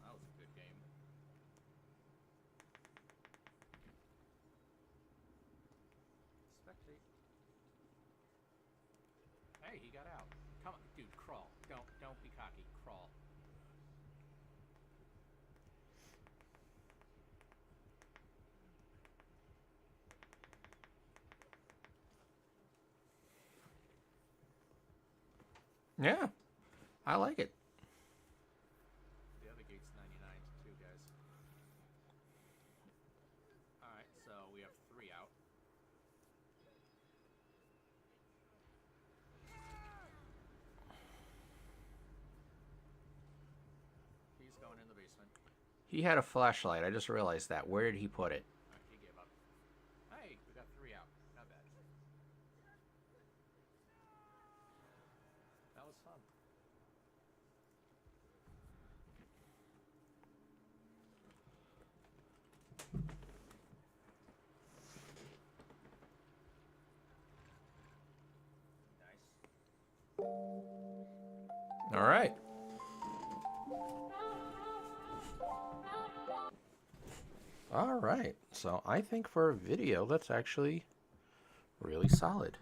Speaker 3: That was a good game. Spectate. Hey, he got out. Come on, dude, crawl. Don't be cocky. Crawl.
Speaker 1: Yeah, I like it.
Speaker 3: The other gate's 99 too, guys. Alright, so we have 3 out. He's going in the basement.
Speaker 1: He had a flashlight. I just realized that. Where did he put it?
Speaker 3: Alright, he gave up. Hey, we got 3 out. Not bad. That was fun. Nice.
Speaker 1: All right. All right. So I think for a video, that's actually really solid.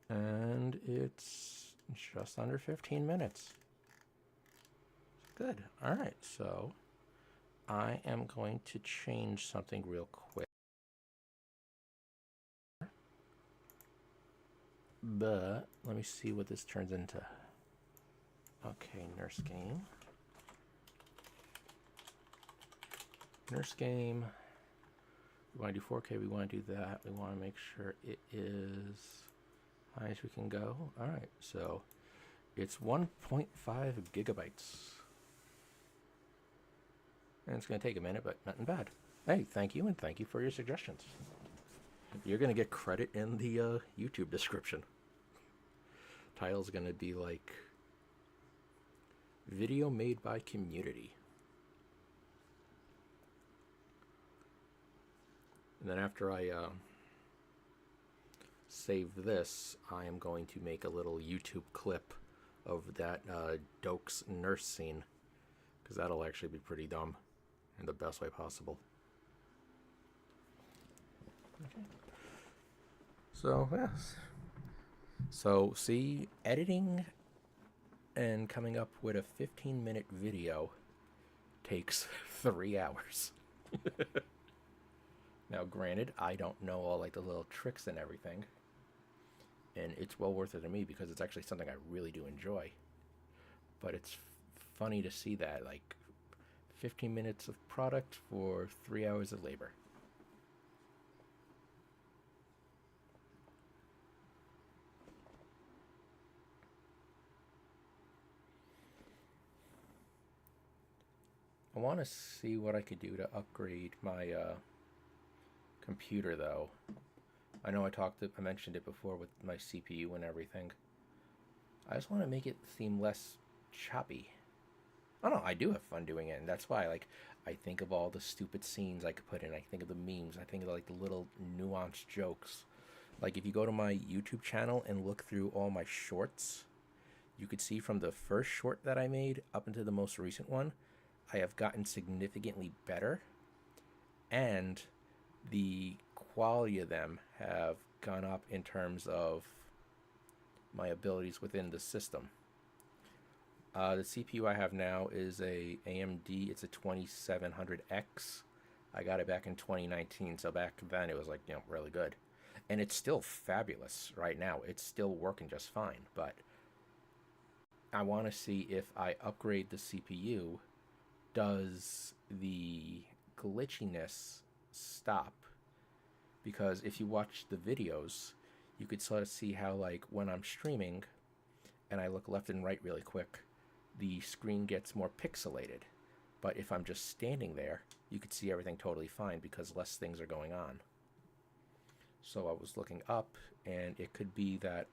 Speaker 1: And it's just under 15 minutes. Good. All right. So I am going to change something real quick. But let me see what this turns into. Okay, nurse game. Nurse game. We want to do 4K. We want to do that. We want to make sure it is high as we can go. All right, so it's 1.5 gigabytes. And it's going to take a minute, but nothing bad. Hey, thank you, and thank you for your suggestions. You're going to get credit in the YouTube description. Title's going to be like, video made by community. And then after I save this, I am going to make a little YouTube clip of that Dokes nurse scene, because that'll actually be pretty dumb in the best way possible. Okay. So, yes. So, see, editing and coming up with a 15-minute video takes 3 hours. Now, granted, I don't know all like the little tricks and everything, and it's well worth it to me because it's actually something I really do enjoy. But it's funny to see that, like, 15 minutes of product for 3 hours of labor. I want to see what I could do to upgrade my computer, though. I know I mentioned it before with my CPU and everything. I just want to make it seem less choppy. I don't know, I do have fun doing it, and that's why, like, I think of all the stupid scenes I could put in. I think of the memes. I think of, like, the little nuanced jokes. Like, if you go to my YouTube channel and look through all my shorts, you could see from the first short that I made up into the most recent one, I have gotten significantly better, and the quality of them have gone up in terms of my abilities within the system. The CPU I have now is a AMD. It's a 2700X. I got it back in 2019, so back then it was like, you know, really good. And it's still fabulous right now. It's still working just fine, but I want to see if I upgrade the CPU, does the glitchiness stop? Because if you watch the videos, you could sort of see how, like, when I'm streaming and I look left and right really quick, the screen gets more pixelated. But if I'm just standing there, you could see everything totally fine because less things are going on. So I was looking up, and it could be that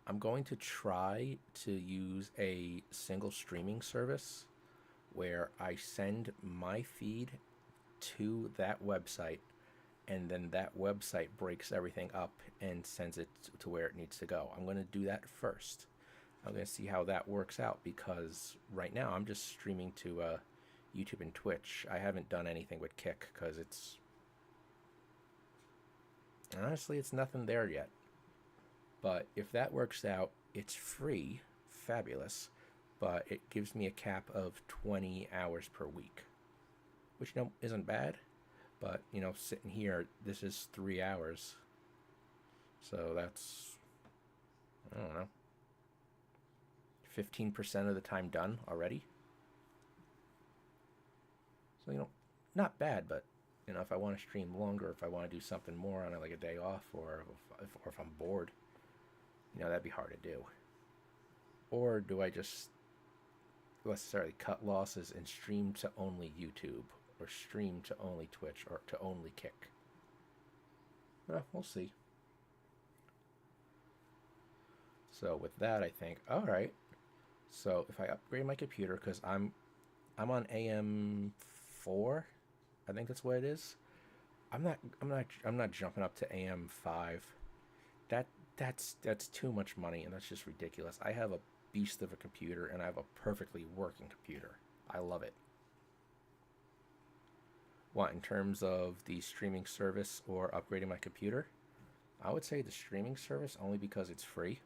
Speaker 1: I'm going to try to use a single streaming service where I send my feed to that website, and then that website breaks everything up and sends it to where it needs to go. I'm going to do that first. I'm going to see how that works out, because right now I'm just streaming to YouTube and Twitch. I haven't done anything with Kick because honestly, it's nothing there yet. But if that works out, it's free, fabulous, but it gives me a cap of 20 hours per week, which, you know, isn't bad. But, you know, sitting here, this is 3 hours. So that's, I don't know, 15% of the time done already. So, you know, not bad, but, you know, if I want to stream longer, if I want to do something more on like a day off, or if I'm bored, you know, that'd be hard to do. Or do I just necessarily cut losses and stream to only YouTube, or stream to only Twitch, or to only Kick? Well, we'll see. So with that, I think, all right. So if I upgrade my computer, because I'm on AM4, I think that's what it is. I'm not jumping up to AM5. That's too much money, and that's just ridiculous. I have a beast of a computer, and I have a perfectly working computer. I love it. What, in terms of the streaming service or upgrading my computer? I would say the streaming service, only because it's free.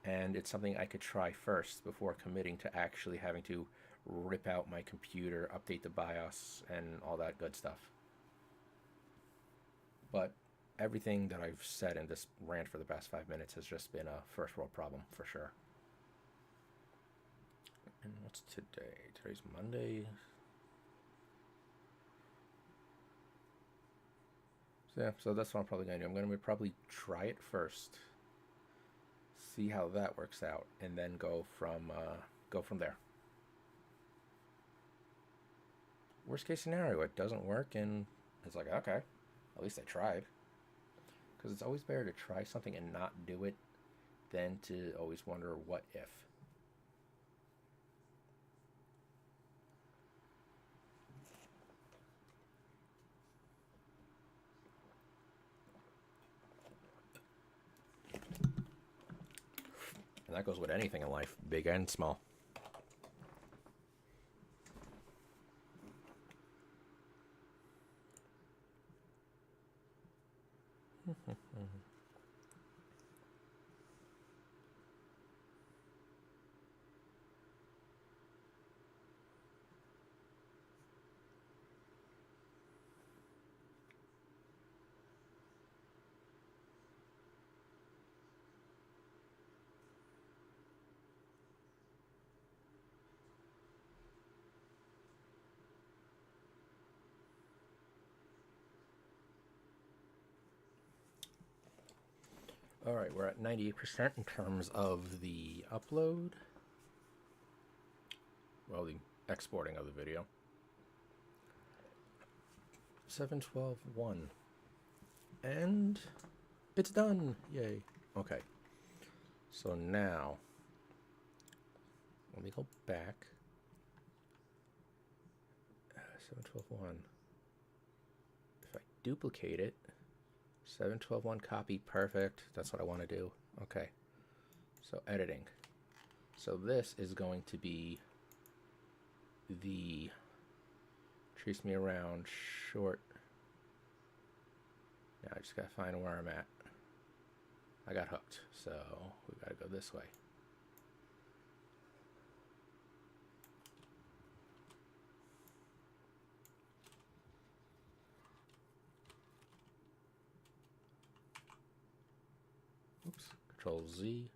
Speaker 1: And it's something I could try first before committing to actually having to rip out my computer, update the BIOS, and all that good stuff. But everything that I've said in this rant for the past 5 minutes has just been a first world problem, for sure. And what's today? Today's Monday. So yeah, so that's what I'm probably going to do. I'm going to probably try it first, see how that works out, and then go from there. Worst case scenario, it doesn't work, and it's like, okay, at least I tried. Because it's always better to try something and not do it than to always wonder what if. And that goes with anything in life, big and small. Alright, we're at 98% in terms of the upload. Well, the exporting of the video. 712.1. And it's done! Yay. Okay. So now, let me go back. 712.1. If I duplicate it, 712.1 copy, perfect. That's what I want to do. Okay. So editing. So this is going to be the Chase Me Around short. Now I just gotta find where I'm at. I got hooked, so we gotta go this way. Control Z.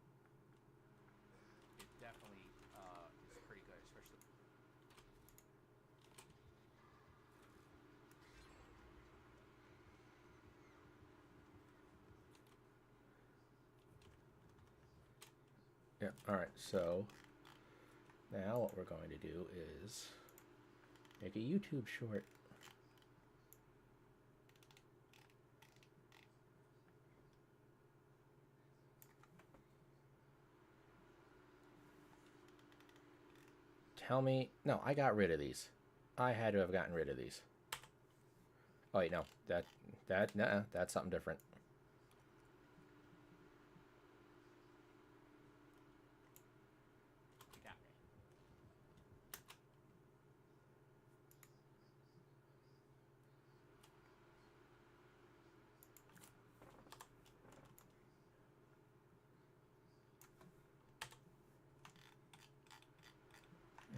Speaker 3: It definitely is pretty good, especially.
Speaker 1: Yeah, alright, so now what we're going to do is make a YouTube short. Tell me, no, I got rid of these. I had to have gotten rid of these. Oh wait, no, nah, that's something different.
Speaker 3: You got me.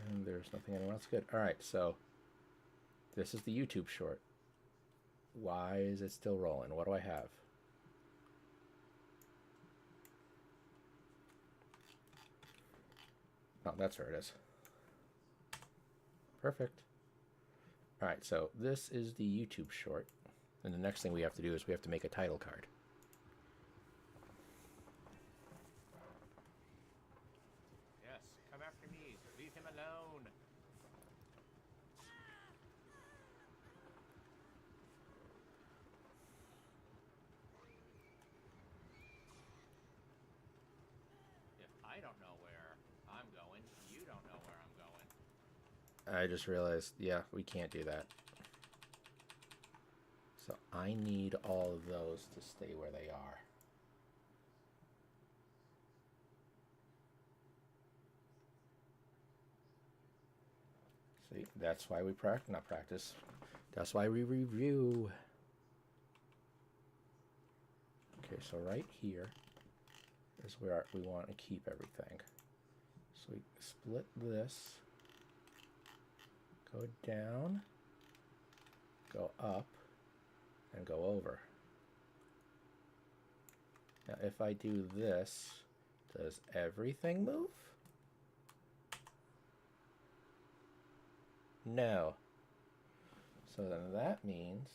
Speaker 1: And there's nothing anyone else. Good. Alright, so this is the YouTube short. Why is it still rolling? What do I have? Oh, that's where it is. Perfect. Alright, so this is the YouTube short. And the next thing we have to do is we have to make a title card.
Speaker 3: Yes, come after me. Leave him alone. If I don't know where I'm going, you don't know where I'm going.
Speaker 1: I just realized, yeah, we can't do that. So I need all of those to stay where they are. See, that's why we not practice. That's why we review. Okay, so right here is where we want to keep everything. So we split this, go down, go up, and go over. Now if I do this, does everything move? No. So then that means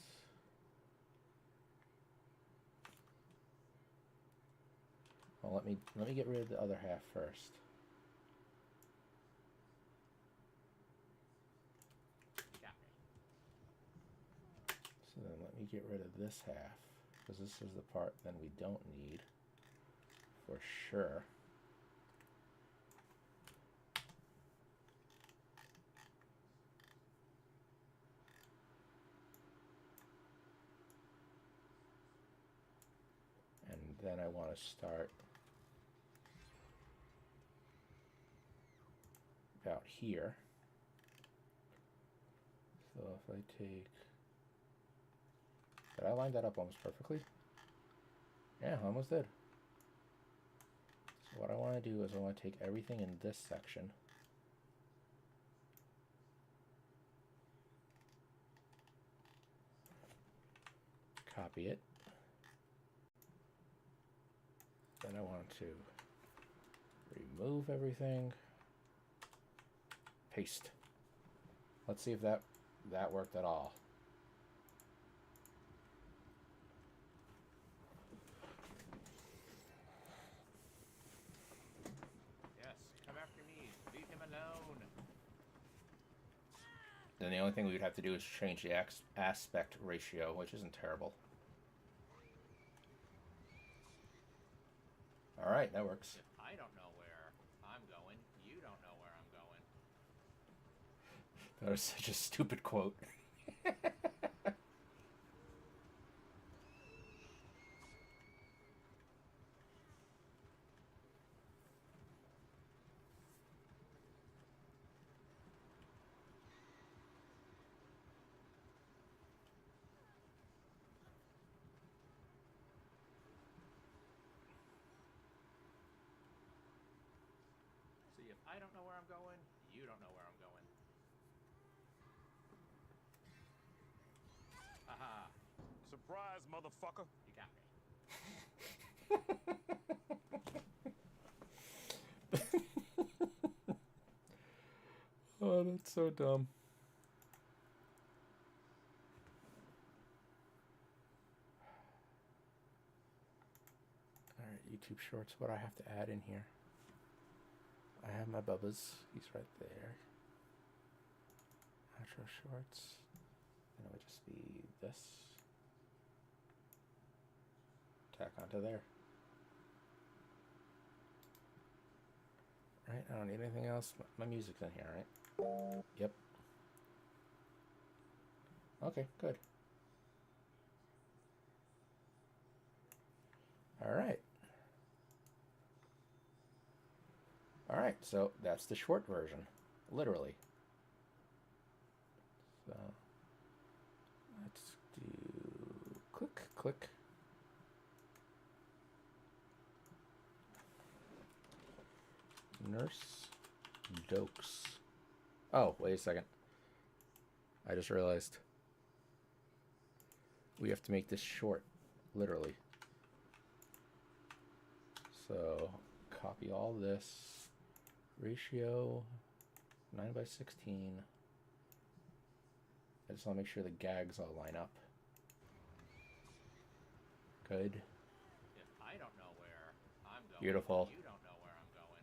Speaker 1: well, let me get rid of the other half first.
Speaker 3: You got me.
Speaker 1: So then let me get rid of this half, because this is the part then we don't need for sure. And then I want to start about here. So if I take, did I line that up almost perfectly? Yeah, I almost did. So what I want to do is I want to take everything in this section, copy it. Then I want to remove everything, paste. Let's see if that worked at all.
Speaker 3: Yes, come after me. Leave him alone.
Speaker 1: Then the only thing we would have to do is change the aspect ratio, which isn't terrible. All right, that works.
Speaker 3: If I don't know where I'm going, you don't know where I'm going.
Speaker 1: That was such a stupid quote.
Speaker 3: See, if I don't know where I'm going, you don't know where I'm going. Haha,
Speaker 4: Surprise, motherfucker.
Speaker 3: you got me.
Speaker 1: that's so dumb. Alright, YouTube Shorts, what do I have to add in here? I have my Bubbas. He's right there. Outro Shorts. And it would just be this. Tack onto there. Right, I don't need anything else. My music's in here, right? Yep. Okay, good. Alright. Alright, so that's the short version. Literally. So let's do click, click. Nurse Dokes. Oh, wait a second. I just realized we have to make this short, literally. So copy all this. Ratio 9:16. I just want to make sure the gags all line up. Good.
Speaker 3: If I don't know where I'm going,
Speaker 1: Beautiful.
Speaker 3: you don't know where I'm going.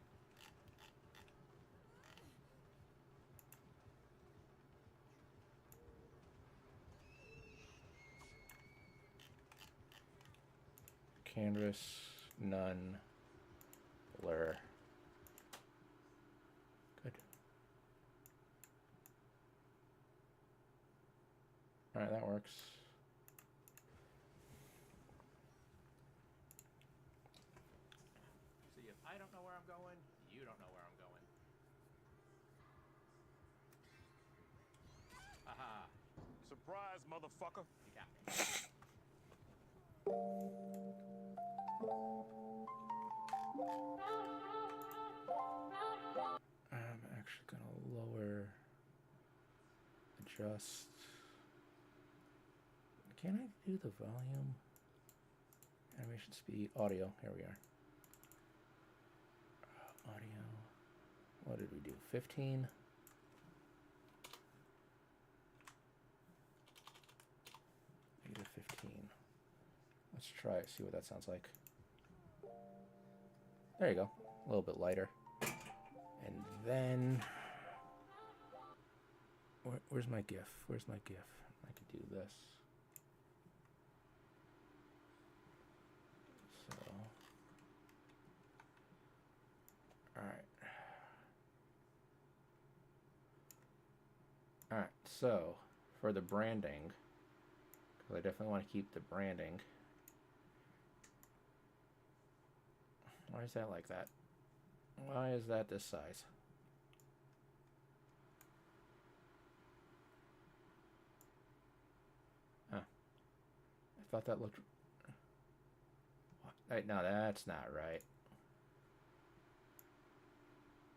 Speaker 1: Canvas, none, blur. Good. All right, that works.
Speaker 3: See, if I don't know where I'm going, you don't know where I'm going. Haha,
Speaker 4: Surprise, motherfucker.
Speaker 3: you got me.
Speaker 1: I'm actually gonna lower, adjust. Can I do the volume? Animation speed, audio. Here we are. Audio. What did we do? 15. -15. Let's try it. See what that sounds like. There you go. A little bit lighter. And then, where's my GIF? Where's my GIF? I could do this. So, all right. All right. So, for the branding, because I definitely want to keep the branding. Why is that like that? Why is that this size? Huh. I thought that looked... Wait, no, that's not right.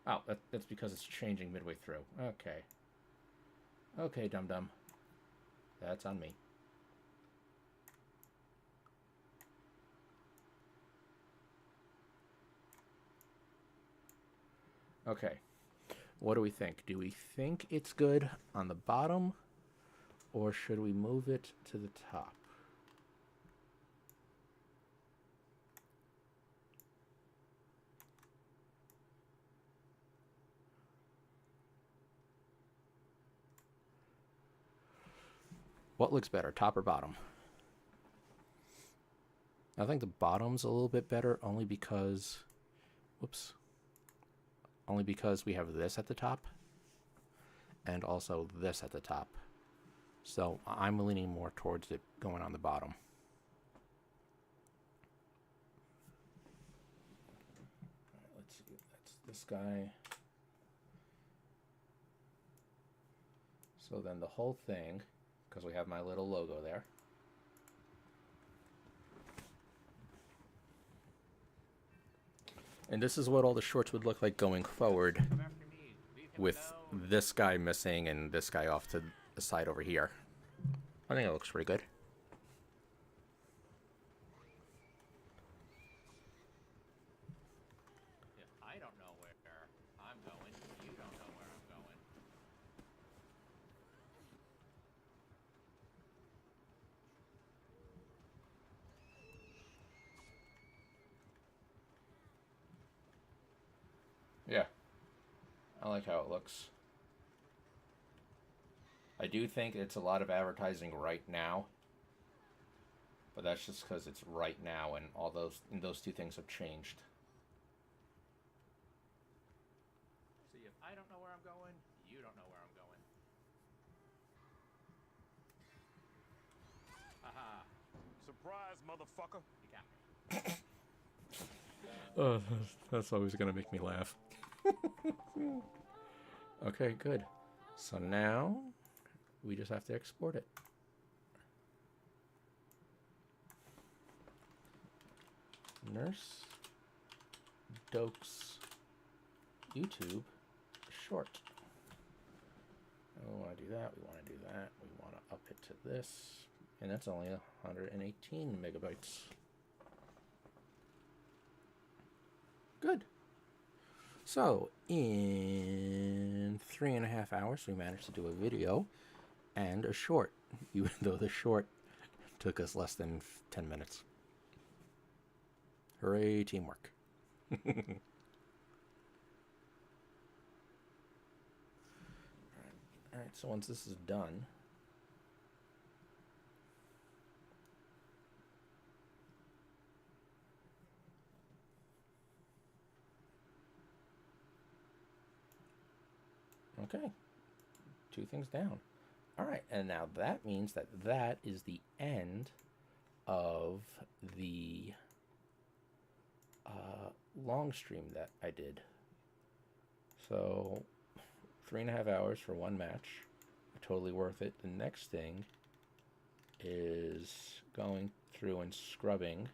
Speaker 1: Oh, that's because it's changing midway through. Okay. Okay, dum-dum. That's on me. Okay, what do we think? Do we think it's good on the bottom, or should we move it to the top? What looks better, top or bottom? I think the bottom's a little bit better, only because, whoops. Only because we have this at the top and also this at the top. So I'm leaning more towards it going on the bottom. All right, let's see. That's this guy. So then the whole thing, because we have my little logo there. And this is what all the shorts would look like going forward,
Speaker 3: Come after me. Leave him
Speaker 1: with
Speaker 3: alone.
Speaker 1: this guy missing and this guy off to the side over here. I think it looks pretty good.
Speaker 3: If I don't know where I'm going, you don't know where I'm going.
Speaker 1: Yeah. I like how it looks. I do think it's a lot of advertising right now. But that's just because it's right now, and those two things have changed.
Speaker 3: See, if I don't know where I'm going, you don't know where I'm going. Haha,
Speaker 4: Surprise, motherfucker.
Speaker 3: you got me.
Speaker 1: Oh, that's always gonna make me laugh. Okay, good. So now we just have to export it. Nurse Dokes YouTube short. We want to do that. We want to do that. We want to up it to this. And that's only 118 megabytes. Good. So, in 3.5 hours, we managed to do a video and a short, even though the short took us less than 10 minutes. Hooray, teamwork. Alright, so once this is done, okay, 2 things down. Alright, and now that means that that is the end of the long stream that I did. So 3.5 hours for one match, totally worth it. The next thing is going through and scrubbing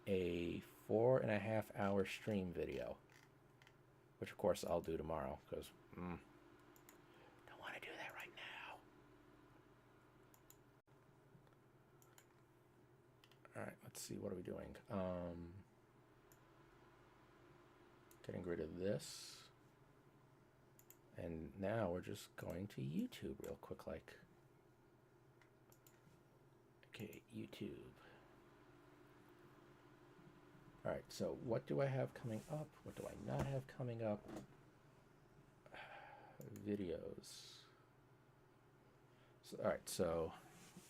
Speaker 1: a 4.5 hour stream video, which of course I'll do tomorrow because don't want to do that right now. All right, let's see, what are we doing? Getting rid of this. And now we're just going to YouTube real quick, like. Okay, YouTube. All right, so what do I have coming up? What do I not have coming up? Videos. So, all right, so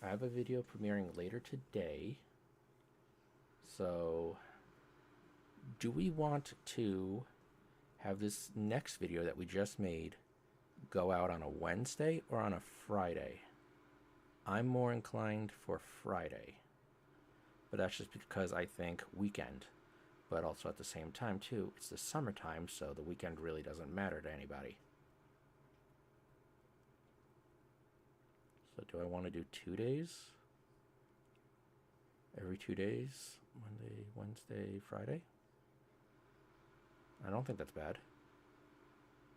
Speaker 1: I have a video premiering later today. So do we want to have this next video that we just made go out on a Wednesday or on a Friday? I'm more inclined for Friday, but that's just because I think weekend. But also at the same time too, it's the summertime, so the weekend really doesn't matter to anybody. So do I want to do 2 days? Every 2 days? Monday, Wednesday, Friday? I don't think that's bad.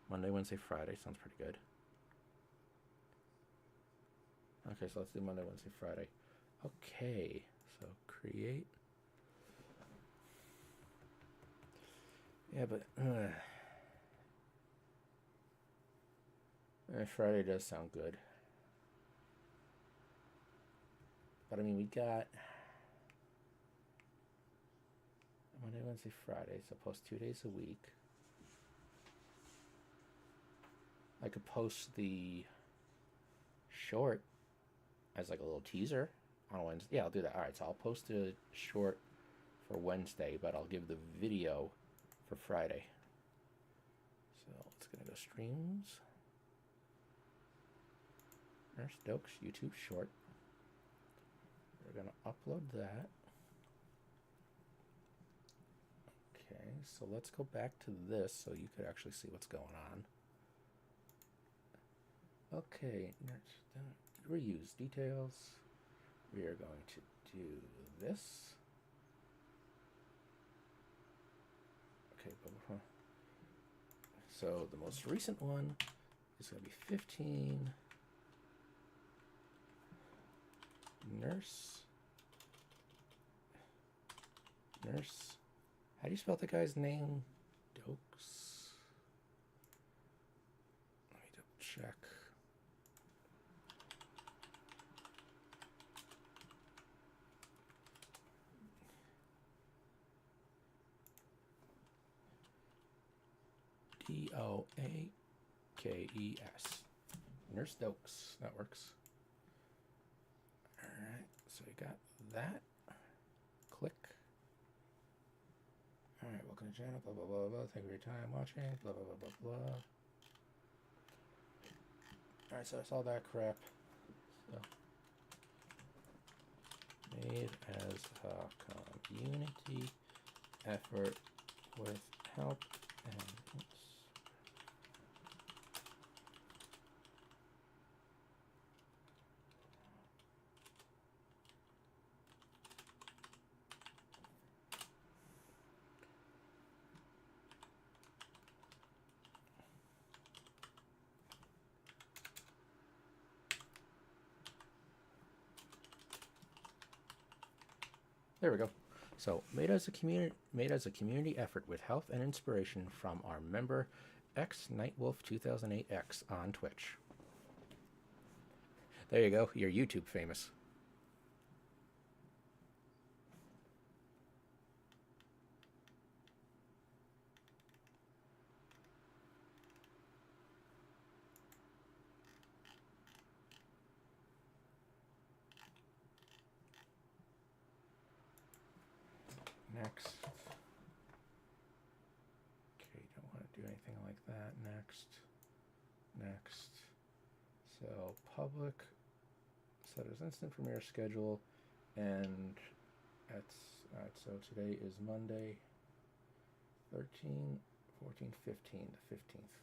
Speaker 1: Monday, Wednesday, Friday sounds pretty good. Okay, so let's do Monday, Wednesday, Friday. Okay, so create. Yeah, but Friday does sound good. But I mean, we got Monday, Wednesday, Friday, so post 2 days a week. I could post the short as like a little teaser on Wednesday. Yeah, I'll do that. All right, so I'll post a short for Wednesday, but I'll give the video for Friday. So it's gonna go streams. Nurse Dokes YouTube short. We're gonna upload that. Okay, so let's go back to this so you could actually see what's going on. Okay, reuse details. We are going to do this. Okay, so the most recent one is going to be 15. Nurse. How do you spell the guy's name? Dokes. Let me double check. Stoakes. Nurse Stokes. That works. Alright, so we got that. Click. Alright, welcome to the channel, blah blah blah blah. Thank you for your time watching, blah blah blah blah blah. Alright, so I saw that crap. So made as a community effort with help and oops. There we go. So made as a community effort with help and inspiration from our member X Nightwolf 2008X on Twitch. There you go. You're YouTube famous. Next. Okay, don't want to do anything like that. Next. Next. So public set as instant premiere schedule, and that's alright. So today is Monday, 13, 14, 15, the 15th,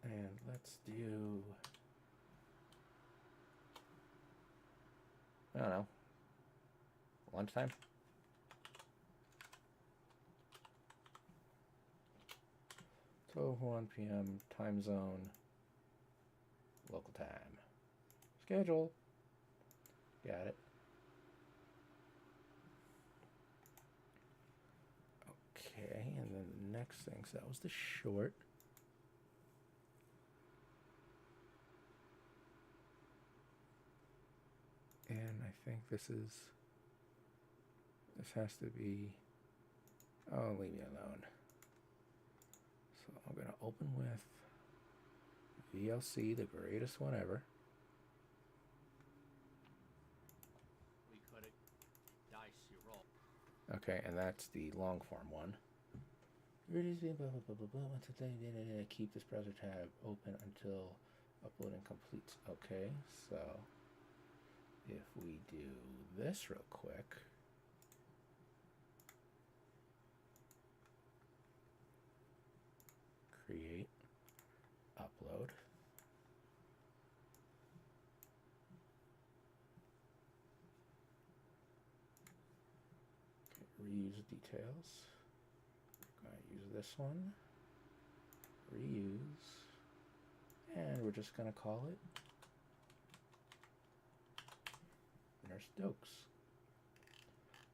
Speaker 1: and let's do. I don't know. Lunchtime? 12:01 p.m. time zone, local time. Schedule. Got it. Okay, and then the next thing, so that was the short. And I think this has to be, oh, leave me alone. So I'm going to open with VLC, the greatest one ever.
Speaker 3: We could have dice you roll.
Speaker 1: Okay, and that's the long form one. Blah, blah, blah, blah, blah. Keep this browser tab open until uploading completes. Okay, so if we do this real quick. Create, upload. Okay, reuse details. We're going to use this one. Reuse. And we're just going to call it Nurse Stokes.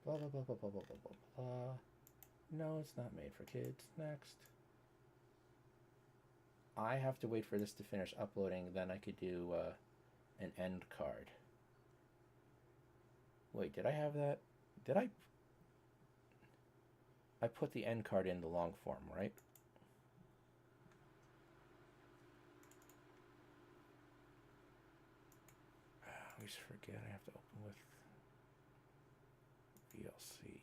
Speaker 1: Blah, blah, blah, blah, blah, blah, blah, blah, blah. No, it's not made for kids. Next. I have to wait for this to finish uploading, then I could do an end card. Wait, did I have that? Did I put the end card in the long form, right? I always forget I have to open with VLC.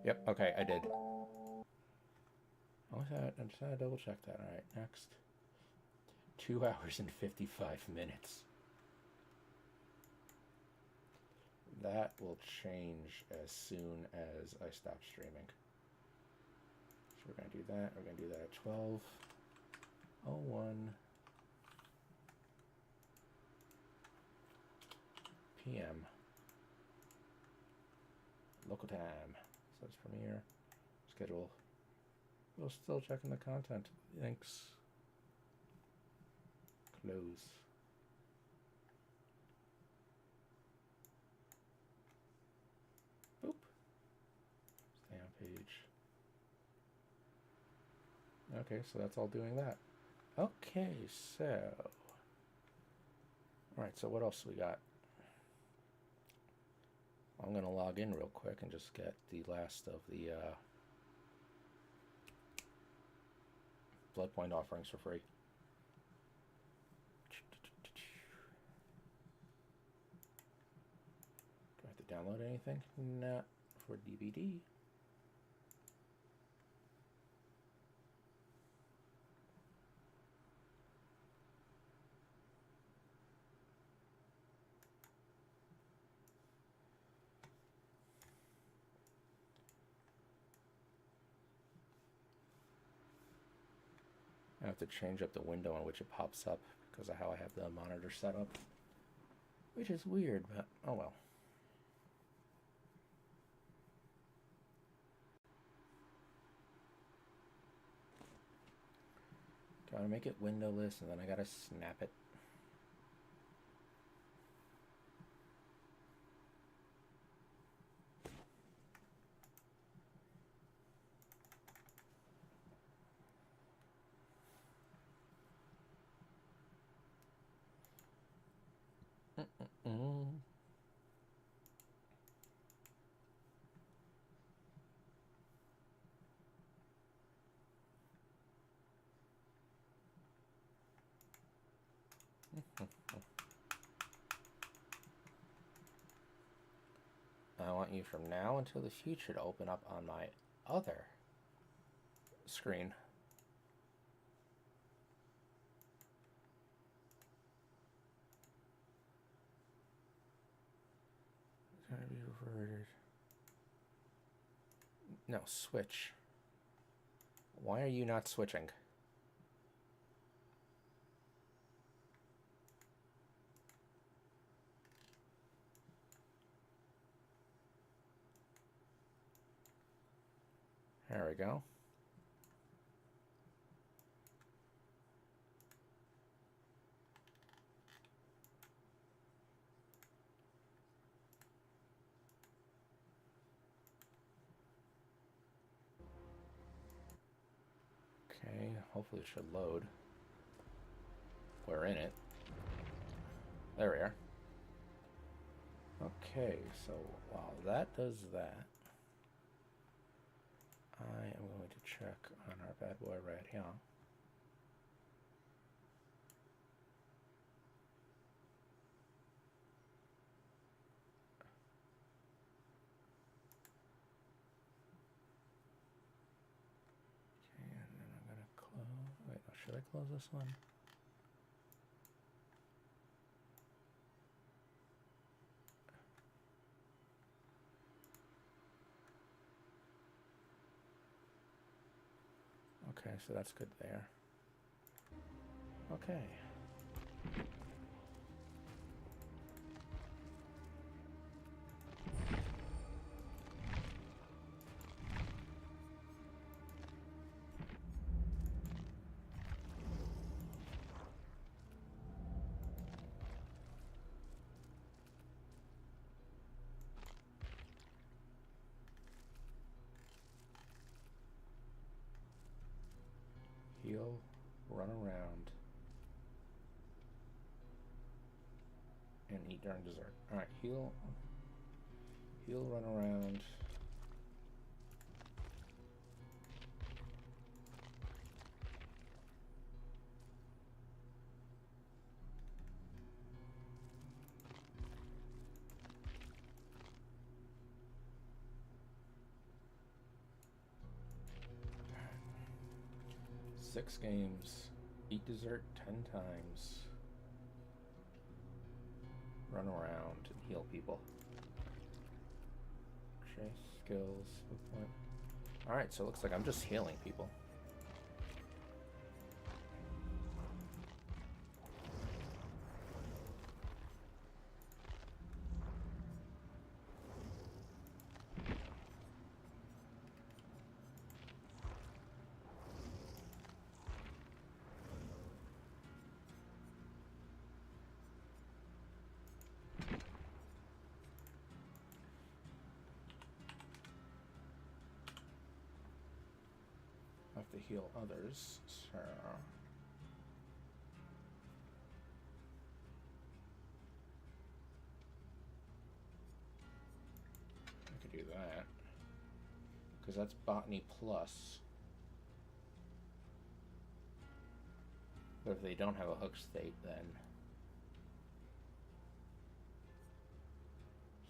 Speaker 1: Yep, okay, I did. I just had to double check that. Alright, next. 2 hours and 55 minutes. That will change as soon as I stop streaming. So we're going to do that. We're going to do that at 12:01 p.m. local time. So it's premiere, schedule. We're still checking the content. Thanks. Close. Boop. Stay on page. Okay, so that's all doing that. Okay, so. Alright, so what else we got? I'm gonna log in real quick and just get the last of the blood point offerings for free. Do I have to download anything? Not for DBD. I have to change up the window in which it pops up because of how I have the monitor set up, which is weird, but oh well. Gotta make it windowless and then I gotta snap it. I want you from now until the future to open up on my other screen. It's gonna be reverted. No, switch. Why are you not switching? There we go. Okay, hopefully it should load. We're in it. There we are. Okay, so while that does that, I am going to check on our bad boy right here. Okay, and then I'm gonna close. Wait, no, should I close this one? Okay, so that's good there. Okay. Heal, run around, and eat during dessert. Alright, heal, run around. Six games, eat dessert 10 times, run around and heal people. Chase, skills, point. Alright, so it looks like I'm just healing people. I have to heal others, so... that. Because that's botany plus. But if they don't have a hook state, then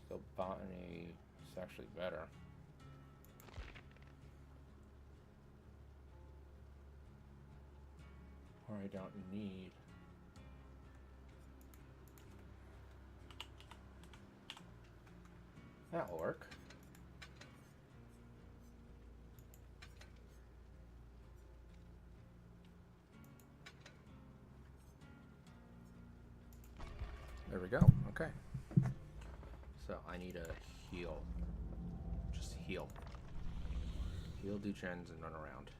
Speaker 1: still botany is actually better. Or I don't need. That'll work. There we go. Okay. So I need a heal. Just heal. Heal, do gens, and run around.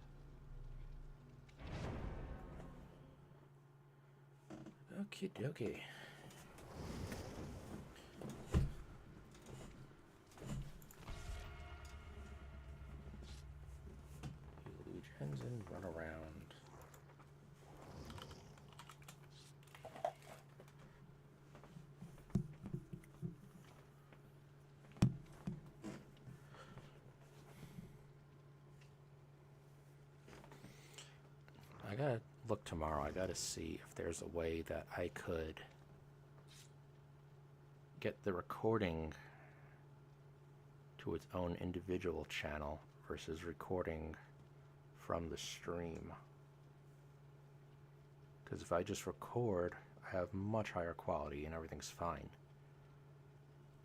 Speaker 1: Okie dokie. Heal, do gens, and run around. I gotta look tomorrow. I gotta see if there's a way that I could get the recording to its own individual channel versus recording from the stream. Because if I just record, I have much higher quality and everything's fine.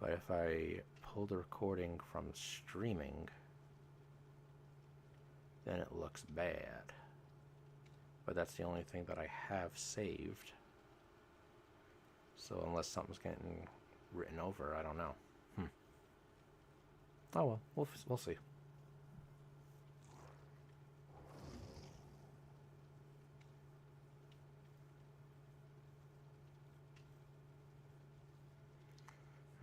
Speaker 1: But if I pull the recording from streaming, then it looks bad. But that's the only thing that I have saved. So unless something's getting written over, I don't know. Oh well, we'll see.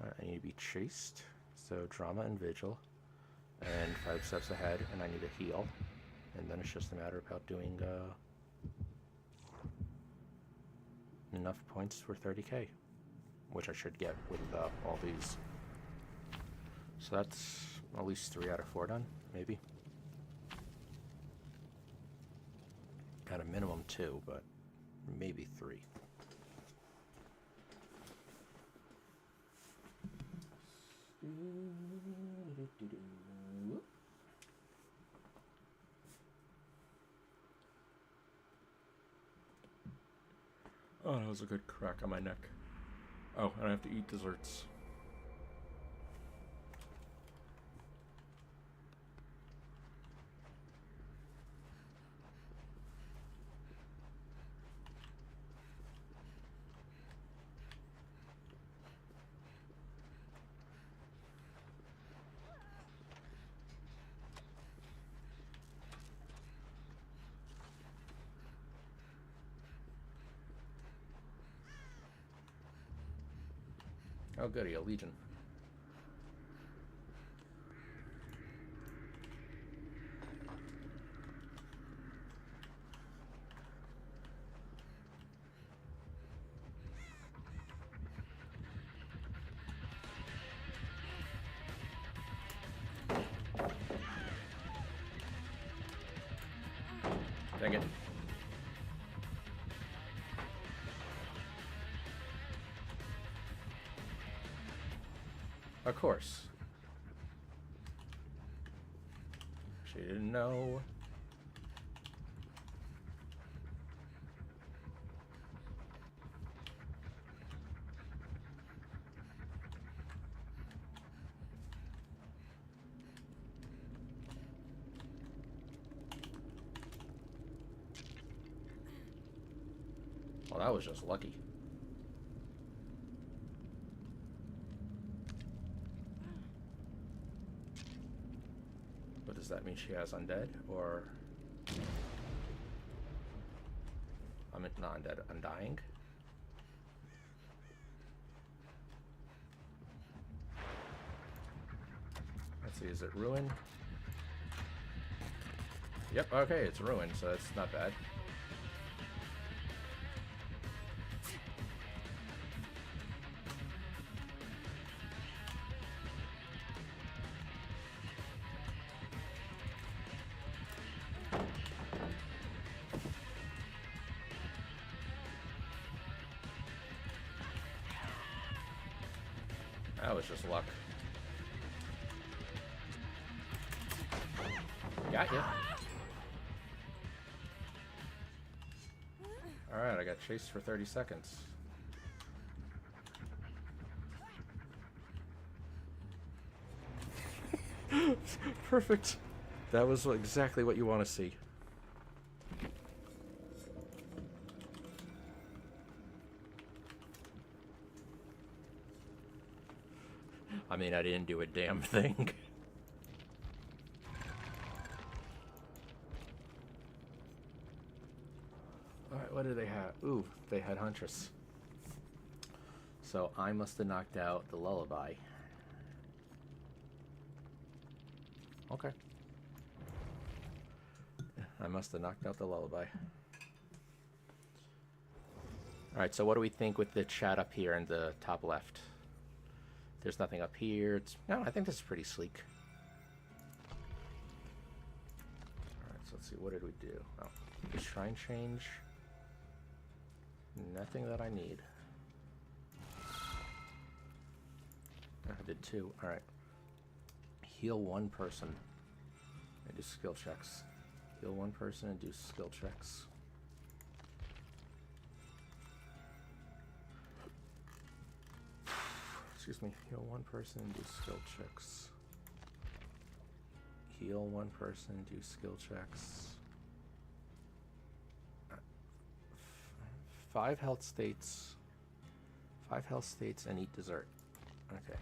Speaker 1: I need to be chased, so drama and vigil, and 5 steps ahead, and I need to heal, and then it's just a matter about doing enough points for 30k, which I should get with all these. So that's at least 3 out of 4 done, maybe. At a minimum 2, but maybe 3. Oh, that was a good crack on my neck. Oh, and I have to eat desserts. Oh goody, a legion. Dang it. Of course. She didn't know. Well, that was just lucky. But does that mean she has undead, or... I mean, not undead, undying? Let's see, is it ruin? Yep, okay, it's ruin, so that's not bad. That was just luck. Got you. Alright, I got chased for 30 seconds. Perfect. That was exactly what you want to see. I mean, I didn't do a damn thing. Alright, what do they have? Ooh, they had Huntress. So I must have knocked out the lullaby. Okay. I must have knocked out the lullaby. Alright, so what do we think with the chat up here in the top left? There's nothing up here. No, I think this is pretty sleek. Alright, so let's see. What did we do? Oh, the shrine change. Nothing that I need. I did 2. Alright. Heal 1 person and do skill checks. Heal 1 person and do skill checks. Excuse me. Heal 1 person and do skill checks. Heal 1 person and do skill checks. 5 health states. 5 health states and eat dessert. Okay.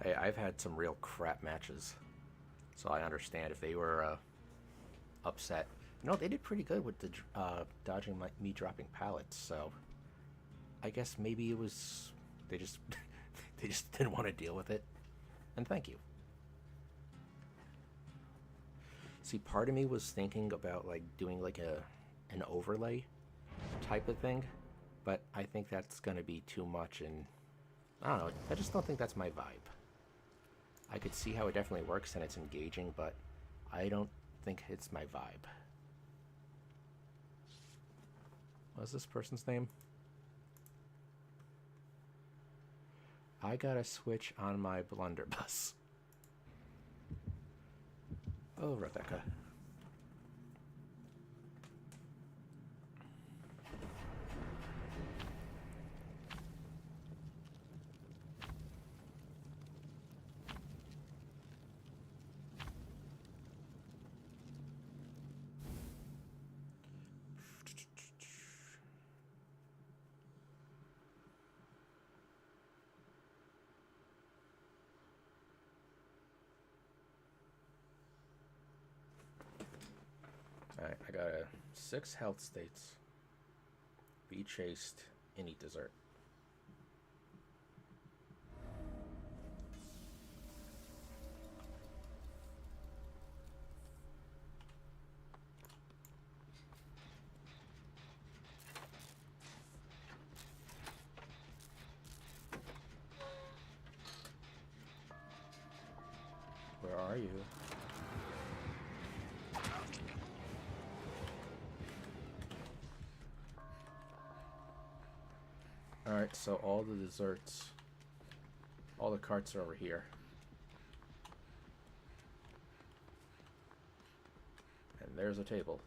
Speaker 1: Hey, I've had some real crap matches, so I understand if they were upset. You know, they did pretty good with the dodging me dropping pallets, so I guess maybe it was they just they just didn't want to deal with it. And thank you. See, part of me was thinking about like doing like an overlay type of thing, but I think that's gonna be too much, and I don't know. I just don't think that's my vibe. I could see how it definitely works and it's engaging, but I don't think it's my vibe. What's this person's name? I got a switch on my blunderbuss. Oh, Rebecca. Alright, I got 6 health states. Be chased and eat dessert. Where are you? Alright, so all the desserts, all the carts are over here. And there's a table.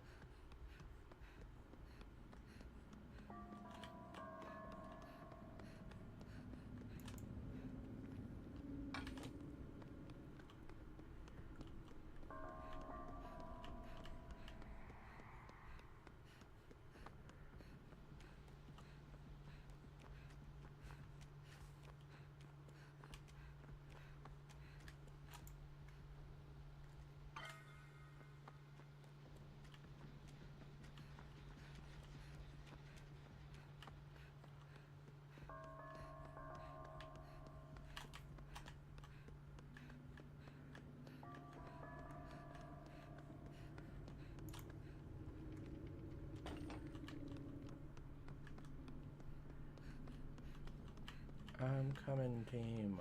Speaker 1: I'm coming, team.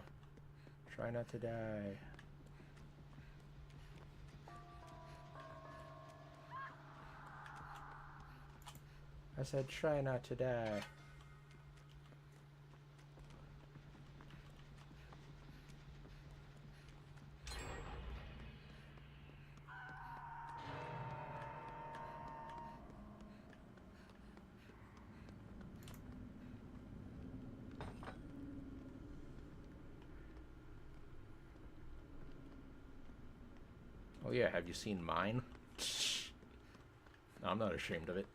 Speaker 1: Try not to die. I said try not to die. Oh yeah, have you seen mine? No, I'm not ashamed of it.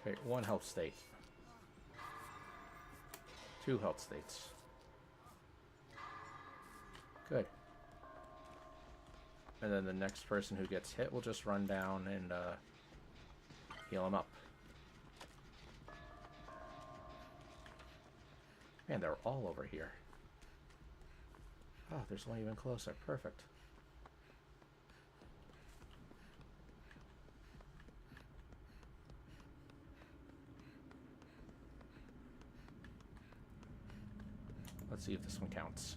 Speaker 1: Okay, 1 health state. 2 health states. Good. And then the next person who gets hit will just run down and heal him up. Man, they're all over here. Oh, there's one even closer. Perfect. Let's see if this one counts.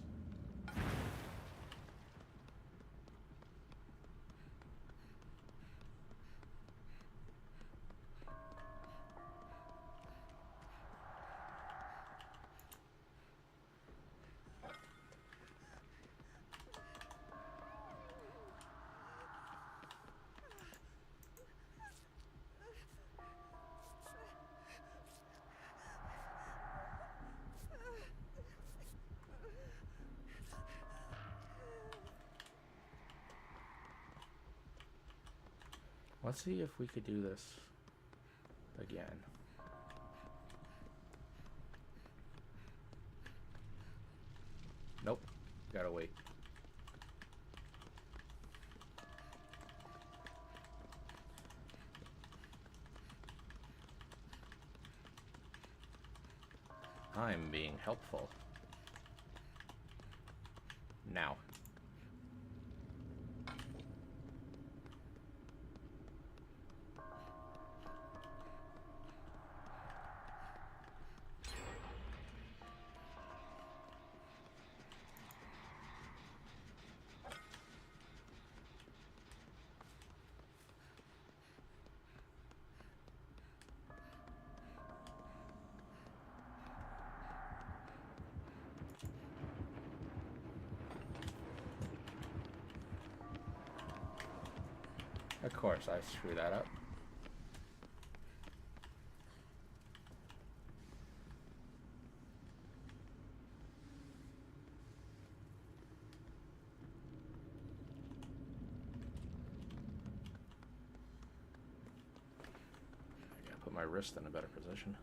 Speaker 1: Let's see if we could do this again. Nope. Gotta wait. I'm being helpful. Now. Of course, I screw that up. I gotta put my wrist in a better position.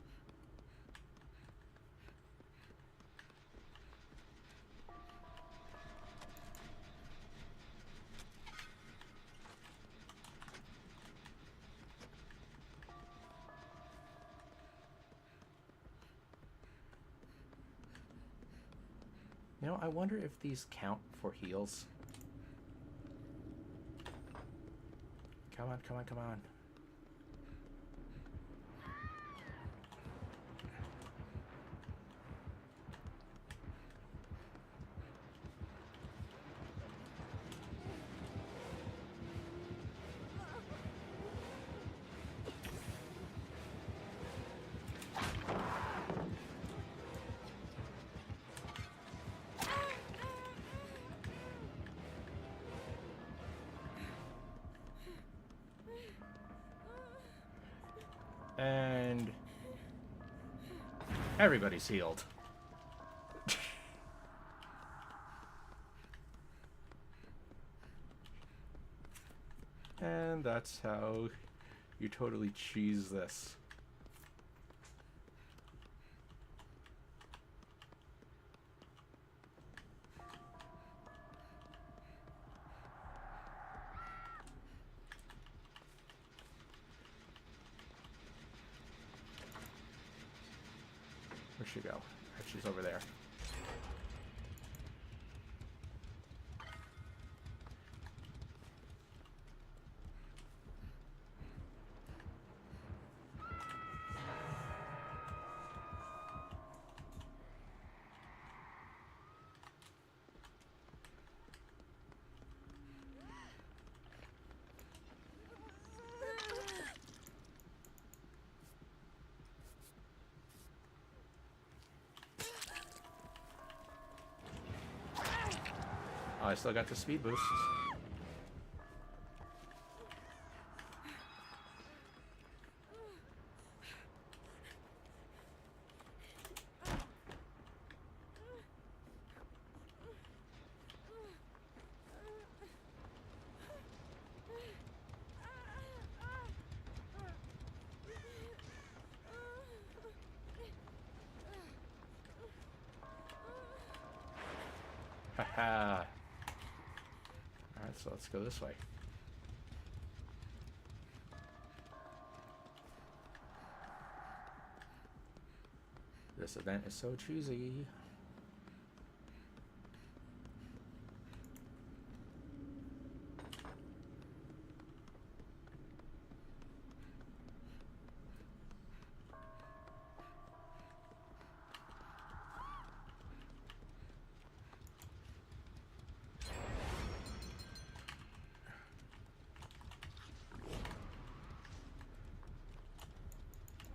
Speaker 1: You know, I wonder if these count for heals. Come on, come on, come on. And everybody's healed. And that's how you totally cheese this. Where'd she go? She's over there. Oh, I still got the speed boost. Haha. Alright, so let's go this way. This event is so cheesy.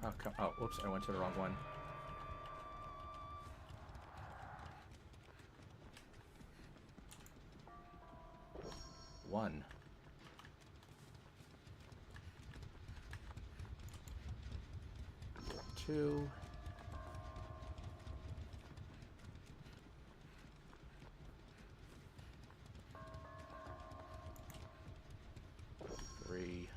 Speaker 1: Oh, come, oh, whoops, I went to the wrong one. One. Two. Three.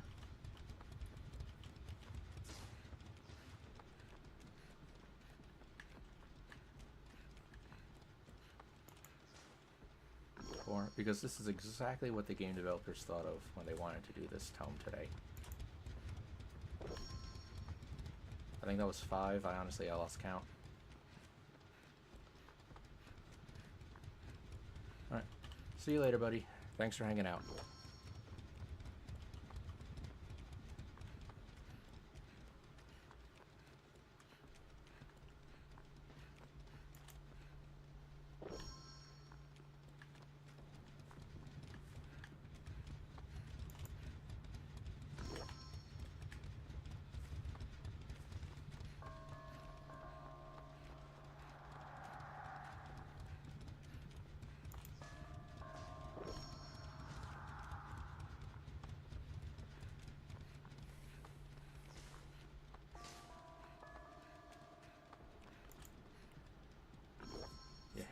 Speaker 1: Four. Because this is exactly what the game developers thought of when they wanted to do this tome today. I think that was 5. I lost count. Alright. See you later, buddy. Thanks for hanging out.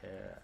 Speaker 1: Yeah.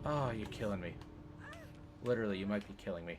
Speaker 1: Oh, you're killing me. Literally, you might be killing me.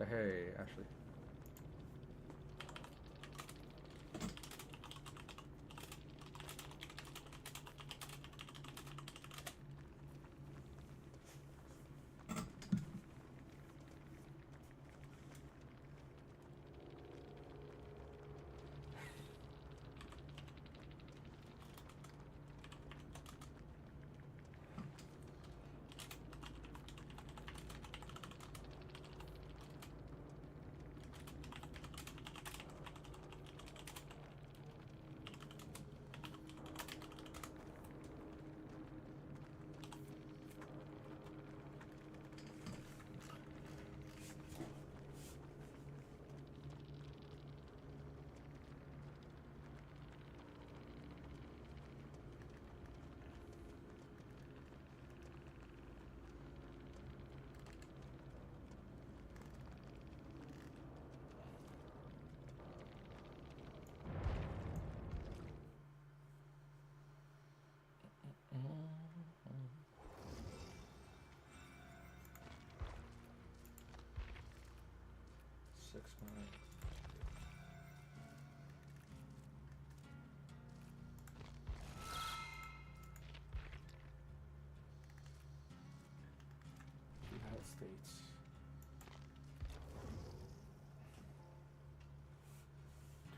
Speaker 1: Hey, Ashley. 6 months. United States.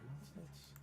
Speaker 1: United States.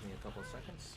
Speaker 1: me a couple of seconds.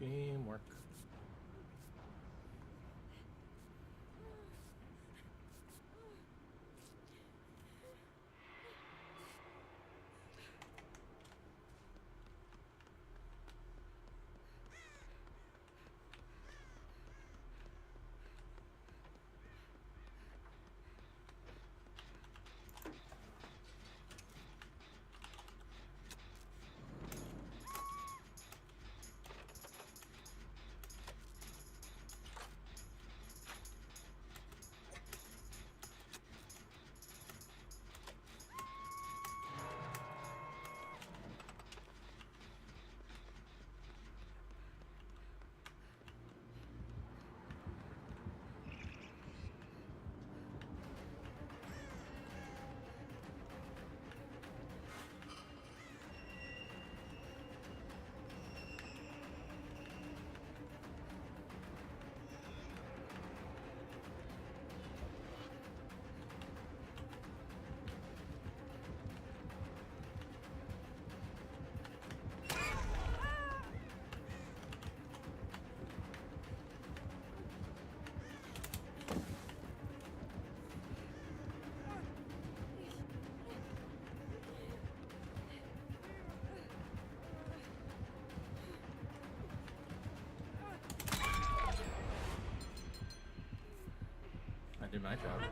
Speaker 1: Teamwork. Nice job.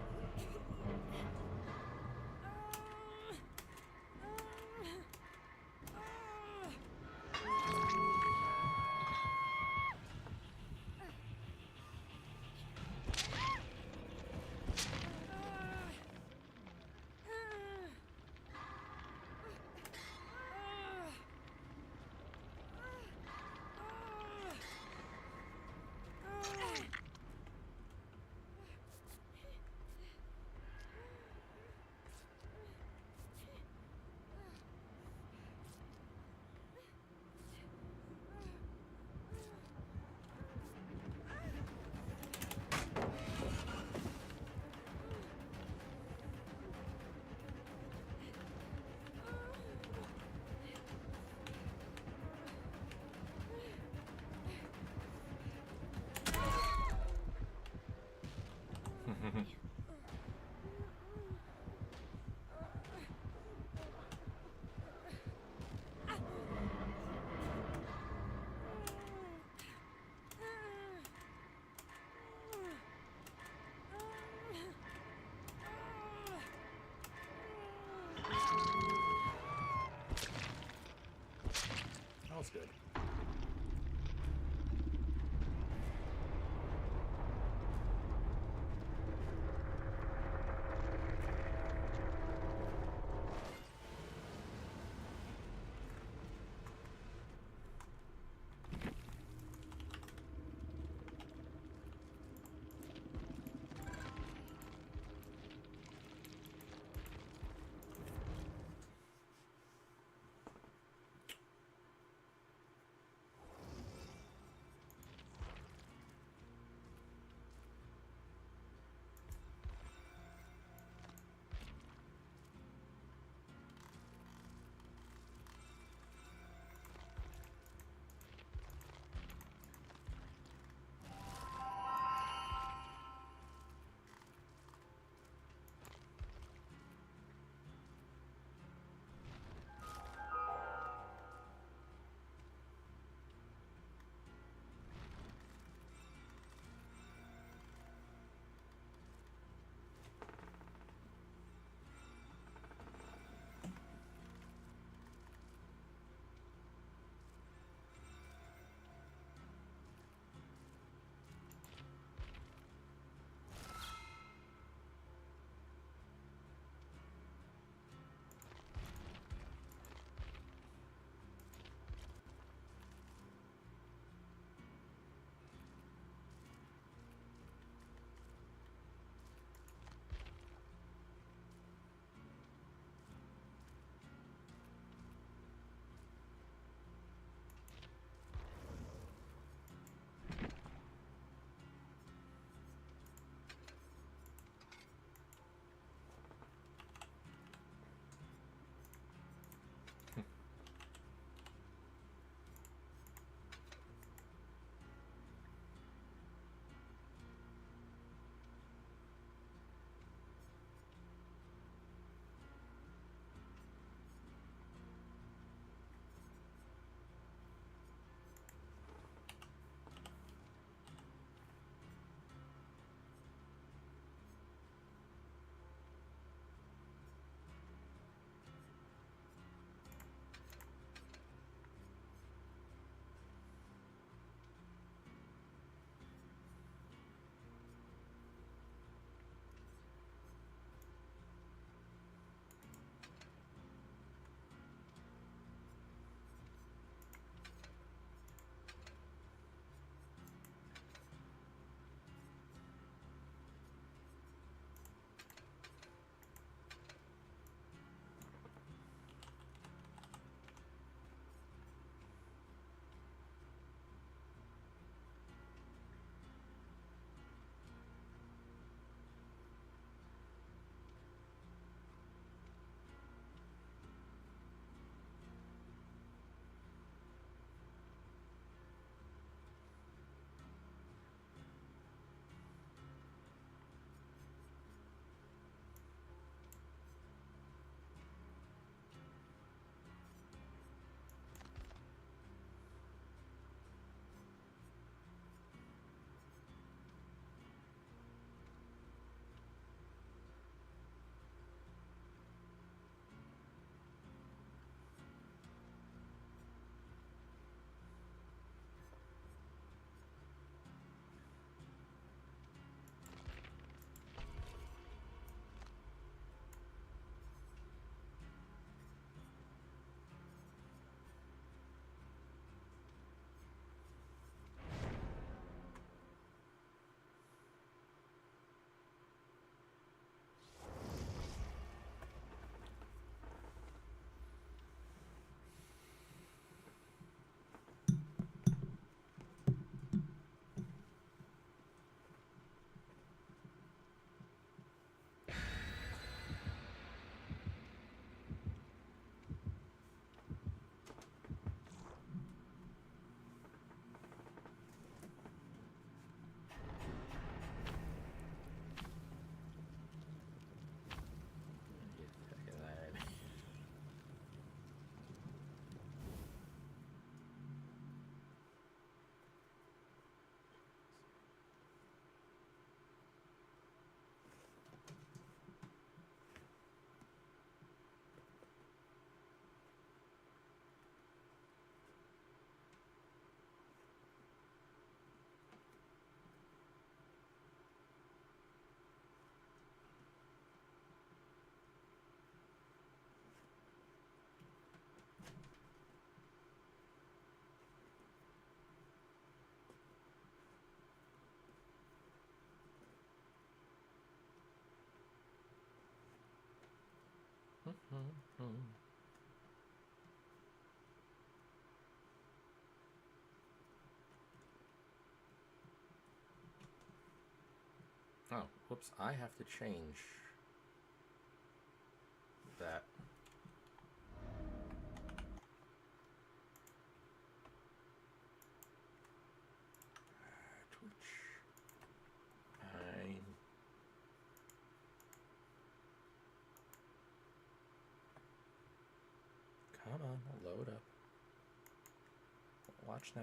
Speaker 1: That was good. Oh, whoops, I have to change that. Twitch. Come on, load up. Watch now.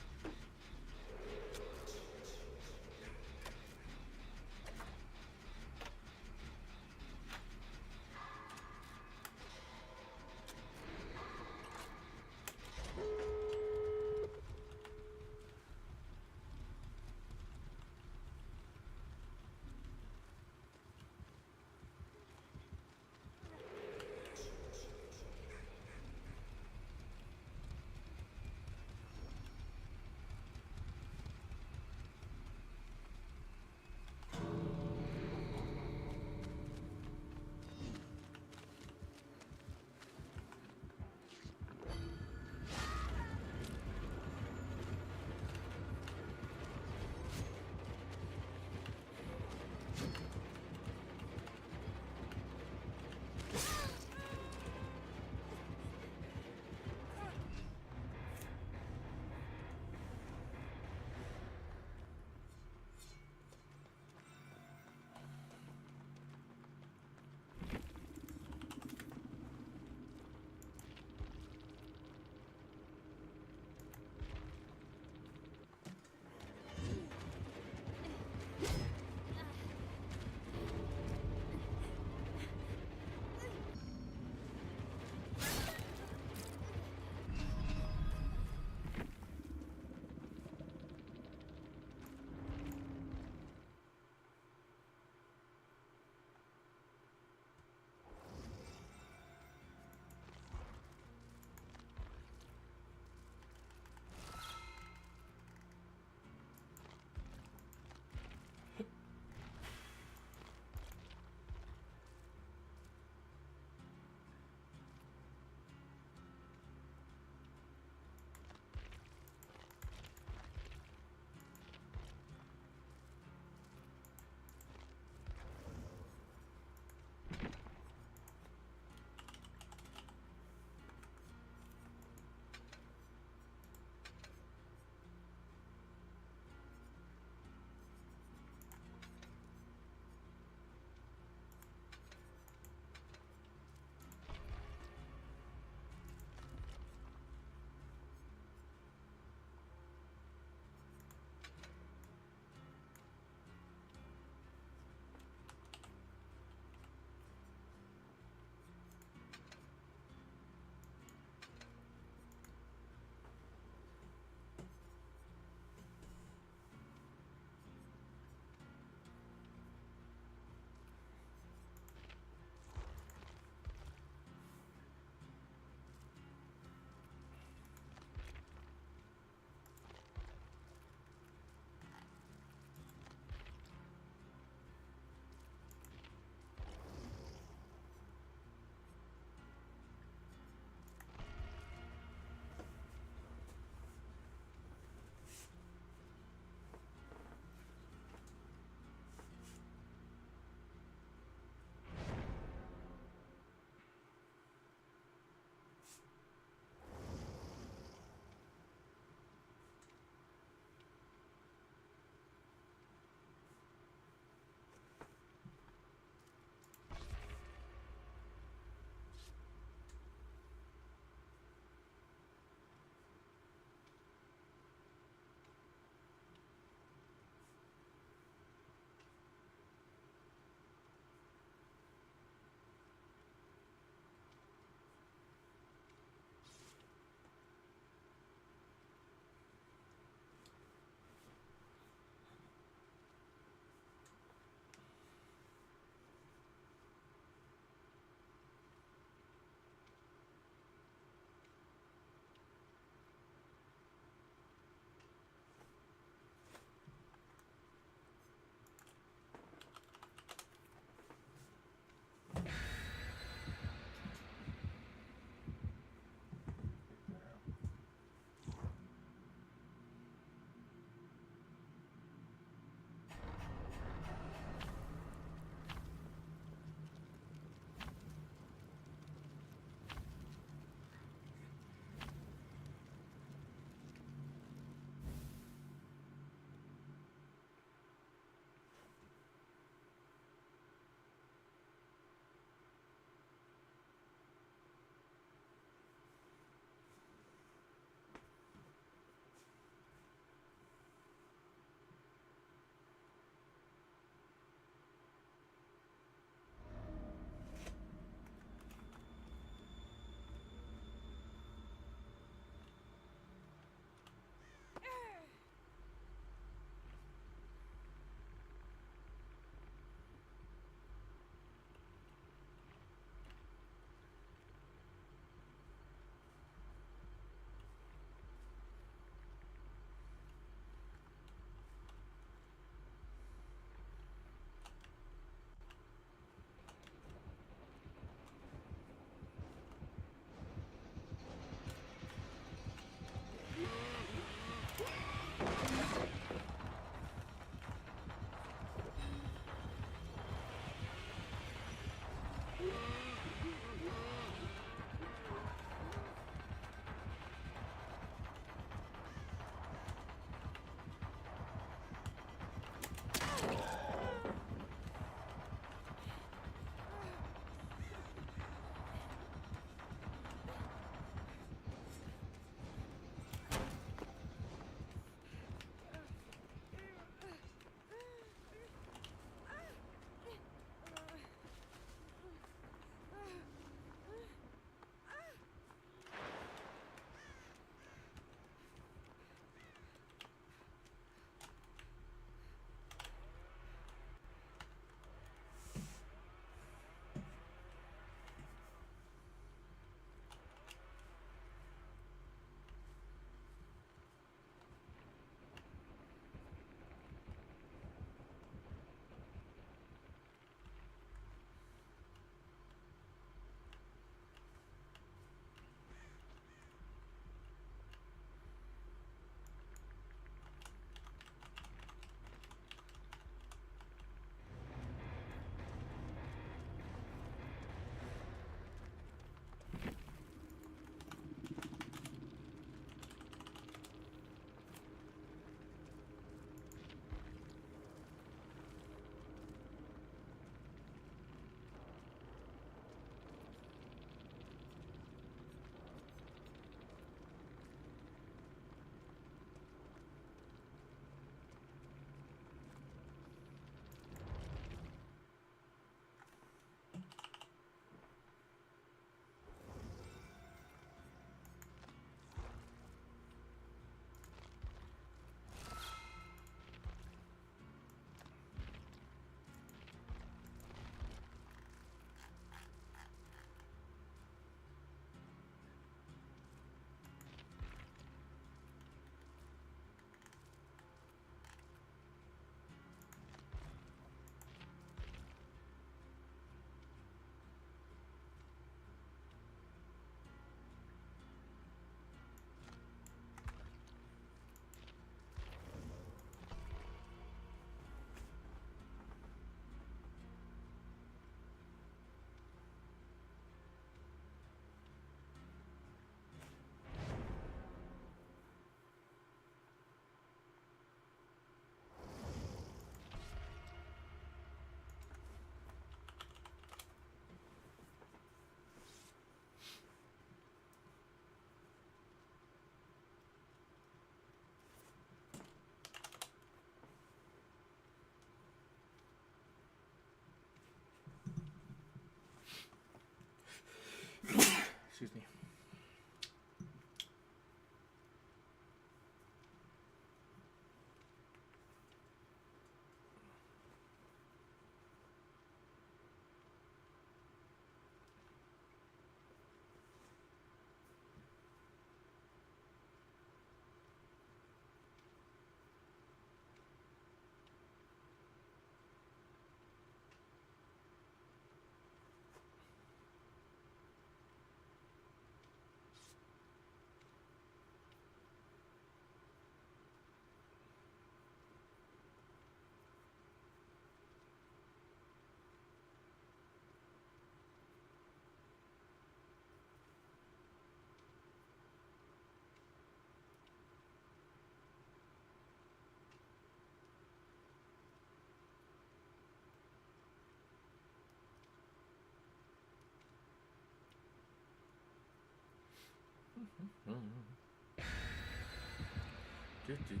Speaker 1: Do, do, do.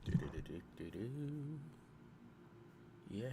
Speaker 1: Do, do, do, do, do, do. Yeah.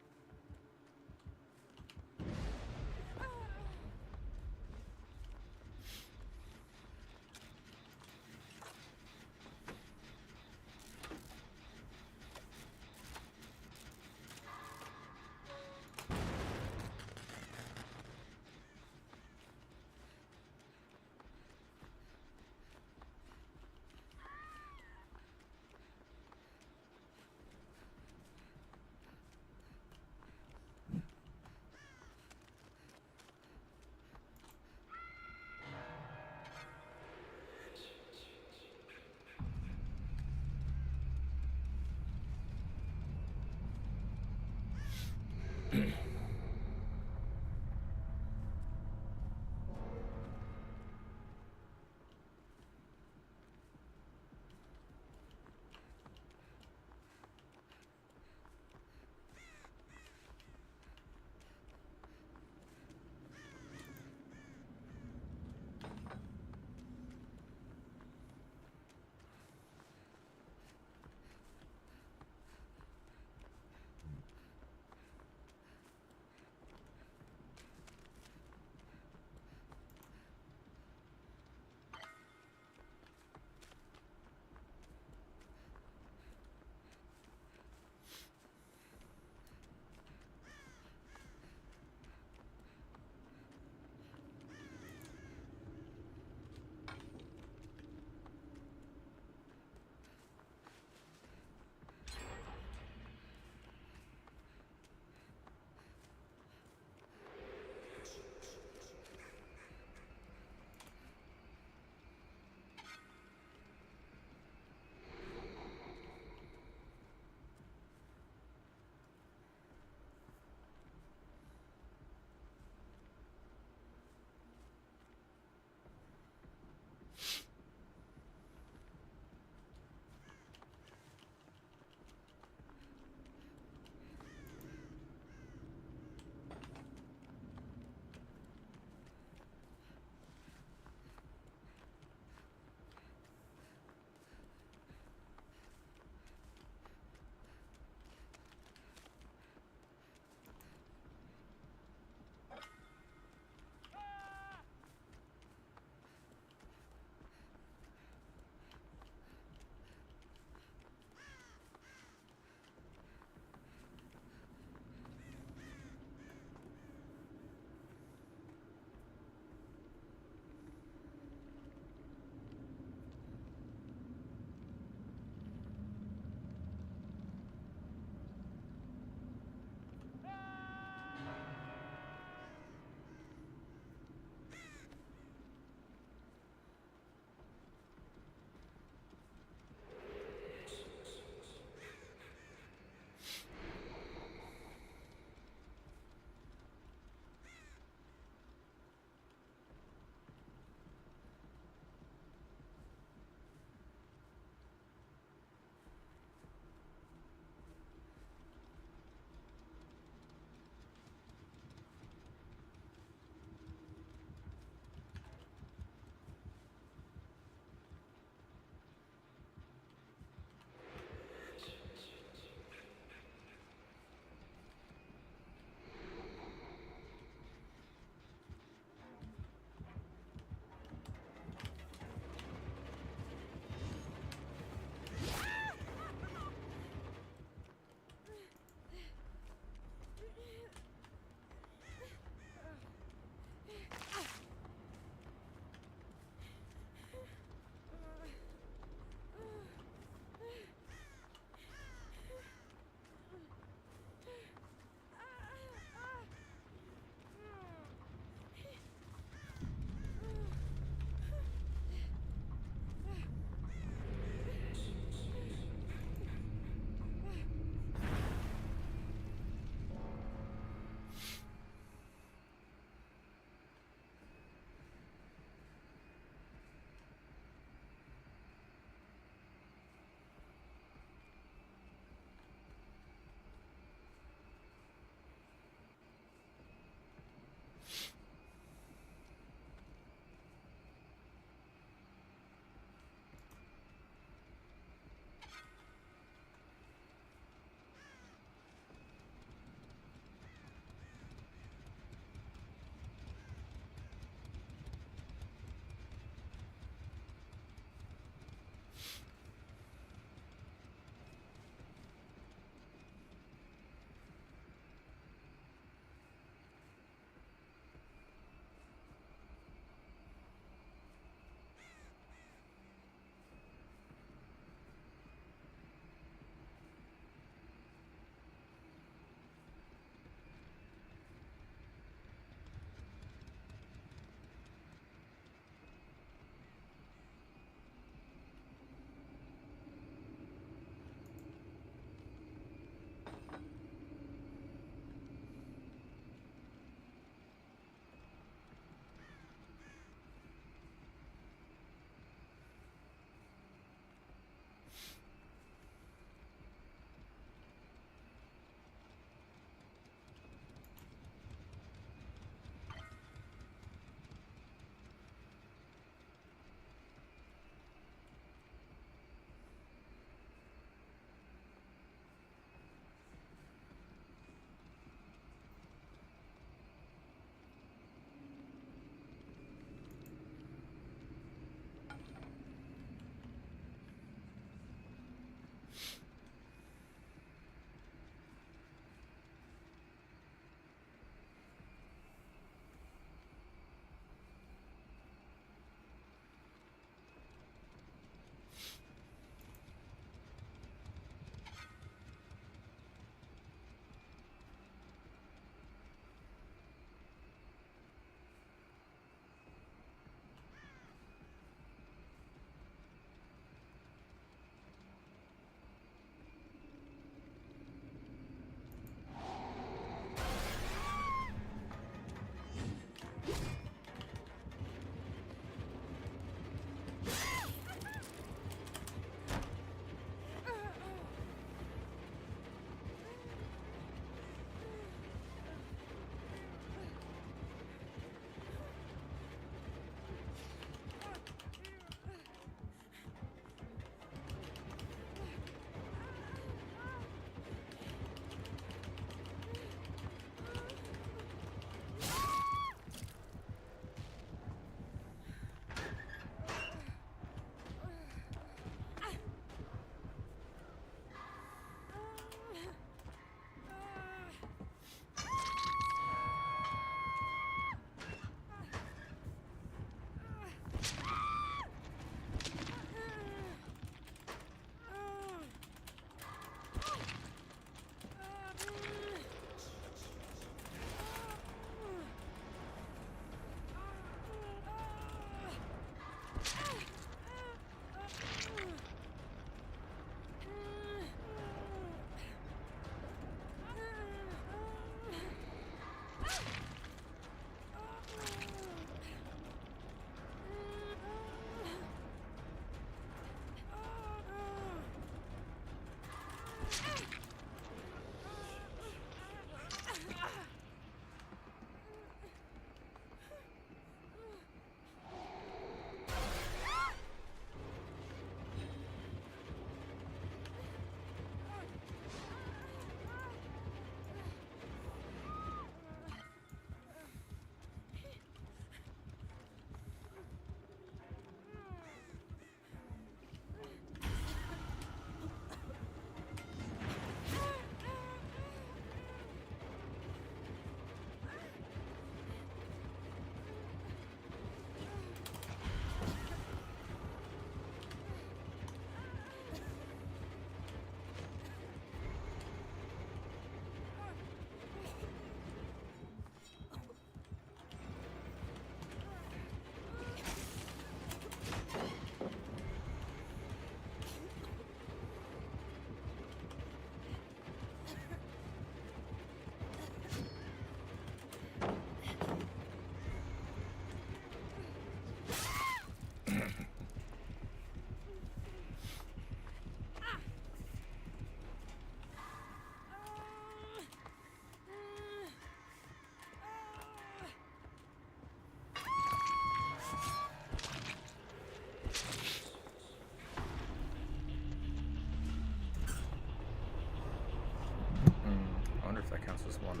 Speaker 1: if that counts as one.